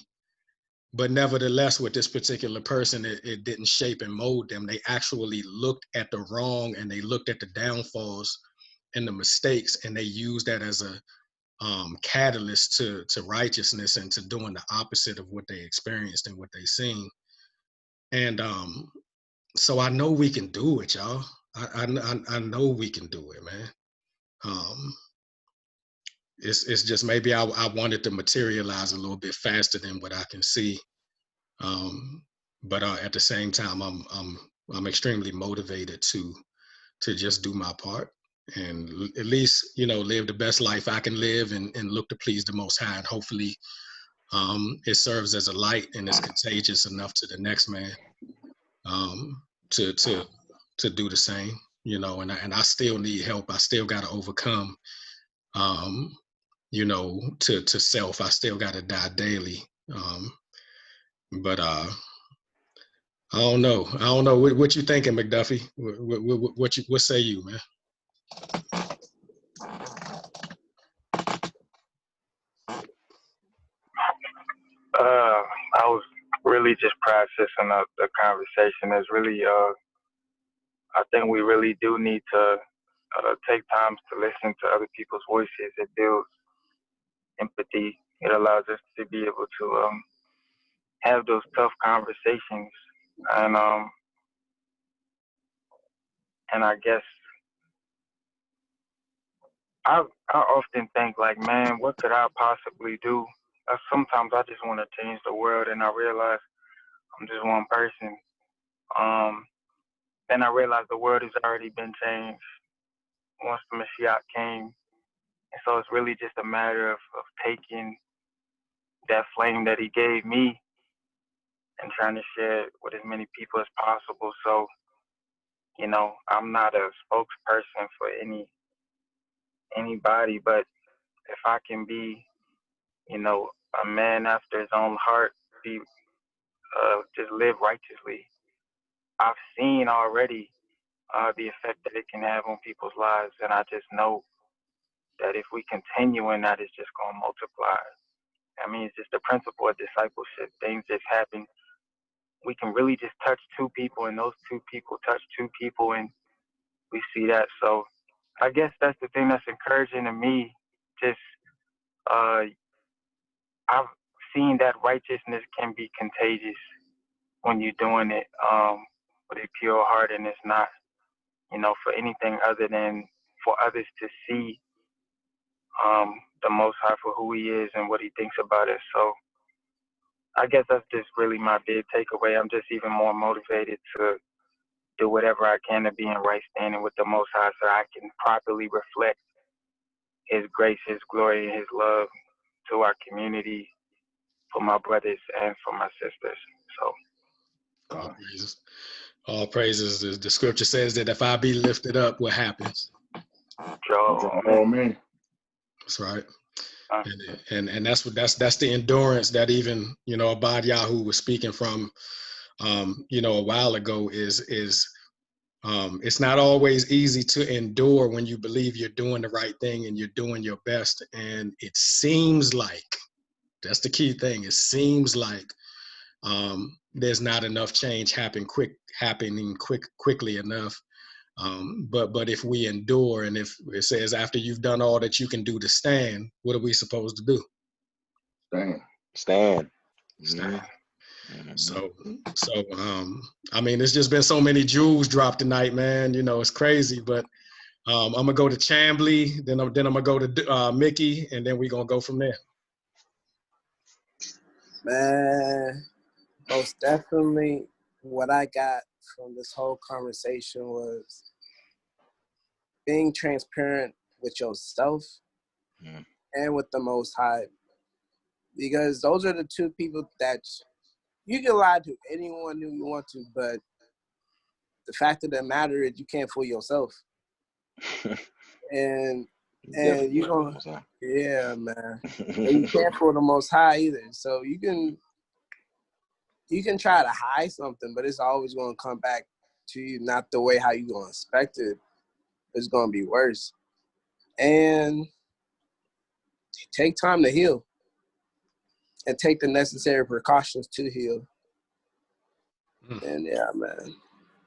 But nevertheless, with this particular person, it didn't shape and mold them. They actually looked at the wrong and they looked at the downfalls and the mistakes, and they used that as a catalyst to righteousness and to doing the opposite of what they experienced and what they seen. And so I know we can do it, y'all. I know we can do it, man. It's just maybe I wanted to materialize a little bit faster than what I can see. but at the same time, I'm extremely motivated to just do my part and at least, you know, live the best life I can live and look to please the Most High. And hopefully it serves as a light and is contagious enough to the next man to do the same, you know, and I still need help. I still got to overcome, you know, to self. I still got to die daily. But I don't know. What you thinking, McDuffie? What say you, man? I was really just processing the conversation. It's really, I think we really do need to take time to listen to other people's voices. It builds empathy. It allows us to be able to have those tough conversations. And I guess I often think like, man, what could I possibly do? Sometimes I just want to change the world, and I realize I'm just one person. Then I realized the world has already been changed once the Mashiach came. And so it's really just a matter of taking that flame that he gave me and trying to share it with as many people as possible. So, you know, I'm not a spokesperson for anybody, but if I can be, you know, a man after his own heart, just live righteously. I've seen already the effect that it can have on people's lives, and I just know that if we continue in that, it's just going to multiply. I mean, it's just the principle of discipleship. Things just happen. We can really just touch two people, and those two people touch two people, and we see that. So I guess that's the thing that's encouraging to me. Just I've seen that righteousness can be contagious when you're doing it with a pure heart, and it's not, you know, for anything other than for others to see the Most High for who he is and what he thinks about us. So I guess that's just really my big takeaway. I'm just even more motivated to do whatever I can to be in right standing with the Most High so I can properly reflect his grace, his glory, and his love to our community, for my brothers and for my sisters. So all praises. All praises. The scripture says that if I be lifted up, what happens? Oh man. That's right. And that's the endurance that even, you know, Abad Yahoo was speaking from, you know, a while ago is it's not always easy to endure when you believe you're doing the right thing and you're doing your best. And it seems like, that's the key thing. It seems like there's not enough change happening quickly enough. But if we endure, and if it says after you've done all that you can do to stand, what are we supposed to do? Stand. Mm-hmm. So I mean, it's just been so many jewels dropped tonight, man. You know, it's crazy. But I'm gonna go to Chambly, then I'm gonna go to Mickey, and then we're gonna go from there. Man, most definitely what I got from this whole conversation was being transparent with yourself and with the Most High. Because those are the two people that you can lie to anyone who you want to, but the fact of the matter is you can't fool yourself. and you don't, yeah, man. And you can't fool the Most High either. So you can try to hide something, but it's always going to come back to you, not the way how you going to expect it. It's going to be worse. And take time to heal and take the necessary precautions to heal. And yeah, man,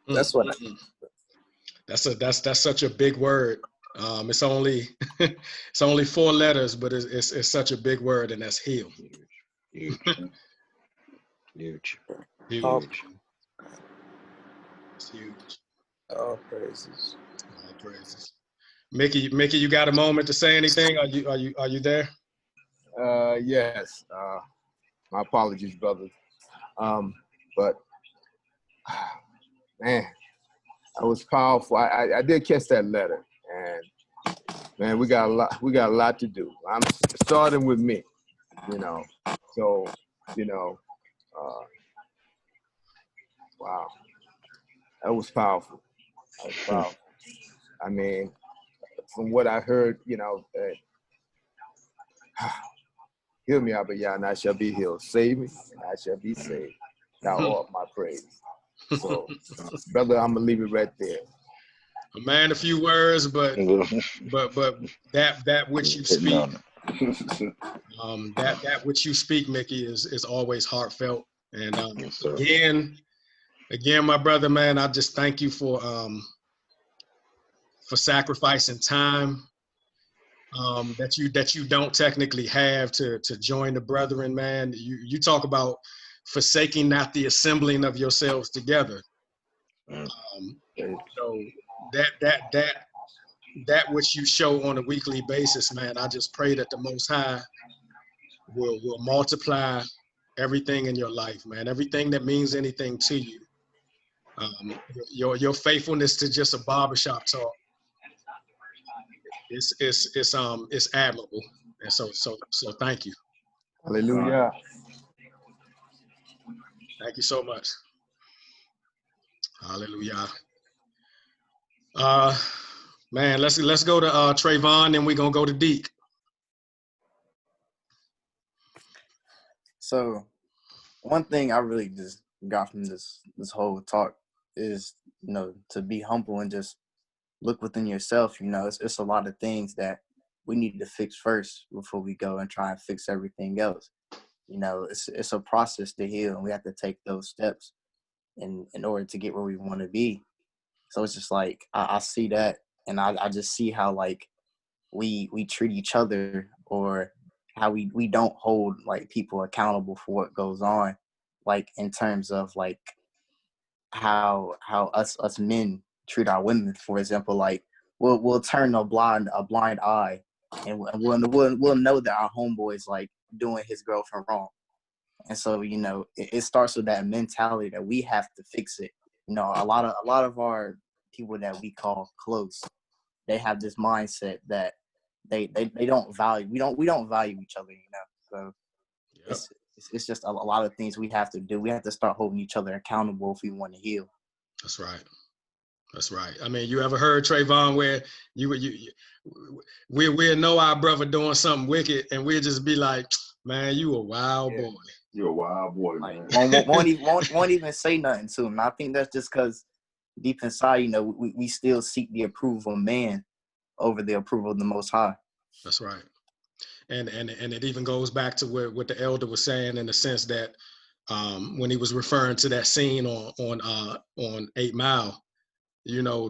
that's what that's such a big word. It's only it's only 4 letters, but it's such a big word, and that's heal. Huge. It's huge. All praises. All praises. Mickey, you got a moment to say anything? Are you there? Yes. My apologies, brothers. But Man, that was powerful. I did catch that letter, and man, we got a lot to do. I'm starting with me, you know. So, you know, wow, that was powerful. That was powerful. I mean, from what I heard, you know, heal me, Abba, and I shall be healed. Save me, and I shall be saved. Thou art my praise. So, brother, I'm gonna leave it right there. Man, a few words, but that which you speak, that which you speak, Mickey, is always heartfelt. And again, my brother, man, I just thank you for sacrificing time that you don't technically have to join the brethren, man. You talk about forsaking not the assembling of yourselves together. So that which you show on a weekly basis, man, I just pray that the Most High will multiply everything in your life, man. Everything that means anything to you. Your faithfulness to just a barbershop talk. It's admirable, and so thank you. Hallelujah. Thank you so much. Hallelujah. Man, let's go to Trayvon, and we're gonna go to Deke. So, one thing I really just got from this whole talk is, you know, to be humble and just look within yourself. You know, it's a lot of things that we need to fix first before we go and try and fix everything else. You know, it's a process to heal, and we have to take those steps in order to get where we want to be. So it's just like I see that, and I just see how like we treat each other, or how we don't hold like people accountable for what goes on, like in terms of like how us men treat our women. For example, like we'll turn a blind eye, and we'll know that our homeboy's like doing his girlfriend wrong. And so, you know, it starts with that mentality that we have to fix it. You know, a lot of our people that we call close, they have this mindset that they don't value. We don't value each other. You know, so it's just a lot of things we have to do. We have to start holding each other accountable if we want to heal. That's right. That's right. I mean, you ever heard, Trayvon, where we'll know our brother doing something wicked, and we'll just be like, man, you a wild boy. You're a wild boy, man. Won't even say nothing to him. I think that's just because deep inside, you know, we still seek the approval of man over the approval of the Most High. That's right. And it even goes back to what the elder was saying, in the sense that when he was referring to that scene on 8 Mile, you know,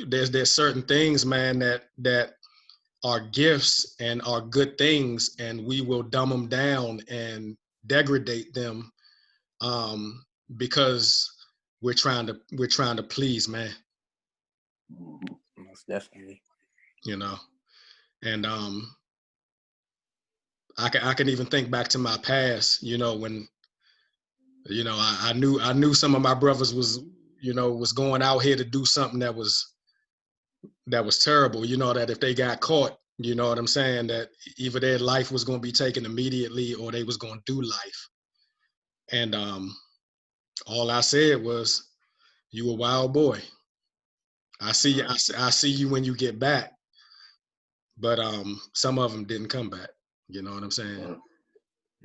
there's certain things, man, that are gifts and are good things, and we will dumb them down and degrade them because we're trying to please man. Most definitely. You know, and I can even think back to my past, you know, when, you know, I knew some of my brothers was going out here to do something that was terrible, you know, that if they got caught, you know what I'm saying, that either their life was going to be taken immediately or they was going to do life. And all I said was, you a wild boy. I see you when you get back. But some of them didn't come back. You know what I'm saying?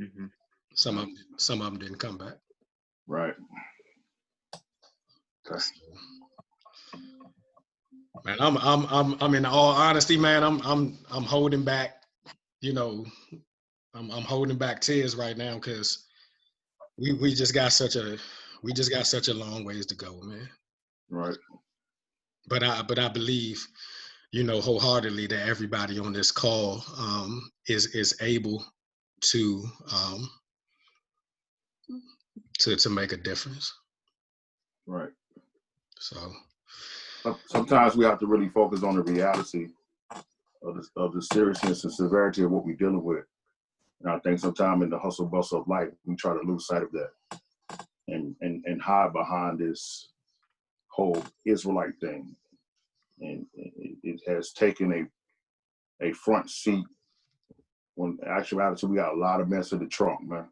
Mm-hmm. Some of them didn't come back. Right. Okay. Man, I'm in all honesty, man, I'm holding back, you know, I'm holding back tears right now, because we just got such a long ways to go, man. Right. But I believe, you know, wholeheartedly that everybody on this call is able to make a difference. Right. So sometimes we have to really focus on the reality of the seriousness and severity of what we're dealing with. And I think sometimes in the hustle bustle of life, we try to lose sight of that. and hide behind this whole Israelite thing. And it has taken a front seat when in actuality we got a lot of mess in the trunk, man.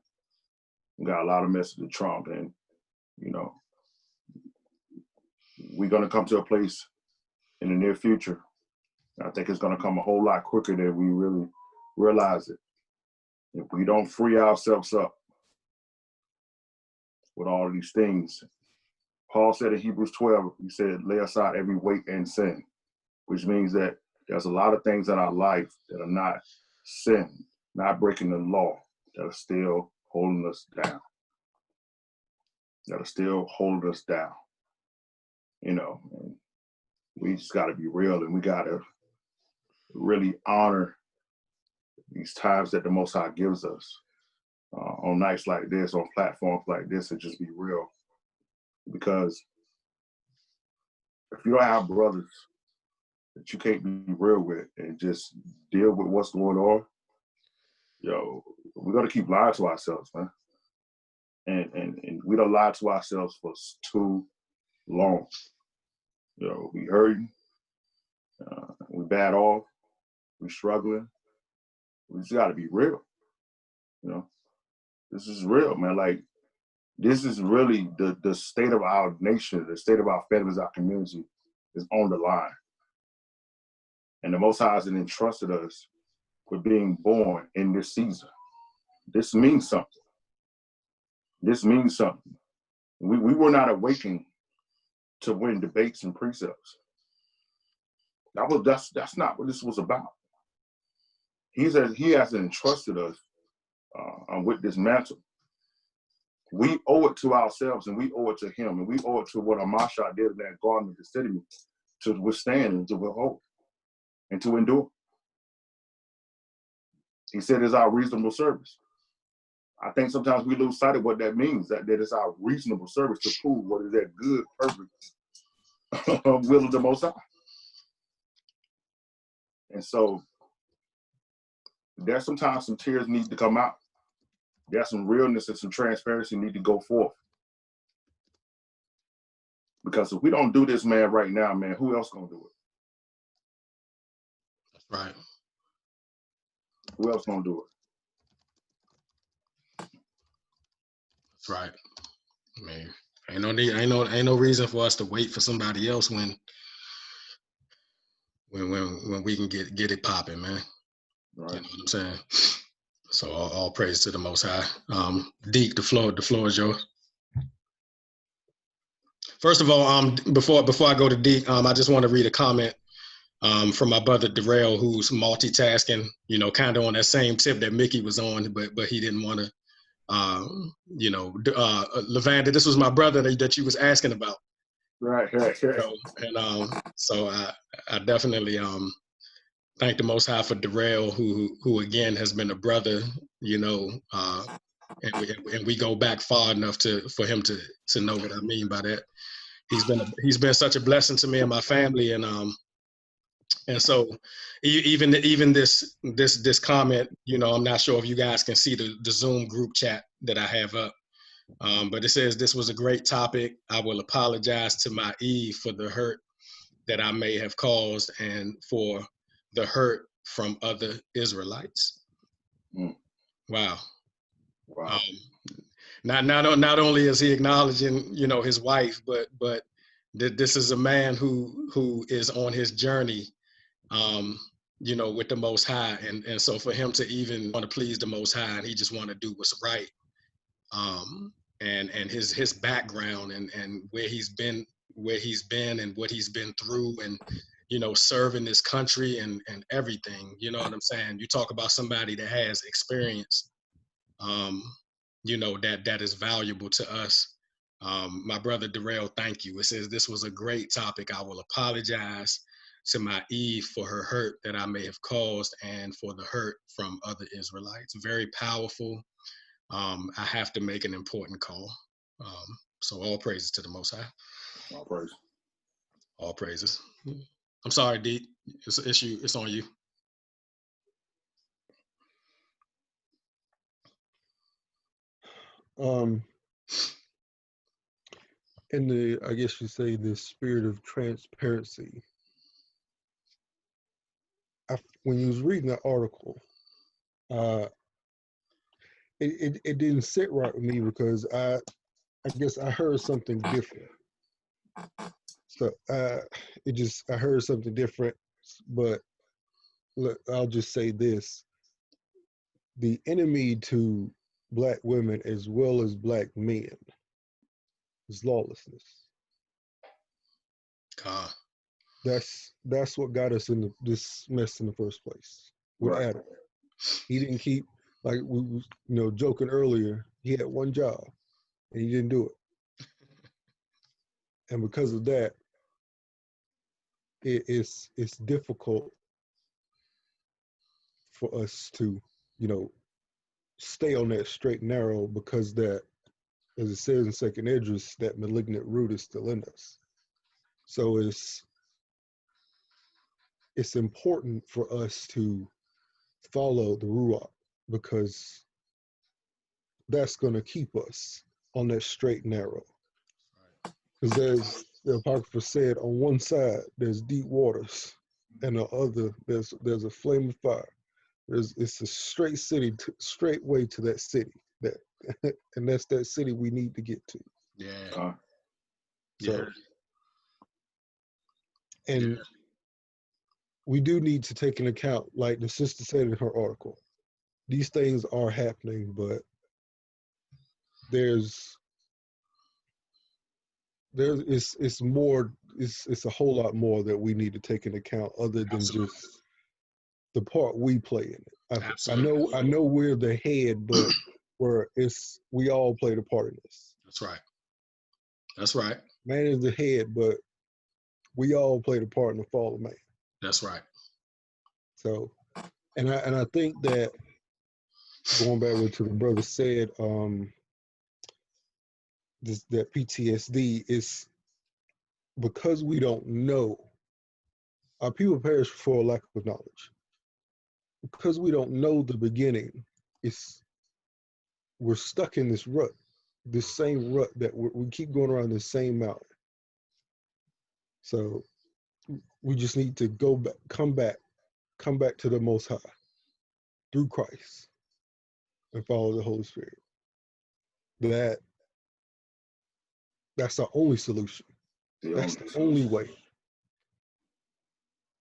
We got a lot of mess in the trunk, and you know, we're gonna come to a place in the near future. I think it's gonna come a whole lot quicker than we really realize it. If we don't free ourselves up with all of these things, Paul said in Hebrews 12, he said, lay aside every weight and sin, which means that there's a lot of things in our life that are not sin, not breaking the law, that are still holding us down. That are still holding us down. You know, and we just got to be real, and we got to really honor these times that the Most High gives us on nights like this, on platforms like this, and just be real. Because if you don't have brothers that you can't be real with and just deal with what's going on, yo, we're gonna keep lying to ourselves, man. And we don't lie to ourselves for too long. You know, we hurting, we bad off, we struggling. We just gotta be real. You know, this is real, man. Like, this is really the state of our nation, the state of our families, our community is on the line. And the Most High has entrusted us with being born in this season. This means something. This means something. We were not awakened to win debates and precepts. That's not what this was about. He has entrusted us with this mantle. We owe it to ourselves, and we owe it to him, and we owe it to what Amasha did in that garden of the city to withstand and to withhold and to endure. He said it's our reasonable service. I think sometimes we lose sight of what that means, that it's our reasonable service to prove what is that good, perfect will of the Most High. And so there's sometimes some tears need to come out. There's some realness and some transparency need to go forth. Because if we don't do this, man, right now, man, who else gonna do it? That's right. Who else gonna do it? That's right. I mean, ain't no reason for us to wait for somebody else when we can get it popping, man. Right. You know what I'm saying? So all praise to the Most High. Deke, the floor is yours. First of all, before I go to Deke, I just want to read a comment from my brother Darrell, who's multitasking, you know, kind of on that same tip that Mickey was on, but he didn't want to, Lavanda, this was my brother that you was asking about. Right. So I definitely thank the Most High for Darrell, who again has been a brother, you know, and we go back far enough for him to know what I mean by that. He's been such a blessing to me and my family, and so even this comment, you know, I'm not sure if you guys can see the Zoom group chat that I have up, but it says, this was a great topic. I will apologize to my Eve for the hurt that I may have caused and for the hurt from other Israelites. Wow. Not only is he acknowledging, you know, his wife, but this is a man who is on his journey, you know, with the Most High, and so for him to even want to please the Most High, and he just want to do what's right, and his background and where he's been and what he's been through, and you know, serving this country and everything. You know what I'm saying? You talk about somebody that has experience, you know, that is valuable to us. My brother Darrell, thank you. It says, this was a great topic. I will apologize to my Eve for her hurt that I may have caused and for the hurt from other Israelites. Very powerful. I have to make an important call. So all praises to the Most High. All praise. All praises. I'm sorry, Deke. It's an issue. It's on you. in the, I guess you say, the spirit of transparency, when you was reading the article, it didn't sit right with me because I guess I heard something different. So I heard something different, but look, I'll just say this: the enemy to Black women as well as Black men is lawlessness. That's what got us in this mess in the first place with Right. Adam. He didn't keep, like we was, joking earlier. He had one job, and he didn't do it, and because of that, it's difficult for us to, stay on that straight and narrow because that, as it says in Second Esdras, that malignant root is still in us. So it's important for us to follow the Ruach because that's going to keep us on that straight and narrow. Because as the Apocrypha said, on one side there's deep waters, and the other there's a flame of fire. It's a straight way to that city, and that's that city we need to get to. Yeah. So, and we do need to take into account, like the sister said in her article, these things are happening, but it's more, it's a whole lot more that we need to take into account other than just the part we play in it. I know we're the head, but we all play the part in this. That's right. Man is the head, but we all play the part in the fall of man. That's right. So, and I think that, going back to the brother said, that PTSD is because we don't know. Our people perish for lack of knowledge. Because we don't know the beginning, we're stuck in this rut, this same rut that we keep going around the same mountain. So we just need to go back, come back to the Most High through Christ and follow the Holy Spirit. That's our only solution. That's the only way.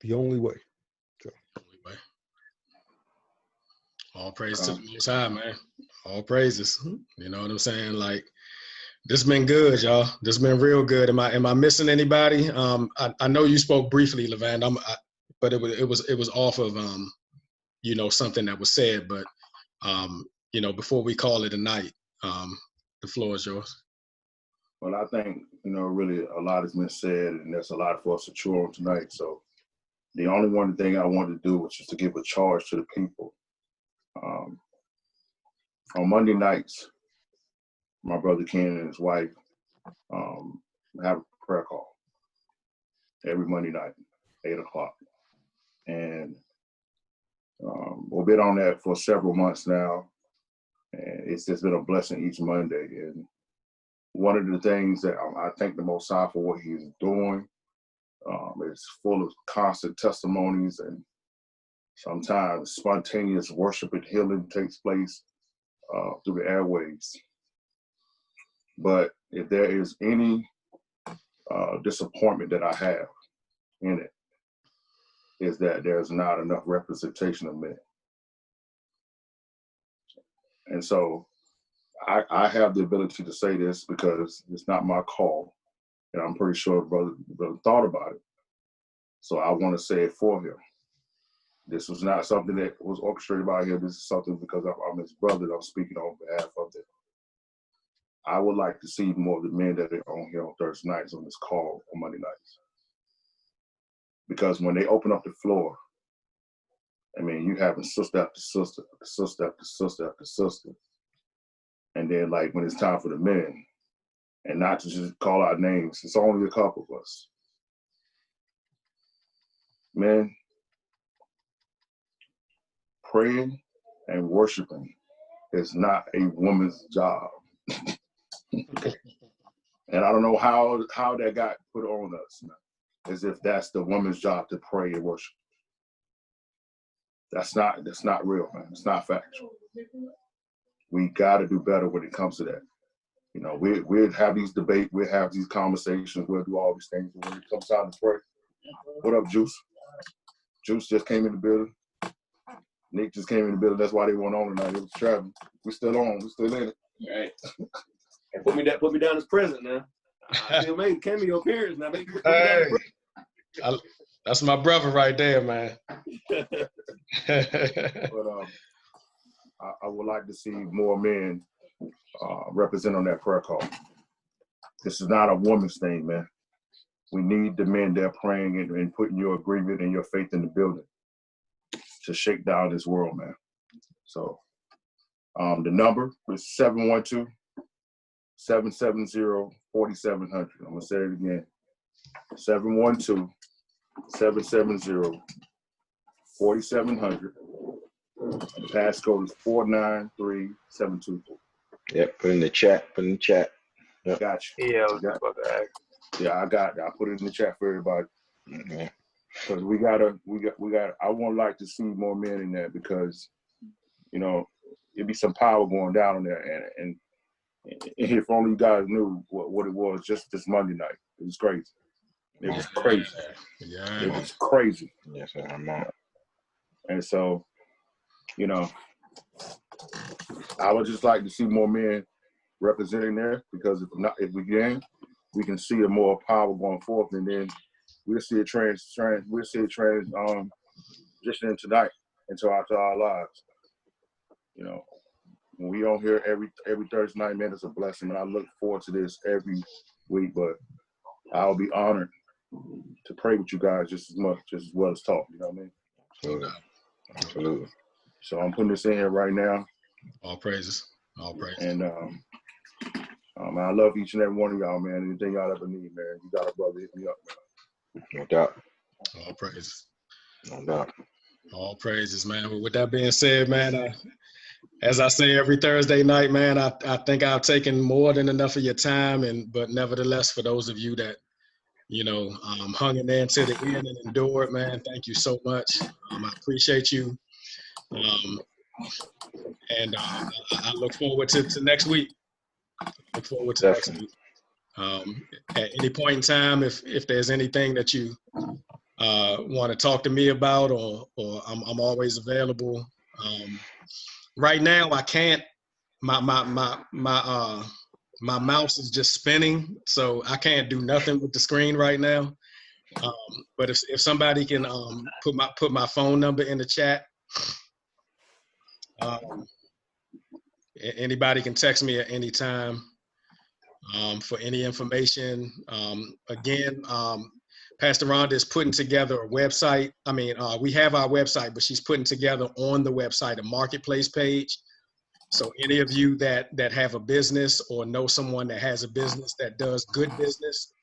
The only way. So. All praise to the Most High, man. All praises. You know what I'm saying? Like, this been good, y'all. This been real good. Am I missing anybody? I know you spoke briefly, Levan, but it was off of something that was said. But before we call it a night, the floor is yours. Well, I think really a lot has been said, and there's a lot for us to chew on tonight. So the only one thing I wanted to do was just to give a charge to the people. On Monday nights, my brother Ken and his wife have a prayer call every Monday night, 8 o'clock. And we've been on that for several months now. And it's just been a blessing each Monday. And one of the things that I thank the Most High for what he's doing is full of constant testimonies, and sometimes spontaneous worship and healing takes place through the airwaves. But if there is any disappointment that I have in it, is that there's not enough representation of men. And so I have the ability to say this because it's not my call, and I'm pretty sure the brother thought about it. So I want to say it for him. This was not something that was orchestrated by him. This is something because I'm his brother that I'm speaking on behalf of them. I would like to see more of the men that are on here on Thursday nights on this call on Monday nights. Because when they open up the floor, I mean, you having sister after sister, sister after sister after sister. And then like when it's time for the men, and not to just call out names, it's only a couple of us. Men, praying and worshiping is not a woman's job. And I don't know how that got put on us, man, as if that's the woman's job to pray and worship. That's not real, man. It's not factual. We got to do better when it comes to that. You know, we'll have these debates, we'll have these conversations, we'll do all these things. But when it comes time to pray, what up, Juice? Juice just came in the building. Nick just came in the building. That's why they went on tonight. It was traveling. We still on. We still in it. All right. And put me down as present now. I still made cameo appearance now. Hey, that's my brother right there, man. But I would like to see more men represent on that prayer call. This is not a woman's thing, man. We need the men there praying and putting your agreement and your faith in the building to shake down this world, man. So the number is 712-770-4700. I'm gonna say it again. 712-770-4700. The passcode is 493724. Yep, put in the chat. Yep. Got you. Yeah, I was about to ask. Yeah, I put it in the chat for everybody. Mm-hmm. Because we got. I would like to see more men in there because, you know, it'd be some power going down in there, and if only you guys knew what it was just this Monday night. It was crazy. It was crazy. Yeah. It was crazy. Yes, I'm on. And so, you know, I would just like to see more men representing there because if we can see a more power going forth, and then we'll see a transition tonight into our lives. You know, when we on here every Thursday night, man, it's a blessing, and I look forward to this every week. But I'll be honored to pray with you guys just as well as talk. You know what I mean? Absolutely. So I'm putting this in here right now. All praises. And I love each and every one of y'all, man. Anything y'all ever need, man, you got a brother, hit me up, man. No doubt. All praises. No doubt. All praises, man. But with that being said, man, as I say every Thursday night, man, I think I've taken more than enough of your time, but nevertheless, for those of you that, you know, hung in there to the end and endured, man, thank you so much. I appreciate you. And I look forward to next week. Next week. At any point in time, if there's anything that you want to talk to me about, or I'm always available. Right now, I can't. My mouse is just spinning, so I can't do nothing with the screen right now. But if somebody can put my phone number in the chat. Anybody can text me at any time for any information. Again, Pastor Rhonda is putting together a website. I mean, we have our website, but she's putting together on the website a marketplace page. So any of you that have a business or know someone that has a business that does good business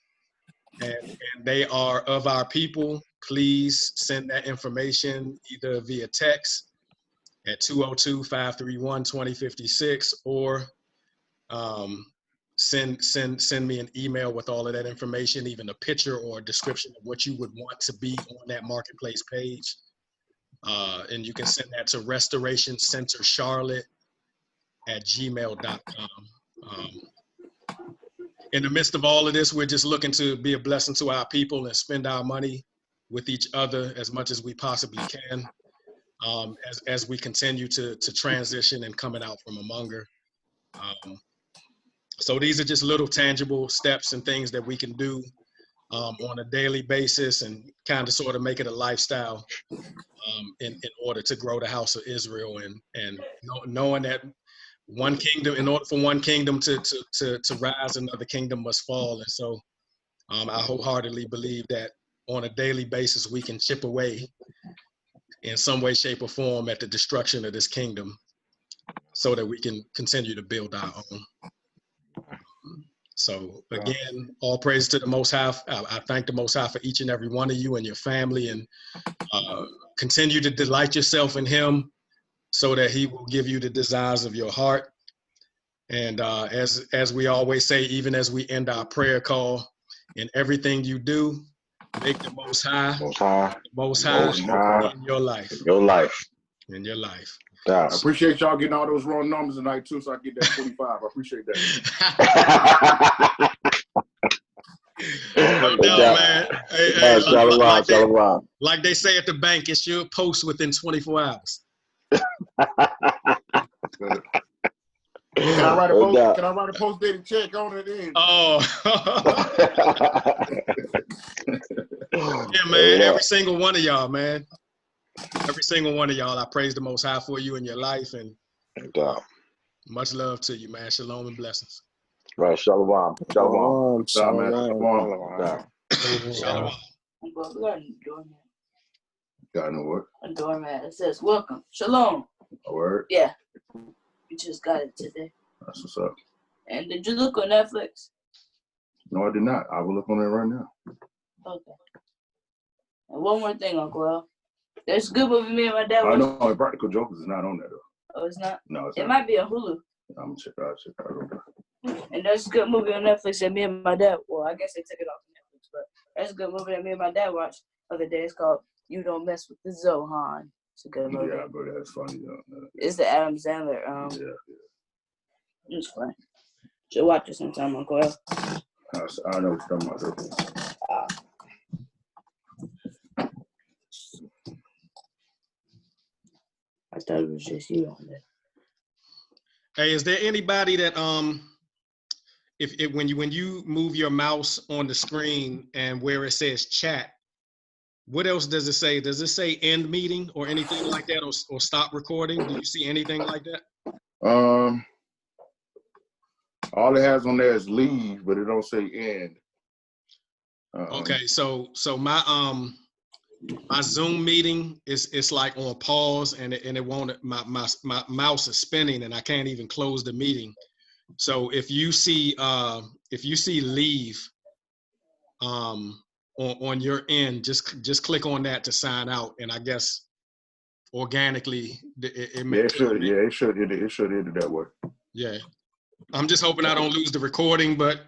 and they are of our people, please send that information either via text at 202-531-2056 or send me an email with all of that information, even a picture or a description of what you would want to be on that marketplace page. And you can send that to restorationcentercharlotte@gmail.com. In the midst of all of this, we're just looking to be a blessing to our people and spend our money with each other as much as we possibly can, as we continue to transition and coming out from among her. So these are just little tangible steps and things that we can do on a daily basis and kind of sort of make it a lifestyle in order to grow the house of Israel and knowing that one kingdom, in order for one kingdom to rise, another kingdom must fall. And so I wholeheartedly believe that on a daily basis, we can chip away in some way, shape, or form at the destruction of this kingdom so that we can continue to build our own. So again, all praise to the Most High. I thank the Most High for each and every one of you and your family, and continue to delight yourself in Him so that He will give you the desires of your heart. And as we always say, even as we end our prayer call, in everything you do, make the Most High, Most High, Most High in your life. Your life. In your life. I appreciate y'all getting all those wrong numbers tonight too, so I get that 25. I appreciate that. No doubt, man. Hey, like they say at the bank, it should post within 24 hours. Can I write a post-dated check on it then? Oh. Yeah, man. Every single one of y'all, man. Every single one of y'all, I praise the Most High for you in your life, and much love to you, man. Shalom and blessings. Right, shalom. Shalom. Shalom. Shalom. Got no what? A doormat. It says, welcome. Shalom. A word? Yeah. You just got it today. That's what's up. And did you look on Netflix? No, I did not. I will look on it right now. Okay. And one more thing, Uncle L. There's a good movie me and my dad watched. I know Practical Jokers is not on there, though. Oh, it's not? No, it's it not. Might be on Hulu. I'm going to check it out. And there's a good movie on Netflix that me and my dad, well, I guess they took it off Netflix, but there's a good movie that me and my dad watched the other day. It's called You Don't Mess with the Zohan. It's a good movie. Yeah, but that's funny, though. It's the Adam Sandler. It's fun. Should watch it sometime, Uncle L. I know what you're talking about. I thought it was just you on there. Hey, is there anybody that if when you move your mouse on the screen and where it says chat, what else does it say? Does it say end meeting or anything like that, or stop recording? Do you see anything like that? All it has on there is leave, but it don't say end. Okay, so my my Zoom meeting is like on pause, and it won't. My mouse is spinning, and I can't even close the meeting. So if you see leave on your end, just click on that to sign out, and I guess organically it should end it that way. Yeah, I'm just hoping I don't lose the recording, but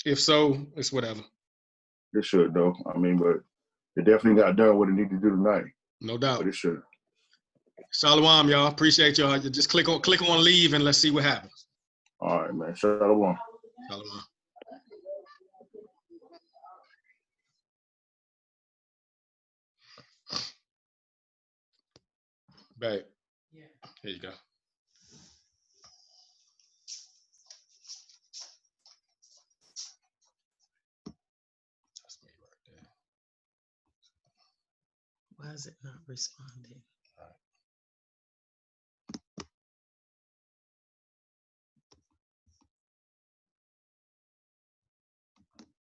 if so, it's whatever. It should though. I mean, but it definitely got done what it needed to do tonight. No doubt. But it should. Shalom, y'all. Appreciate y'all. You just click on leave and let's see what happens. All right, man. Shalom. Shalom. Babe. Yeah. Here you go. That's me right there. Why is it not responding?